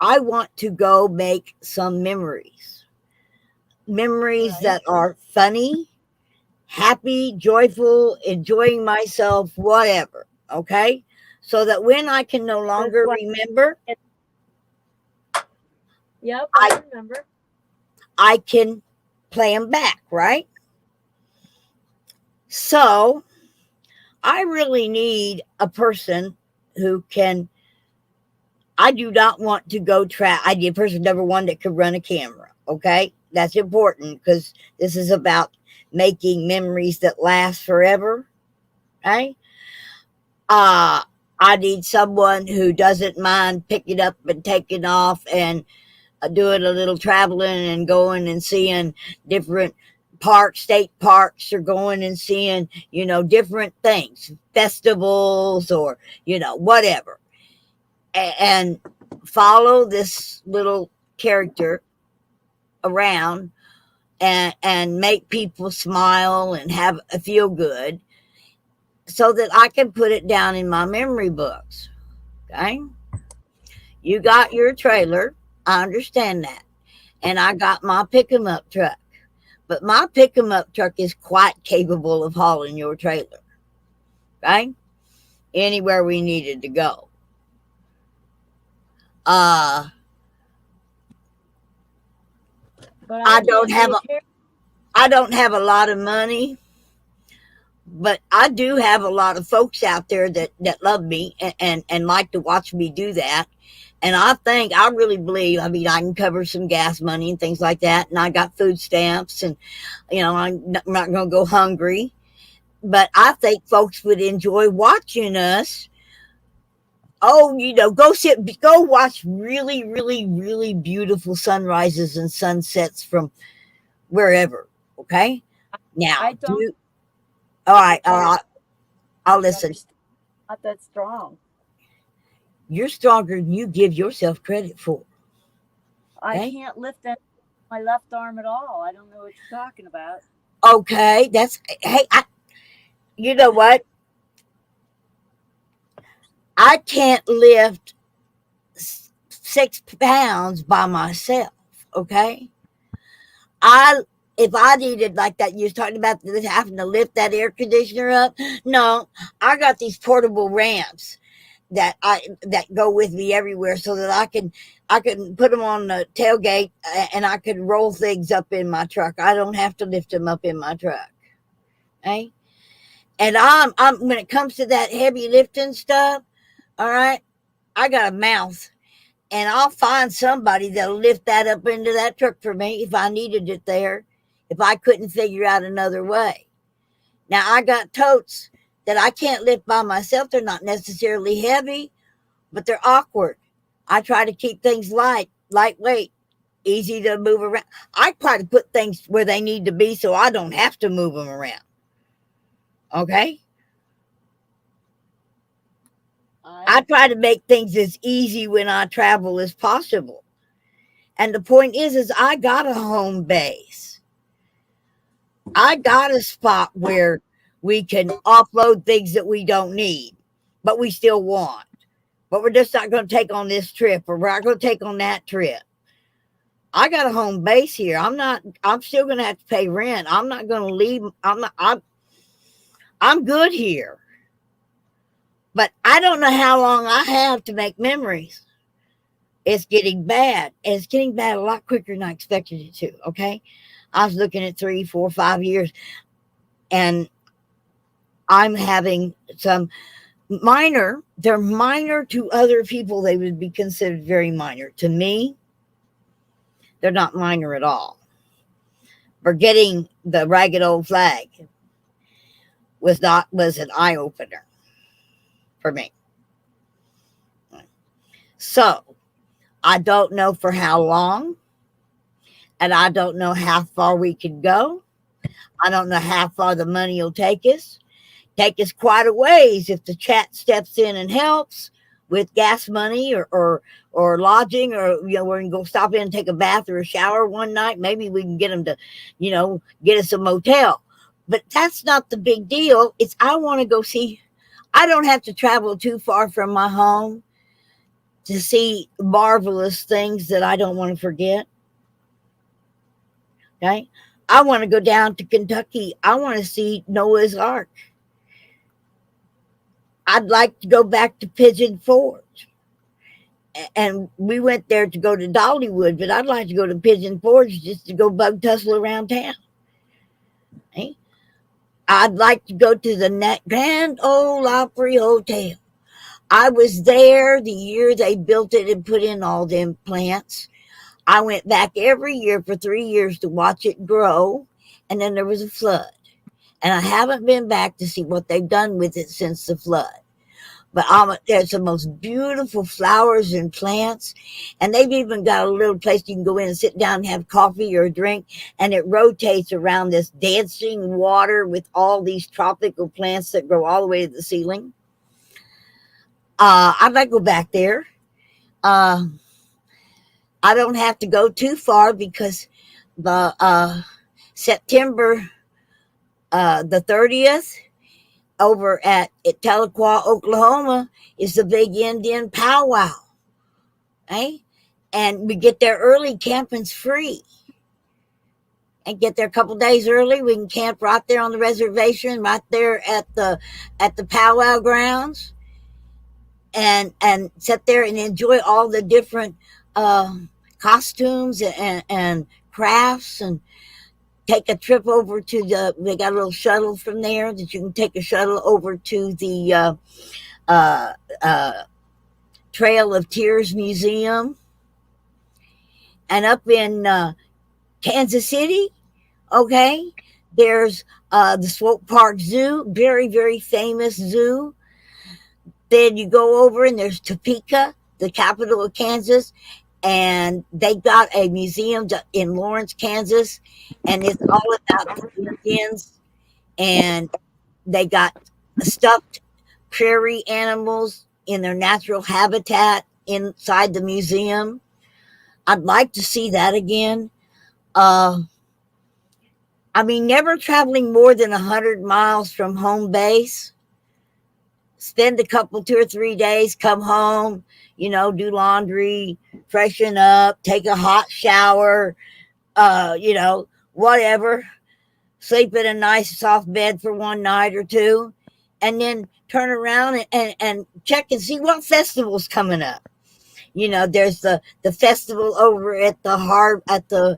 I want to go make some memories. Memories Right. that are funny, happy, joyful, enjoying myself, whatever. Okay. So that when I can no longer remember, Yep, I remember. I can play them back, right? So I really need a person who can. I do not want to go I need a person number one that could run a camera. Okay, that's important because this is about making memories that last forever. Right? I need someone who doesn't mind picking up and taking off and doing a little traveling and going and seeing different parks, state parks, or going and seeing, different things, festivals, or, whatever. And follow this little character around and make people smile and have a feel good so that I can put it down in my memory books. Okay. You got your trailer. I understand that. And I got my pick 'em up truck. But my pick 'em up truck is quite capable of hauling your trailer. Okay? Anywhere we needed to go. But I don't have a lot of money, but I do have a lot of folks out there that love me and like to watch me do that. And I really believe, I can cover some gas money and things like that. And I got food stamps and, I'm not going to go hungry. But I think folks would enjoy watching us. Oh, go watch really, really, really beautiful sunrises and sunsets from wherever. Okay. Now, I don't. All right. I'll listen. Not that strong. You're stronger than you give yourself credit for. Okay? I can't lift my left arm at all. I don't know what you're talking about. Okay, you know what? I can't lift 6 pounds by myself. Okay. I if I needed like that, you was talking about having to lift that air conditioner up. No, I got these portable ramps that go with me everywhere, so that I can put them on the tailgate, and I could roll things up in my truck. I don't have to lift them up in my truck. Okay. And I'm when it comes to that heavy lifting stuff, all right, I got a mouth, and I'll find somebody that'll lift that up into that truck for me if I needed it there, if I couldn't figure out another way. Now, I got totes that I can't lift by myself. They're not necessarily heavy, but they're awkward. I try to keep things lightweight, easy to move around. I try to put things where they need to be so I don't have to move them around. Okay? I try to make things as easy when I travel as possible. And the point is I got a home base. I got a spot where we can offload things that we don't need, but we still want. But we're just not going to take on this trip, or we're not going to take on that trip. I got a home base here. I'm still going to have to pay rent. I'm not going to leave. I'm good here. But I don't know how long I have to make memories. It's getting bad. And it's getting bad a lot quicker than I expected it to. Okay. I was looking at 3, 4, 5 years, and I'm having some minor. They're minor to other people. They would be considered very minor. To me, they're not minor at all. Forgetting the ragged old flag was an eye opener for me. So I don't know for how long, and I don't know how far we can go. I don't know how far the money will take us. Take us quite a ways if the chat steps in and helps with gas money or lodging, or we can go stop in and take a bath or a shower one night. Maybe we can get them to, get us a motel. But that's not the big deal. It's I want to go see. I don't have to travel too far from my home to see marvelous things that I don't want to forget. Okay. I want to go down to Kentucky. I want to see Noah's Ark. I'd like to go back to Pigeon Forge. And we went there to go to Dollywood, but I'd like to go to Pigeon Forge just to go bug tussle around town. Okay. I'd like to go to the Grand Ole Opry Hotel. I was there the year they built it and put in all them plants. I went back every year for 3 years to watch it grow, and then there was a flood. And I haven't been back to see what they've done with it since the flood. But there's the most beautiful flowers and plants. And they've even got a little place you can go in and sit down and have coffee or a drink. And it rotates around this dancing water with all these tropical plants that grow all the way to the ceiling. I'd like to go back there. I don't have to go too far because the September the 30th over at Tahlequah, Oklahoma is the big Indian powwow. Okay? And we get there early. Camping's free. And get there a couple days early. We can camp right there on the reservation, right there at the powwow grounds. And sit there and enjoy all the different costumes and crafts, and take a trip over to they got a little shuttle from there that you can take a shuttle over to the Trail of Tears Museum. And up in Kansas City, okay, there's the Swope Park Zoo, very, very famous zoo. Then you go over and there's Topeka, the capital of Kansas, and they got a museum in Lawrence, Kansas, and it's all about the Indians. And they got stuffed prairie animals in their natural habitat inside the museum. I'd like to see that again. Never traveling more than 100 miles from home base. spend a couple, 2 or 3 days, come home, do laundry, freshen up, take a hot shower, whatever, sleep in a nice soft bed for one night or two, and then turn around and check and see what festival's coming up. There's the festival over at the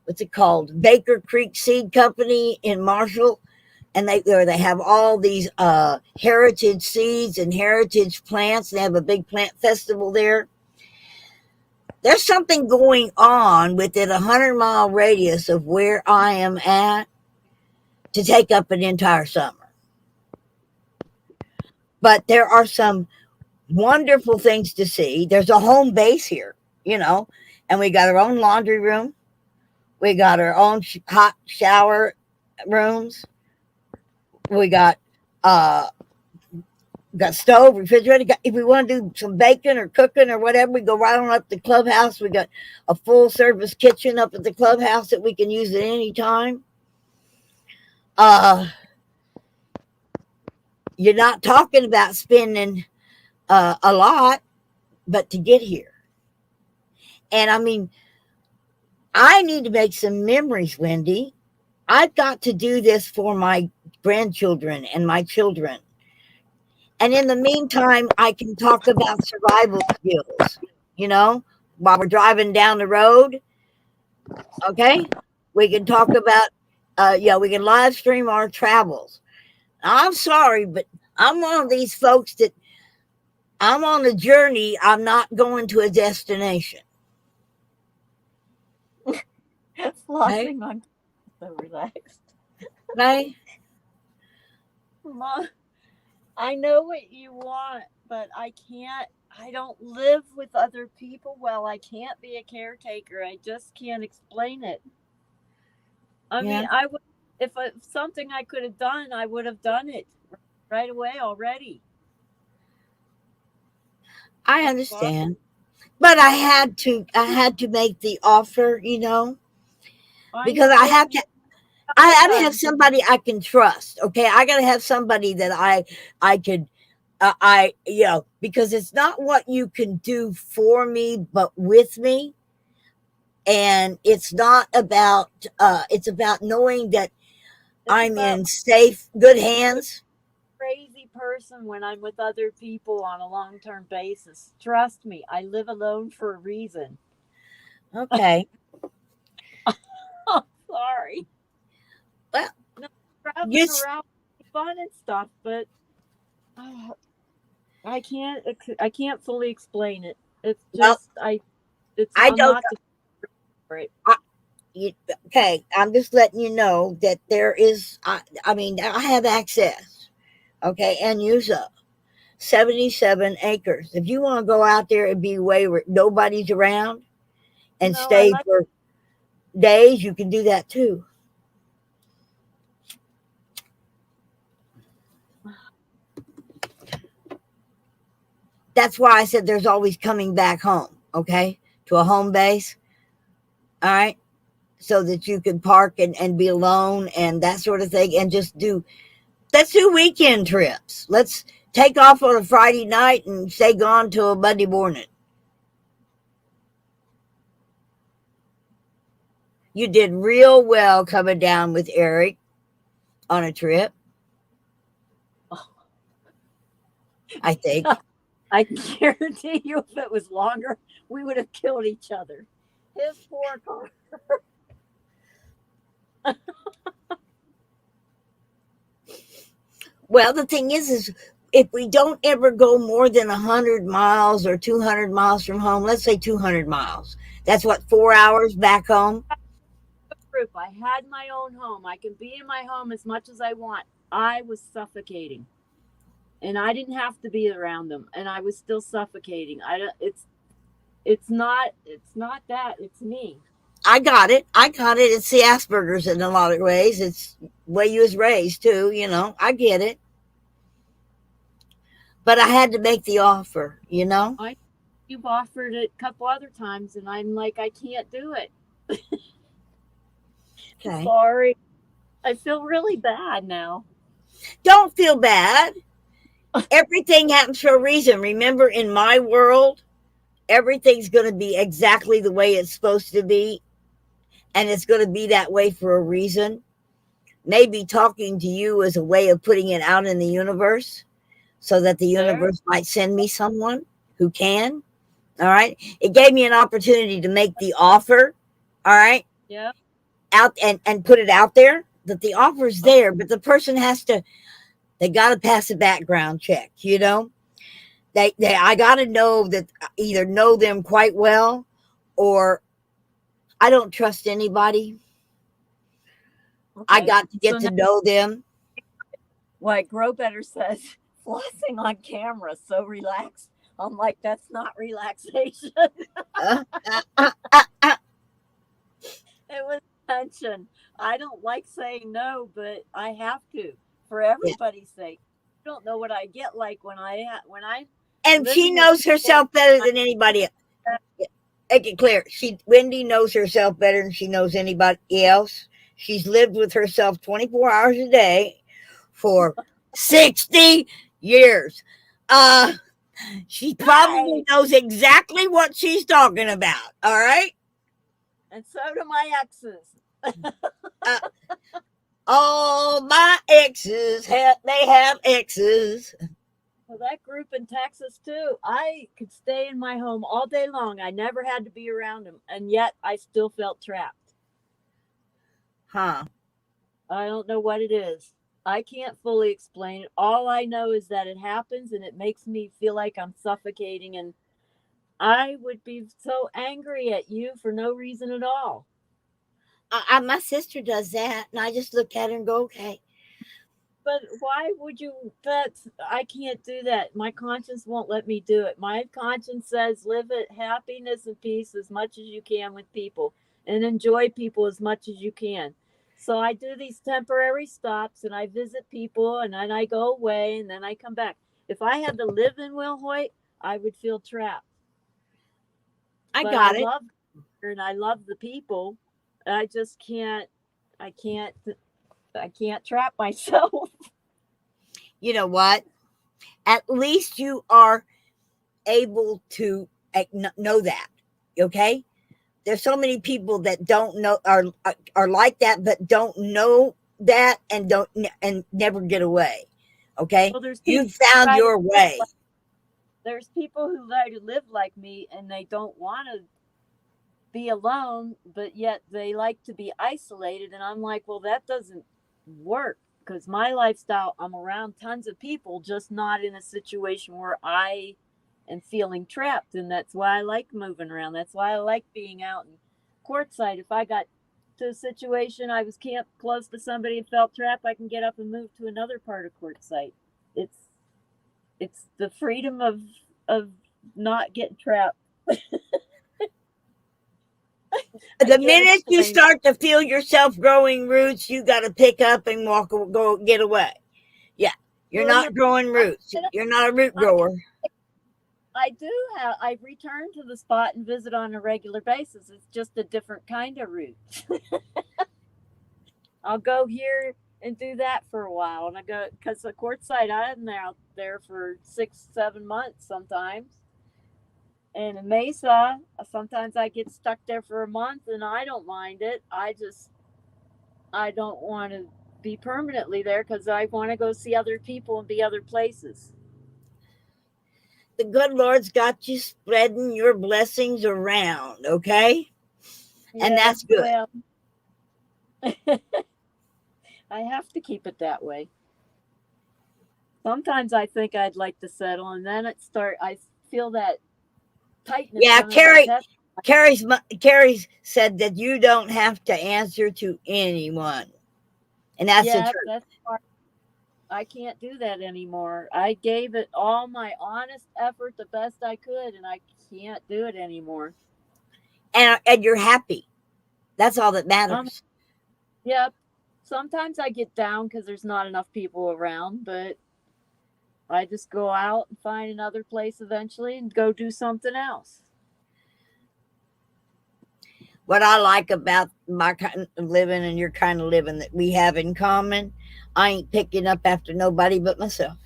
what's it called, Baker Creek Seed Company in Marshall, and they have all these heritage seeds and heritage plants. They have a big plant festival there. There's something going on within 100-mile radius of where I am at to take up an entire summer. But there are some wonderful things to see. There's a home base here, and we got our own laundry room. We got our own hot shower rooms. We got stove, refrigerator. If we want to do some baking or cooking or whatever, we go right on up the clubhouse. We got a full service kitchen up at the clubhouse that we can use at any time. You're not talking about spending a lot, but to get here. And I mean, I need to make some memories, Wendy. I've got to do this for my grandchildren and my children. And in the meantime, I can talk about survival skills, while we're driving down the road. Okay. We can talk about, we can live stream our travels. I'm sorry, but I'm one of these folks that I'm on a journey. I'm not going to a destination. Flossing on so relaxed. Right? Mom, I know what you want, but I don't live with other people well. I can't be a caretaker. I just can't explain it. I mean, I would, if something I could have done, I would have done it right away already. I understand. But I had to make the offer, because I have to have somebody I can trust. Okay. I got to have somebody that I could, because it's not what you can do for me, but with me. And it's not about, it's about knowing that I'm in safe, good hands. Crazy person when I'm with other people on a long-term basis. Trust me, I live alone for a reason. Okay. Oh, sorry. Well, no, traveling around fun and stuff, but I can't fully explain it. It's just I don't. Okay, I'm just letting you know that there is. I mean, I have access. Okay, and use up 77 acres. If you want to go out there and be way where nobody's around and stay for days, you can do that too. That's why I said there's always coming back home, okay, to a home base. All right, so that you can park and be alone and that sort of thing, and let's do weekend trips. Let's take off on a Friday night and stay gone till a Monday morning. You did real well coming down with Eric on a trip. I think. I guarantee you, if it was longer, we would have killed each other. His poor car. Well, the thing is if we don't ever go more than 100 miles or 200 miles from home, let's say 200 miles, that's what, 4 hours back home? Group. I had my own home. I can be in my home as much as I want. I was suffocating. And I didn't have to be around them, and I was still suffocating. It's not that, it's me. I got it. It's the Asperger's in a lot of ways. It's the way you was raised too, I get it. But I had to make the offer, You've offered it a couple other times, and I'm like, I can't do it. Okay. Sorry. I feel really bad now. Don't feel bad. Everything happens for a reason. Remember, in my world, everything's going to be exactly the way it's supposed to be, and it's going to be that way for a reason. Maybe talking to you is a way of putting it out in the universe so that the There. universe might send me someone who can. All right. It gave me an opportunity to make the offer. All right. Yeah. Out and put it out there that the offer's Oh, there, but the person has to, they got to pass a background check, you know? I got to know that, either know them quite well, or I don't trust anybody. I okay. got to So get to now, know them. like Grow Better says, flossing on camera, so relaxed. I'm like, that's not relaxation. Uh, uh, uh, uh, uh. It was tension. I don't like saying no, but I have to for Yeah. everybody's sake. You don't know what I get like when I'm And she living with knows people. herself better I, than anybody else. Make it clear. Wendy knows herself better than she knows anybody else. She's lived with herself 24 hours a day for 60 years. Uh, she right, probably knows exactly what she's talking about. All right. and so do my exes. Uh, all my exes they have exes. Well, that group in Texas too. I could stay in my home all day long. I never had to be around them, and yet I still felt trapped. Huh. I don't know what it is. I can't fully explain it. All I know is that it happens and it makes me feel like I'm suffocating, and I would be so angry at you for no reason at all. My sister does that, and I just look at her and go, okay. But why would you? That's I can't do that. My conscience won't let me do it. My conscience says live it happiness and peace as much as you can with people and enjoy people as much as you can. So I do these temporary stops and I visit people and then I go away and then I come back. If I had to live in Wilhoit, I would feel trapped. I But I got it. love her and I love the people. I just can't. I can't. I can't trap myself. You know what? At least you are able to know that. Okay. There's so many people that don't know, are like that, but don't know that, and don't, and never get away. Okay. Well, there's people You found try to your way. there's people who try to live like me and they don't want to be alone, but yet they like to be isolated. And I'm like, well, that doesn't work because my lifestyle, I'm around tons of people, just not in a situation where I am feeling trapped. And that's why I like moving around. That's why I like being out in courtside. If I got to a situation, I was camped close to somebody and felt trapped, I can get up and move to another part of courtside. It's it's the freedom of not getting trapped. I The can't minute you explain it. start to feel yourself growing roots, you got to pick up and walk, go get away. Yeah. You're Well, not growing I, roots. You're not a root I, grower. I do have. I return to the spot and visit on a regular basis. It's just a different kind of route. I'll go here and do that for a while, and I go because the courtside I'm there out there for 6, 7 months sometimes. And in Mesa, sometimes I get stuck there for a month, and I don't mind it. I don't want to be permanently there because I want to go see other people and be other places. The good Lord's got you spreading your blessings around. Okay. And Yeah, that's good. well, I have to keep it that way. Sometimes I think I'd like to settle, and then I feel that tightness Yeah. under my chest. Carrie's said that you don't have to answer to anyone. And that's the Yeah, truth. that's hard. I can't do that anymore. I gave it all my honest effort the best I could, and I can't do it anymore. And you're happy. That's all that Um, matters. yep. Sometimes I get down because there's not enough people around, but I just go out and find another place eventually and go do something else. What I like about my kind of living and your kind of living that we have in common, I ain't picking up after nobody but myself.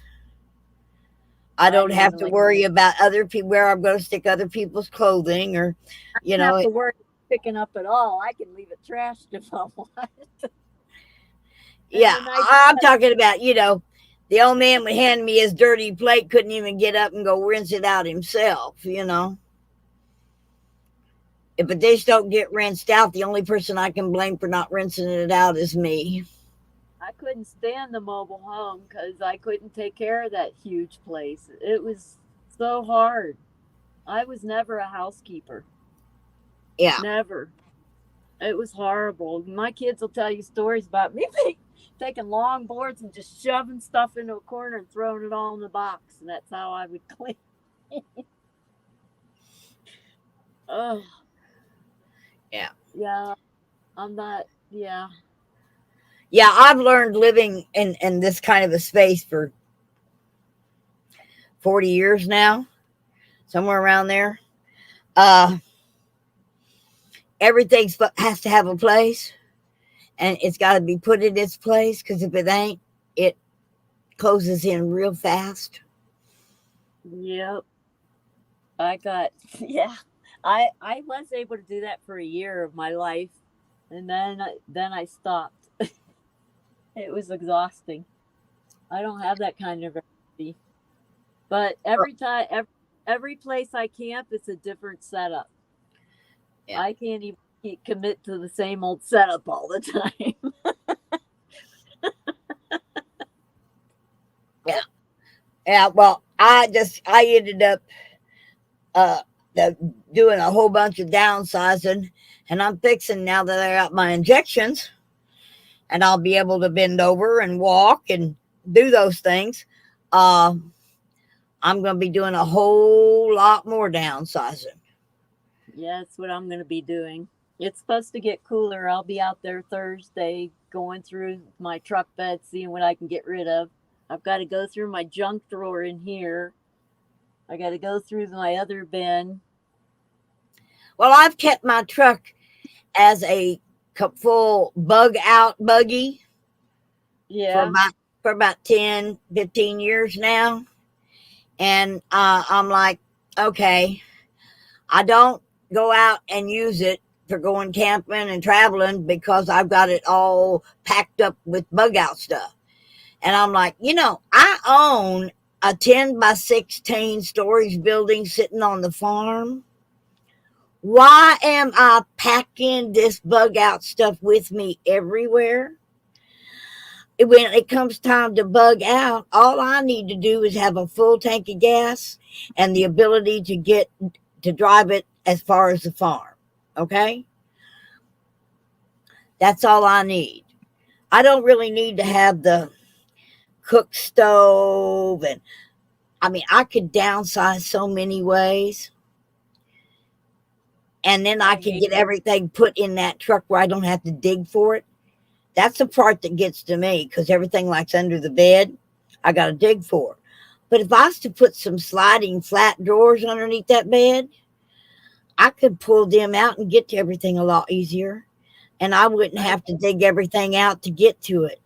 I I don't have mean, to like, worry about other people where I'm going to stick other people's clothing, or you I don't know, have to worry picking up at all. I can leave it trashed if I want. And yeah, the nice I'm talking about, the old man would hand me his dirty plate, couldn't even get up and go rinse it out himself. If a dish don't get rinsed out, the only person I can blame for not rinsing it out is me. I couldn't stand the mobile home because I couldn't take care of that huge place. It was so hard. I was never a housekeeper. Yeah. Never. It was horrible. My kids will tell you stories about me taking long boards and just shoving stuff into a corner and throwing it all in the box. And that's how I would clean. Oh, Yeah. yeah. I'm not, yeah. Yeah, I've learned living in this kind of a space for 40 years now, somewhere around there. Uh, Everything has to have a place, and it's got to be put in its place, because if it ain't, it closes in real fast. Yep. I got, yeah. I was able to do that for a year of my life. And then I stopped. It was exhausting. I don't have that kind of energy. But every time, every place I camp, it's a different setup. Yeah. I can't even commit to the same old setup all the time. Yeah. Yeah. Well, I ended up uh doing a whole bunch of downsizing, and I'm fixing, now that I got my injections, and I'll be able to bend over and walk and do those things. Uh, I'm going to be doing a whole lot more downsizing. Yeah, that's what I'm going to be doing. It's supposed to get cooler. I'll be out there Thursday going through my truck bed, seeing what I can get rid of. I've got to go through my junk drawer in here. I got to go through my other bin. Well, I've kept my truck as a full bug out buggy for Yeah. about 10, 15 years now. And I'm like, okay, I don't go out and use it for going camping and traveling, because I've got it all packed up with bug out stuff. And I'm like, I own a 10 by 16 storage building sitting on the farm. Why am I packing this bug out stuff with me everywhere? When it comes time to bug out, all I need to do is have a full tank of gas and the ability to drive it as far as the farm. Okay? That's all I need. I don't really need to have the cook stove, and I mean, I could downsize so many ways, and then I I can hate get everything put in that truck where I don't have to dig for it. That's the part that gets to me, because everything likes under the bed, I got to dig for. But if I was to put some sliding flat drawers underneath that bed, I could pull them out and get to everything a lot easier, and I wouldn't I have to dig everything out to get to it.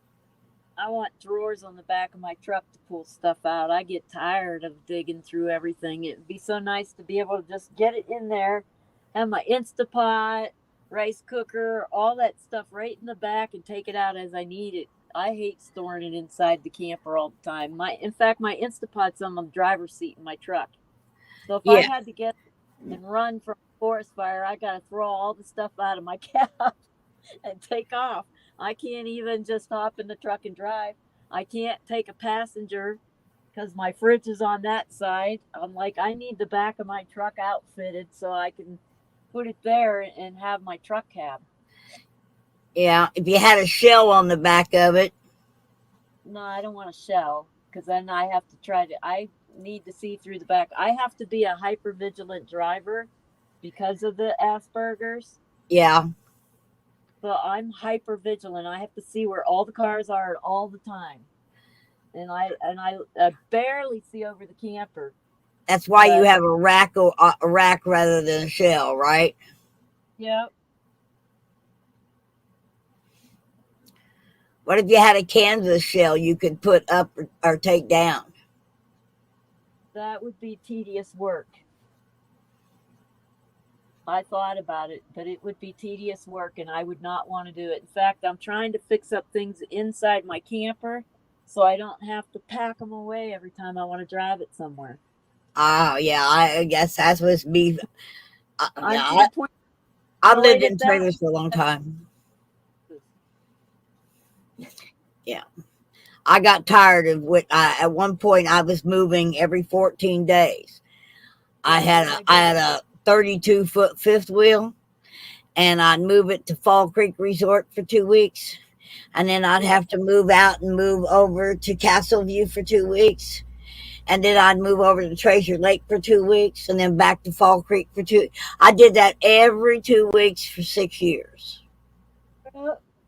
I want drawers on the back of my truck to pull stuff out. I get tired of digging through everything. It'd be so nice to be able to just get it in there, have my Instapot, rice cooker, all that stuff right in the back, and take it out as I need it. I hate storing it inside the camper all the time. In fact, my Instapot's on the driver's seat in my truck. So if I Yeah, had to get and run from a forest fire, I got to throw all the stuff out of my cab and take off. I can't even just hop in the truck and drive. I can't take a passenger because my fridge is on that side. I'm like, I need the back of my truck outfitted so I can put it there and have my truck cab. yeah. If you had a shell on the back of it, No, I don't want a shell because then I have to try to, I need to see through the back. I have to be a hyper vigilant driver because of the Asperger's. yeah, So I'm hyper vigilant. I have to see where all the cars are all the time. And I barely see over the camper. that's why you But have a rack rather than a shell, right? yeah, What if you had a canvas shell you could put up or take down? That would be tedious work. I thought about it, but it would be tedious work and I would not want to do it. In fact, I'm trying to fix up things inside my camper so I don't have to pack them away every time I want to drive it somewhere. Oh, yeah, I guess that's what's be. I'm Yeah, to the point I've annoyed lived at in that. trailers for a long time. Yeah. I got tired of what at one point I was moving every 14 days. Yeah, when I I moved. had a 32-foot fifth wheel, and I'd move it to Fall Creek Resort for 2 weeks, and then I'd Yeah. have to move out and move over to Castle View for 2 weeks, and then I'd move over to Treasure Lake for 2 weeks, and then back to Fall Creek for two. I did that every 2 weeks for 6 years.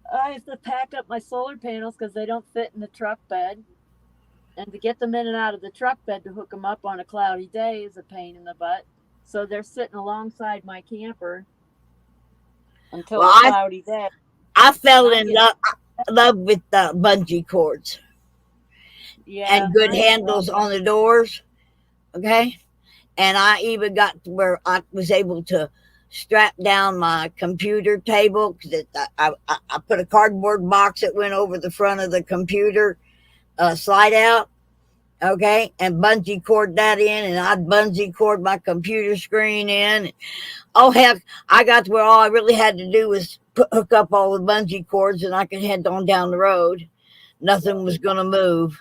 I have to pack up my solar panels because they don't fit in the truck bed. And to get them in and out of the truck bed to hook them up on a cloudy day is a pain in the butt. So they're sitting alongside my camper Well, until a cloudy day. I And fell I'm in getting, love with the bungee cords yeah, and good I have handles problems. on the doors. Okay. And I even got to where I was able to strap down my computer table because I put a cardboard box that went over the front of the computer slide out. Okay. And bungee cord that in, and I'd bungee cord my computer screen in. Oh, heck. I got to where all I really had to do was hook up all the bungee cords and I could head on down the road. Nothing was going to move.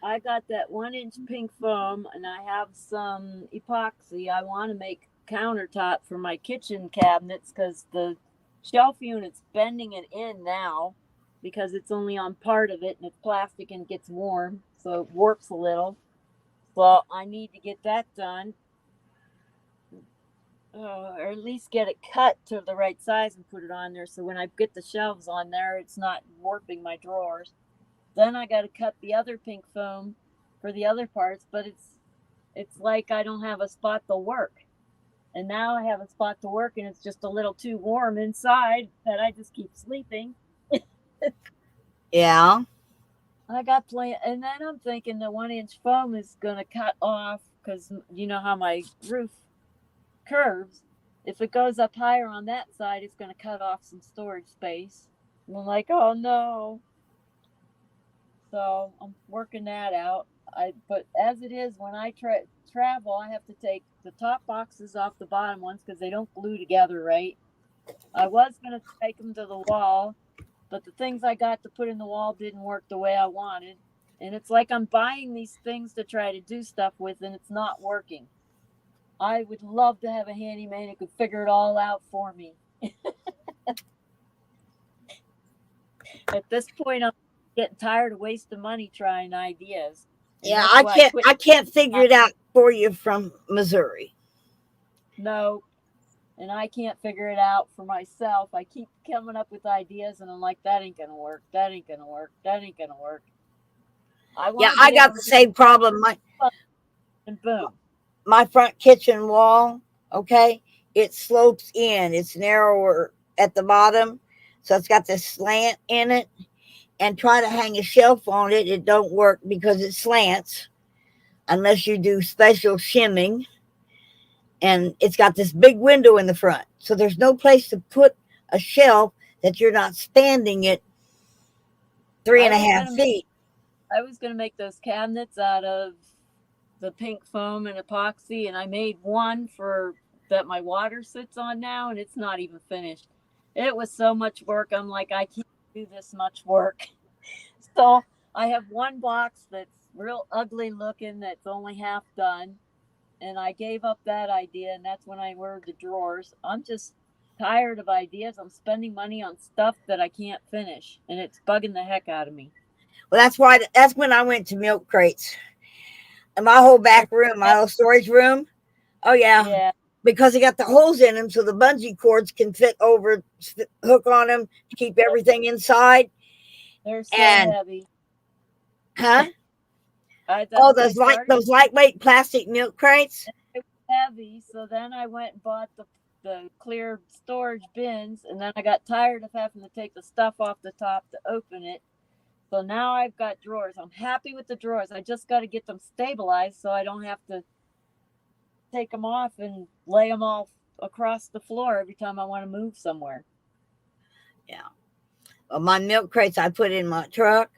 I got that 1 inch pink foam and I have some epoxy. I want to make countertop for my kitchen cabinets because the shelf unit's bending it in now because it's only on part of it and it's plastic and gets warm. So it warps a little. So I need to get that done. Or at least get it cut to the right size and put it on there so when I get the shelves on there, it's not warping my drawers. Then I got to cut the other pink foam for the other parts, but it's like I don't have a spot to work. And now I have a spot to work and it's just a little too warm inside that I just keep sleeping. Yeah. I got plenty, and then I'm thinking the 1 inch foam is going to cut off because you know how my roof curves. If it goes up higher on that side, it's going to cut off some storage space. And I'm like, oh no. So I'm working that out. But as it is, when I travel, I have to take the top boxes off the bottom ones because they don't glue together right. I was going to take them to the wall, but the things I got to put in the wall didn't work the way I wanted. And it's like I'm buying these things to try to do stuff with, and it's not working. I would love to have a handyman who could figure it all out for me. At this point, I'm getting tired of wasting money trying ideas, and Yeah. that's why I quit. I can't figure it out for you from Missouri. No, and I can't figure it out for myself. I keep coming up with ideas, and I'm like, that ain't gonna work. That ain't gonna work. That ain't gonna work. I Yeah. want to I be able got to the just same problem. and boom. My front kitchen wall, okay, it slopes in. It's narrower at the bottom. So it's got this slant in it. And try to hang a shelf on it, it don't work because it slants unless you do special shimming. And it's got this big window in the front. So there's no place to put a shelf that you're not standing it three I and a was half gonna make feet. I was gonna make those cabinets out of the pink foam and epoxy, and I made one for that my water sits on now, and it's not even finished. It was so much work. I'm like, I can't do this much work. So I have one box that's real ugly looking that's only half done. And I gave up that idea, and that's when I ordered the drawers. I'm just tired of ideas. I'm spending money on stuff that I can't finish, and it's bugging the heck out of me. Well, that's when I went to milk crates. And my whole back room, my whole storage room. Oh yeah. Yeah, Because they got the holes in them so the bungee cords can fit over, hook on them to keep everything inside. they're so And heavy. huh? Oh, I started those lightweight plastic milk crates. it was heavy, so then I went and bought the clear storage bins, and then I got tired of having to take the stuff off the top to open it. So now I've got drawers. I'm happy with the drawers. I just got to get them stabilized so I don't have to take them off and lay them all across the floor every time I want to move somewhere. Yeah. Well, my milk crates I put in my truck.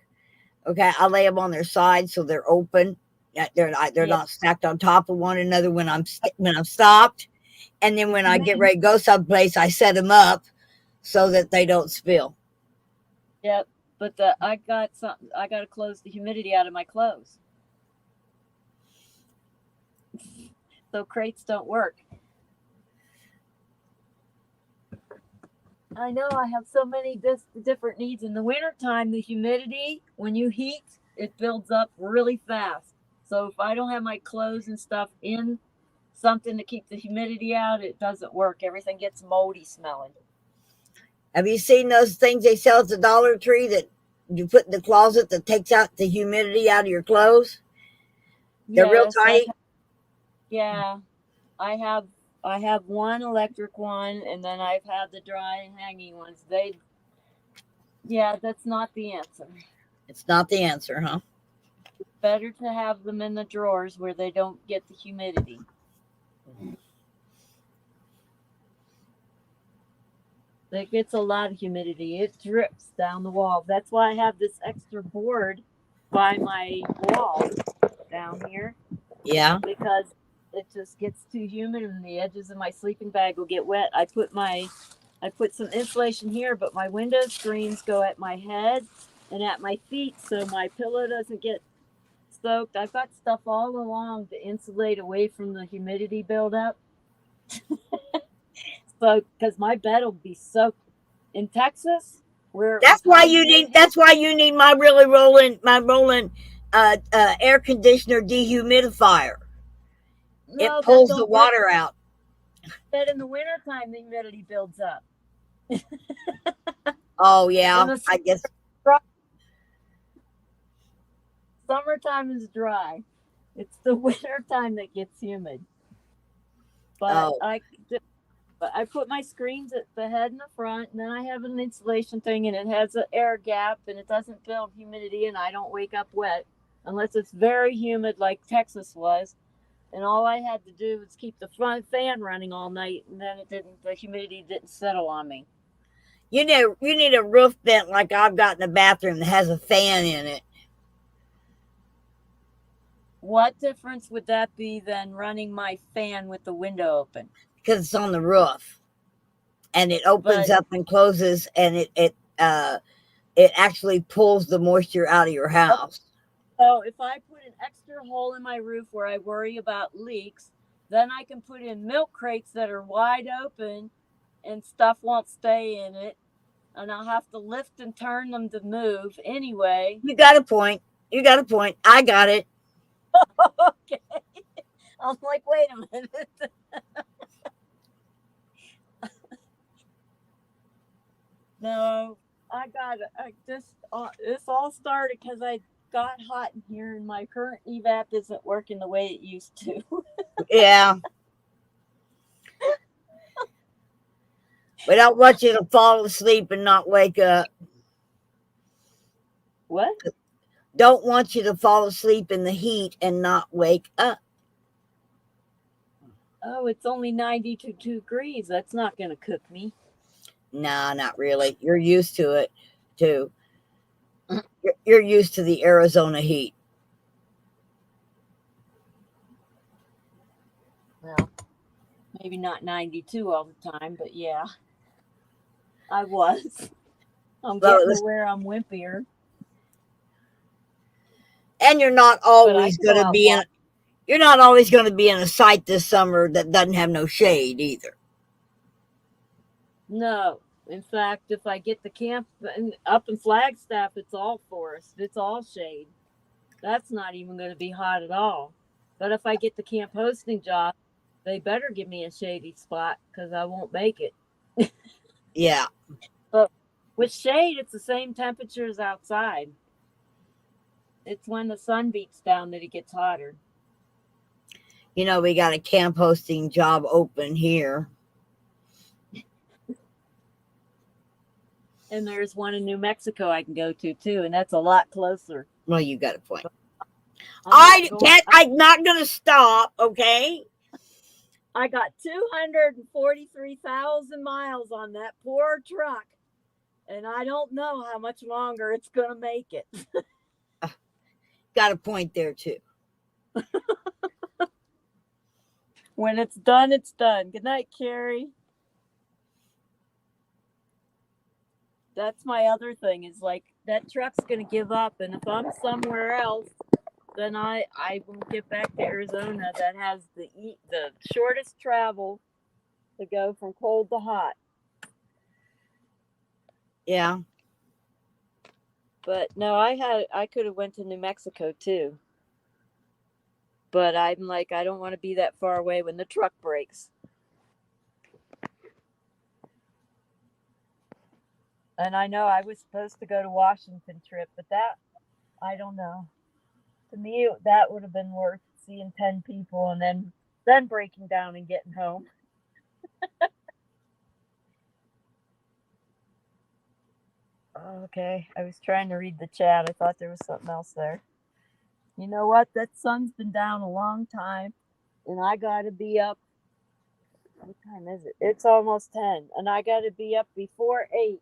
Okay, I lay them on their sides so they're open. They're Yeah. not stacked on top of one another when I'm stopped. And then when I get ready to go someplace, I set them up so that they don't spill. Yep. But I got to close the humidity out of my clothes. So crates don't work. I know I have so many different needs. In the wintertime, the humidity, when you heat, it builds up really fast. So if I don't have my clothes and stuff in something to keep the humidity out, it doesn't work. Everything gets moldy smelling. Have you seen those things they sell at the Dollar Tree that you put in the closet that takes out the humidity out of your clothes? They're real Yes, tiny. yeah. I have one electric one, and then I've had the dry and hanging ones. Yeah, that's not the answer. It's not the answer, huh? It's better to have them in the drawers where they don't get the humidity. It gets a lot of humidity. It drips down the wall. That's why I have this extra board by my wall down here. Yeah. Because it just gets too humid and the edges of my sleeping bag will get wet. I put some insulation here, but my window screens go at my head and at my feet so my pillow doesn't get soaked. I've got stuff all along to insulate away from the humidity buildup. So, because my bed will be soaked in Texas, where That's why you need my rolling air conditioner dehumidifier. No, It that pulls the don't work. water out. That in the wintertime the humidity builds up. Oh yeah, I guess. Summertime is dry. It's the wintertime that gets humid. But I put my screens at the head and the front, and then I have an insulation thing, and it has an air gap, and it doesn't build humidity, and I don't wake up wet unless it's very humid like Texas was. And all I had to do was keep the front fan running all night, and then the humidity didn't settle on me. You need a roof vent like I've got in the bathroom that has a fan in it. What difference would that be than running my fan with the window open? Because it's on the roof, and it opens up and closes, and it actually pulls the moisture out of your house. So if I put an extra hole in my roof where I worry about leaks, then I can put in milk crates that are wide open and stuff won't stay in it. And I'll have to lift and turn them to move anyway. You got a point. I got it. Okay. I'm like, wait a minute. No, this all started because I got hot in here and my current evap isn't working the way it used to. Yeah. We don't want you to fall asleep and not wake up. What? Don't want you to fall asleep in the heat and not wake up. Oh, it's only 92 degrees. That's not going to cook me. Nah, not really. You're used to it, too. You're used to the Arizona heat. Well, maybe not 92 all the time, but yeah, I was. I'm getting to where I'm wimpier. And you're not always going to be in. You're not always going to be in a site this summer that doesn't have no shade either. No. In fact, if I get the camp up in Flagstaff, it's all forest. It's all shade. That's not even going to be hot at all. But if I get the camp hosting job, they better give me a shady spot because I won't make it. Yeah. But with shade, it's the same temperature as outside. It's when the sun beats down that it gets hotter. You know, we got a camp hosting job open here. And there's one in New Mexico I can go to too, and that's a lot closer. Well, you got a point. I'm not going. I'm not going to stop, okay? I got 243,000 miles on that poor truck, and I don't know how much longer it's going to make it. Got a point there, too. When it's done, it's done. Good night, Carrie. That's my other thing is like that truck's going to give up, and if I'm somewhere else, then I won't get back to Arizona. That has the shortest travel to go from cold to hot. Yeah. But no, I could have went to New Mexico too. But I'm like, I don't want to be that far away when the truck breaks. And I know I was supposed to go to Washington trip, but that, I don't know. To me, that would have been worth seeing 10 people and then breaking down and getting home. Okay, I was trying to read the chat. I thought there was something else there. You know what? That sun's been down a long time, and I got to be up. What time is it? It's almost 10, and I got to be up before 8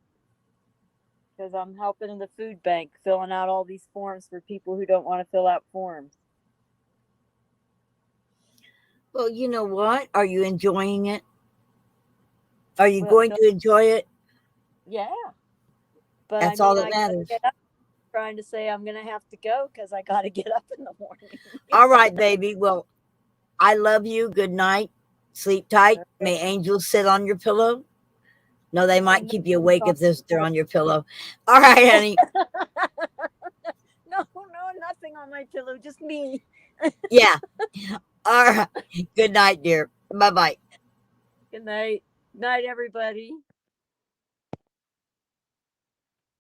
because I'm helping in the food bank, filling out all these forms for people who don't want to fill out forms. Well, you know what? Are you enjoying it? Are you going to enjoy it? Yeah. But that's all that matters. Trying to say I'm going to have to go because I got to get up in the morning. All right, baby. Well, I love you. Good night. Sleep tight. May angels sit on your pillow. No, they might keep you awake if they're on your pillow. All right, honey. No, nothing on my pillow. Just me. Yeah. All right. Good night, dear. Bye-bye. Good night. Night, everybody.